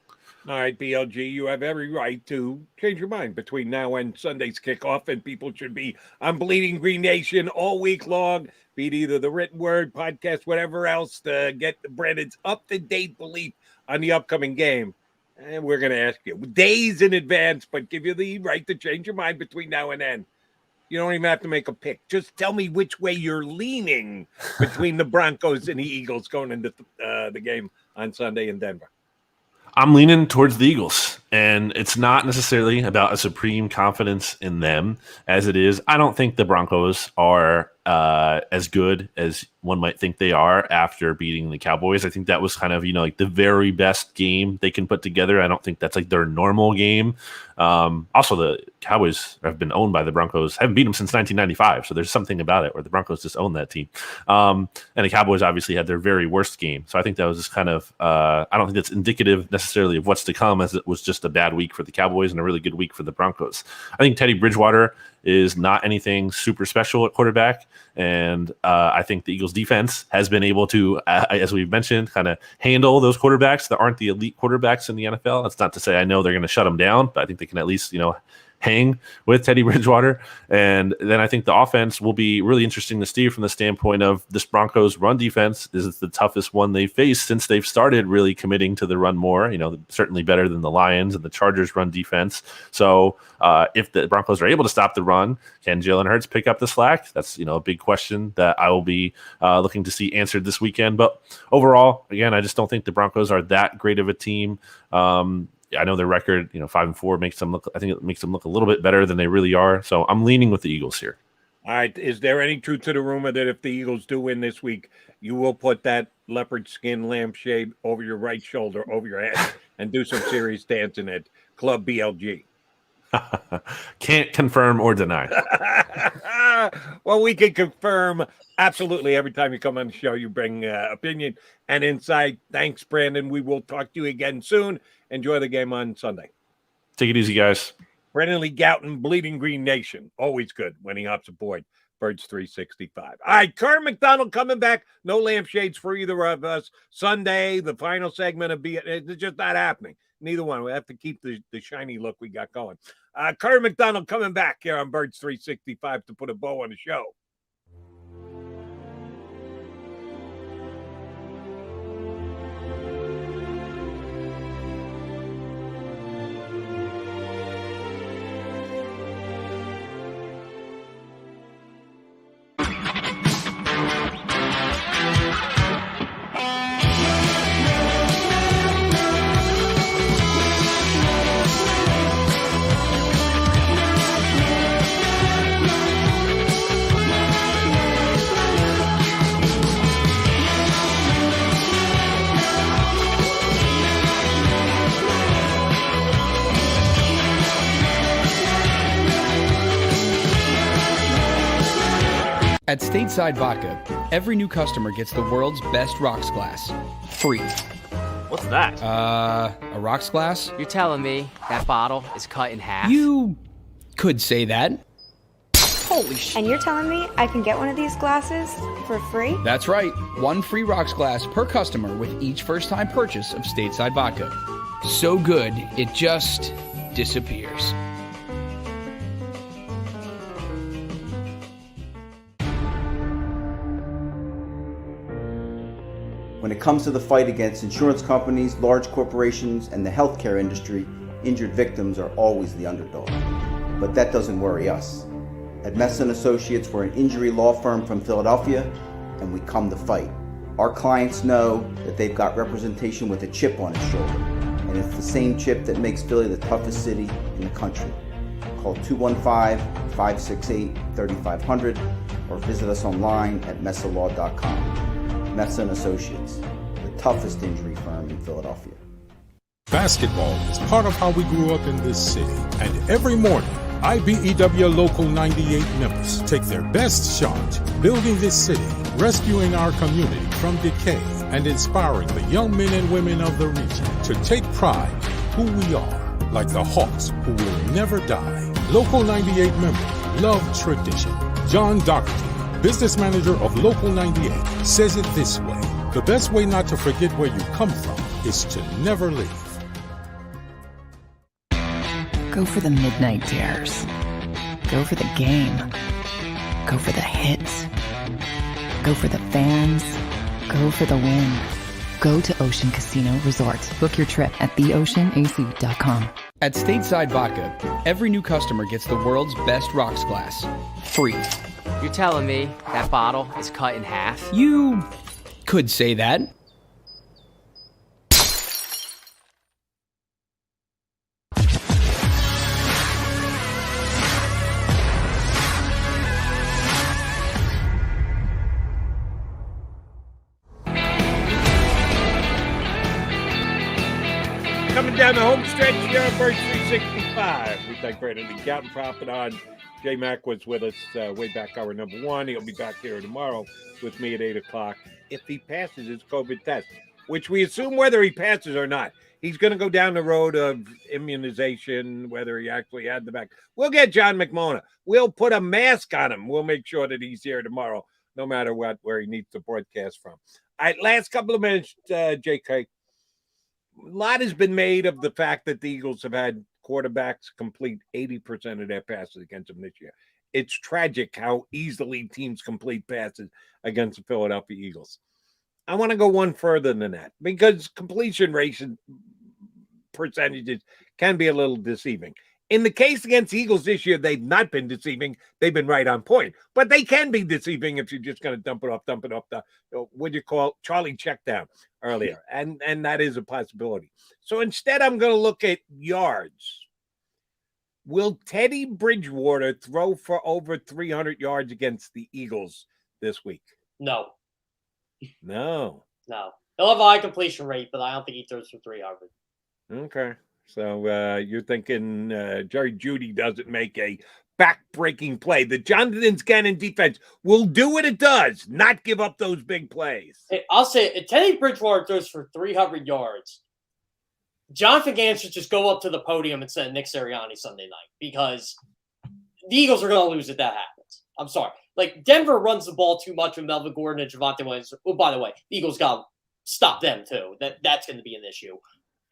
All right, BLG, you have every right to change your mind between now and Sunday's kickoff, and people should be on Bleeding Green Nation all week long. Beat either the written word, podcast, whatever else to get Brandon's up-to-date belief on the upcoming game. And we're going to ask you days in advance, but give you the right to change your mind between now and then. You don't even have to make a pick. Just tell me which way you're leaning between the Broncos and the Eagles going into the game on Sunday in Denver. I'm leaning towards the Eagles, and it's not necessarily about a supreme confidence in them as it is. I don't think the Broncos are as good as one might think they are after beating the Cowboys. I think that was kind of, the very best game they can put together. I don't think that's like their normal game. Also, the Cowboys have been owned by the Broncos, haven't beat them since 1995. So there's something about it where the Broncos just own that team. And the Cowboys obviously had their very worst game. So I think that was just kind of, I don't think that's indicative necessarily of what's to come, as it was just a bad week for the Cowboys and a really good week for the Broncos. I think Teddy Bridgewater is not anything super special at quarterback. And I think the Eagles defense has been able to, as we've mentioned, kind of handle those quarterbacks that aren't the elite quarterbacks in the NFL. That's not to say I know they're going to shut them down, but I think they can at least, hang with Teddy Bridgewater. And then I think the offense will be really interesting to see from the standpoint of this Broncos run defense is the toughest one they've faced since they've started really committing to the run more, certainly better than the Lions and the Chargers run defense. So if the Broncos are able to stop the run, can Jalen Hurts pick up the slack? That's, a big question that I will be looking to see answered this weekend. But overall, again, I just don't think the Broncos are that great of a team. I know their record, 5-4 makes them look. I think it makes them look a little bit better than they really are. So I'm leaning with the Eagles here. All right. Is there any truth to the rumor that if the Eagles do win this week, you will put that leopard skin lampshade over your right shoulder, over your head, and do some serious dancing at Club BLG? Can't confirm or deny. Well, we can confirm absolutely every time you come on the show. You bring opinion and insight. Thanks, Brandon. We will talk to you again soon. Enjoy the game on Sunday. Take it easy, guys. Brandon Lee Gowton, Bleeding Green Nation. Always good when he hops aboard Birds 365. All right, Kerr McDonald coming back. No lampshades for either of us. Sunday, the final segment of it's just not happening. Neither one. We have to keep the shiny look we got going. Kerr McDonald coming back here on Birds 365 to put a bow on the show. At Stateside Vodka, every new customer gets the world's best rocks glass, free. What's that? A rocks glass? You're telling me that bottle is cut in half? You could say that. Holy shit. And you're telling me I can get one of these glasses for free? That's right. One free rocks glass per customer with each first-time purchase of stateside vodka. So good, it just disappears. When it comes to the fight against insurance companies, large corporations, and the healthcare industry, injured victims are always the underdog. But that doesn't worry us. At Mess & Associates, we're an injury law firm from Philadelphia, and we come to fight. Our clients know that they've got representation with a chip on its shoulder, and it's the same chip that makes Philly the toughest city in the country. Call 215-568-3500 or visit us online at messalaw.com. Mess & Associates, the toughest injury firm in Philadelphia. Basketball is part of how we grew up in this city, and every morning, IBEW Local 98 members take their best shot building this city, rescuing our community from decay, and inspiring the young men and women of the region to take pride in who we are, like the Hawks who will never die. Local 98 members love tradition. John Doherty, business manager of Local 98, says it this way: the best way not to forget where you come from is to never leave. Go for the midnight dares. Go for the game. Go for the hits. Go for the fans. Go for the win. Go to Ocean Casino Resort. Book your trip at theoceanac.com. At Stateside Vodka, every new customer gets the world's best rocks glass. Free. You're telling me that bottle is cut in half? You could say that. Coming down the home stretch here on Birds 365. We thank Brandon and Gowton for hopping on. J Mac was with us way back hour number one. He'll be back here tomorrow with me at 8 o'clock if he passes his COVID test, which we assume whether he passes or not. He's going to go down the road of immunization, whether he actually had the vaccine. We'll get John McMullen. We'll put a mask on him. We'll make sure that he's here tomorrow, no matter what, where he needs to broadcast from. All right, last couple of minutes, JK. A lot has been made of the fact that the Eagles have had quarterbacks complete 80% of their passes against them this year. It's tragic how easily teams complete passes against the Philadelphia Eagles. I want to go one further than that because completion rates and percentages can be a little deceiving. In the case against the Eagles this year, they've not been deceiving. They've been right on point. But they can be deceiving if you're just going to dump it off the, what you call Charlie check down earlier. And that is a possibility. So instead, I'm going to look at yards. Will Teddy Bridgewater throw for over 300 yards against the Eagles this week? No. No. He'll have a high completion rate, but I don't think he throws for 300. Okay. So you're thinking Jerry Jeudy doesn't make a back-breaking play. The Jonathan Gannon defense will do what it does, not give up those big plays. Hey, I'll say if Teddy Bridgewater throws for 300 yards, Jonathan Gannon should just go up to the podium and send Nick Sirianni Sunday night because the Eagles are going to lose if that happens. I'm sorry. Like, Denver runs the ball too much with Melvin Gordon and Javonte Williams. Oh, by the way, the Eagles got to stop them too. That's going to be an issue.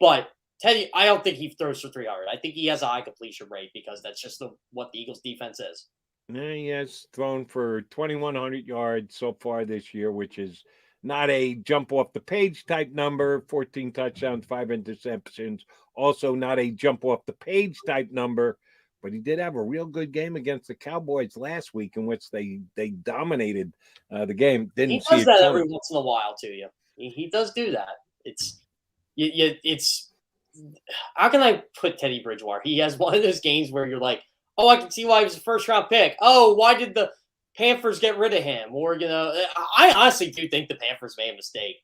But Teddy, I don't think he throws for 300. I think he has a high completion rate because that's just what the Eagles' defense is. Yeah, he has thrown for 2,100 yards so far this year, which is not a jump off the page type number. 14 touchdowns, 5 interceptions. Also not a jump off the page type number. But he did have a real good game against the Cowboys last week in which they dominated the game. He does that every once in a while to you. He does do that. It's how can I put Teddy Bridgewater? He has one of those games where you're like, oh, I can see why he was a first-round pick. Oh, why did the Panthers get rid of him? Or, I honestly do think the Panthers made a mistake,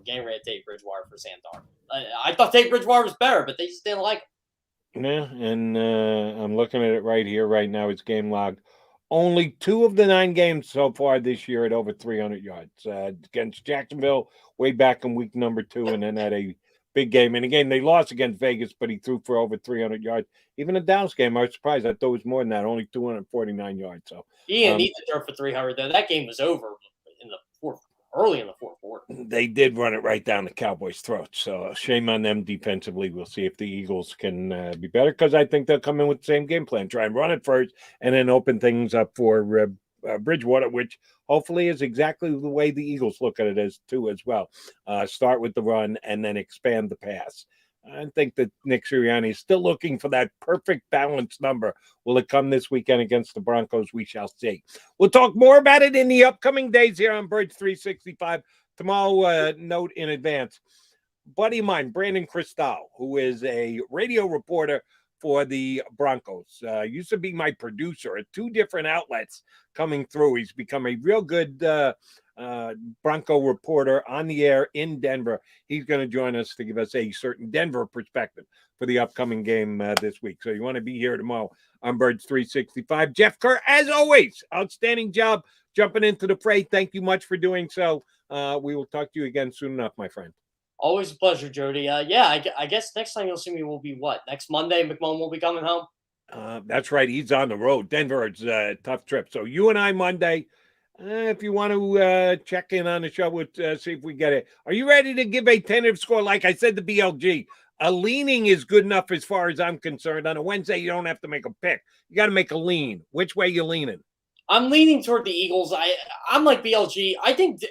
getting rid of Teddy Bridgewater for Sam Darnold. I thought Teddy Bridgewater was better, but they just didn't like him. Yeah, and I'm looking at it right here, right now. It's game logged. Only 2 of the 9 games so far this year at over 300 yards. Against Jacksonville way back in week number 2, and then had a big game. And again, they lost against Vegas, but he threw for over 300 yards. Even a Dallas game, I was surprised. I thought it was more than that, only 249 yards. So he didn't need to throw for 300 though. That game was over in the early in the fourth quarter. They did run it right down the Cowboys' throats. So shame on them defensively. We'll see if the Eagles can be better, because I think they'll come in with the same game plan, try and run it first, and then open things up for Bridgewater, which hopefully is exactly the way the Eagles look at it as well. Start with the run and then expand the pass. I think that Nick Sirianni is still looking for that perfect balanced number. Will it come this weekend against the Broncos? We shall see. We'll talk more about it in the upcoming days here on Birds 365. Tomorrow, note in advance, buddy of mine, Brandon Cristal, who is a radio reporter for the Broncos, used to be my producer at 2 different outlets coming through. He's become a real good Bronco reporter on the air in Denver. He's going to join us to give us a certain Denver perspective for the upcoming game this week. So you want to be here tomorrow on Birds 365. Jeff Kerr, as always, outstanding job jumping into the fray. Thank you much for doing so. We will talk to you again soon enough, my friend. Always a pleasure, Jody. I guess next time you'll see me will be what? Next Monday, McMullen will be coming home? That's right. He's on the road. Denver, it's a tough trip. So you and I Monday. If you want to check in on the show, we'll see if we get it. Are you ready to give a tentative score? Like I said to BLG, a leaning is good enough as far as I'm concerned. On a Wednesday, you don't have to make a pick. You got to make a lean. Which way you leaning? I'm leaning toward the Eagles. I'm like BLG. I think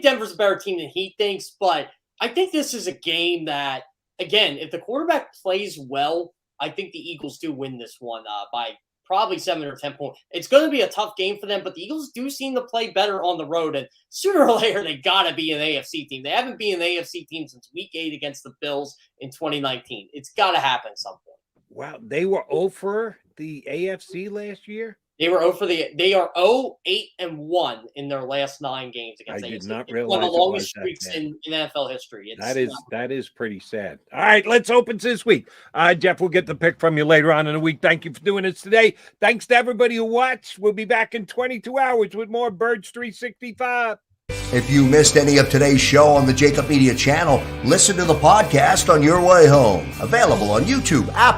Denver's a better team than he thinks, but I think this is a game that, again, if the quarterback plays well, I think the Eagles do win this one by probably 7 or 10 points. It's going to be a tough game for them, but the Eagles do seem to play better on the road, and sooner or later, they got to be an AFC team. They haven't been an AFC team since Week 8 against the Bills in 2019. It's got to happen at some point. Wow, they were 0 for the AFC last year? They are 0-8-1 in their last 9 games against AFC. I did not It's realize one of the it longest was that streaks bad. in NFL history. That is pretty sad. All right, let's open this week. Jeff, we'll get the pick from you later on in the week. Thank you for doing this today. Thanks to everybody who watched. We'll be back in 22 hours with more Birds 365. If you missed any of today's show on the JAKIB Media channel, listen to the podcast on your way home. Available on YouTube, Apple,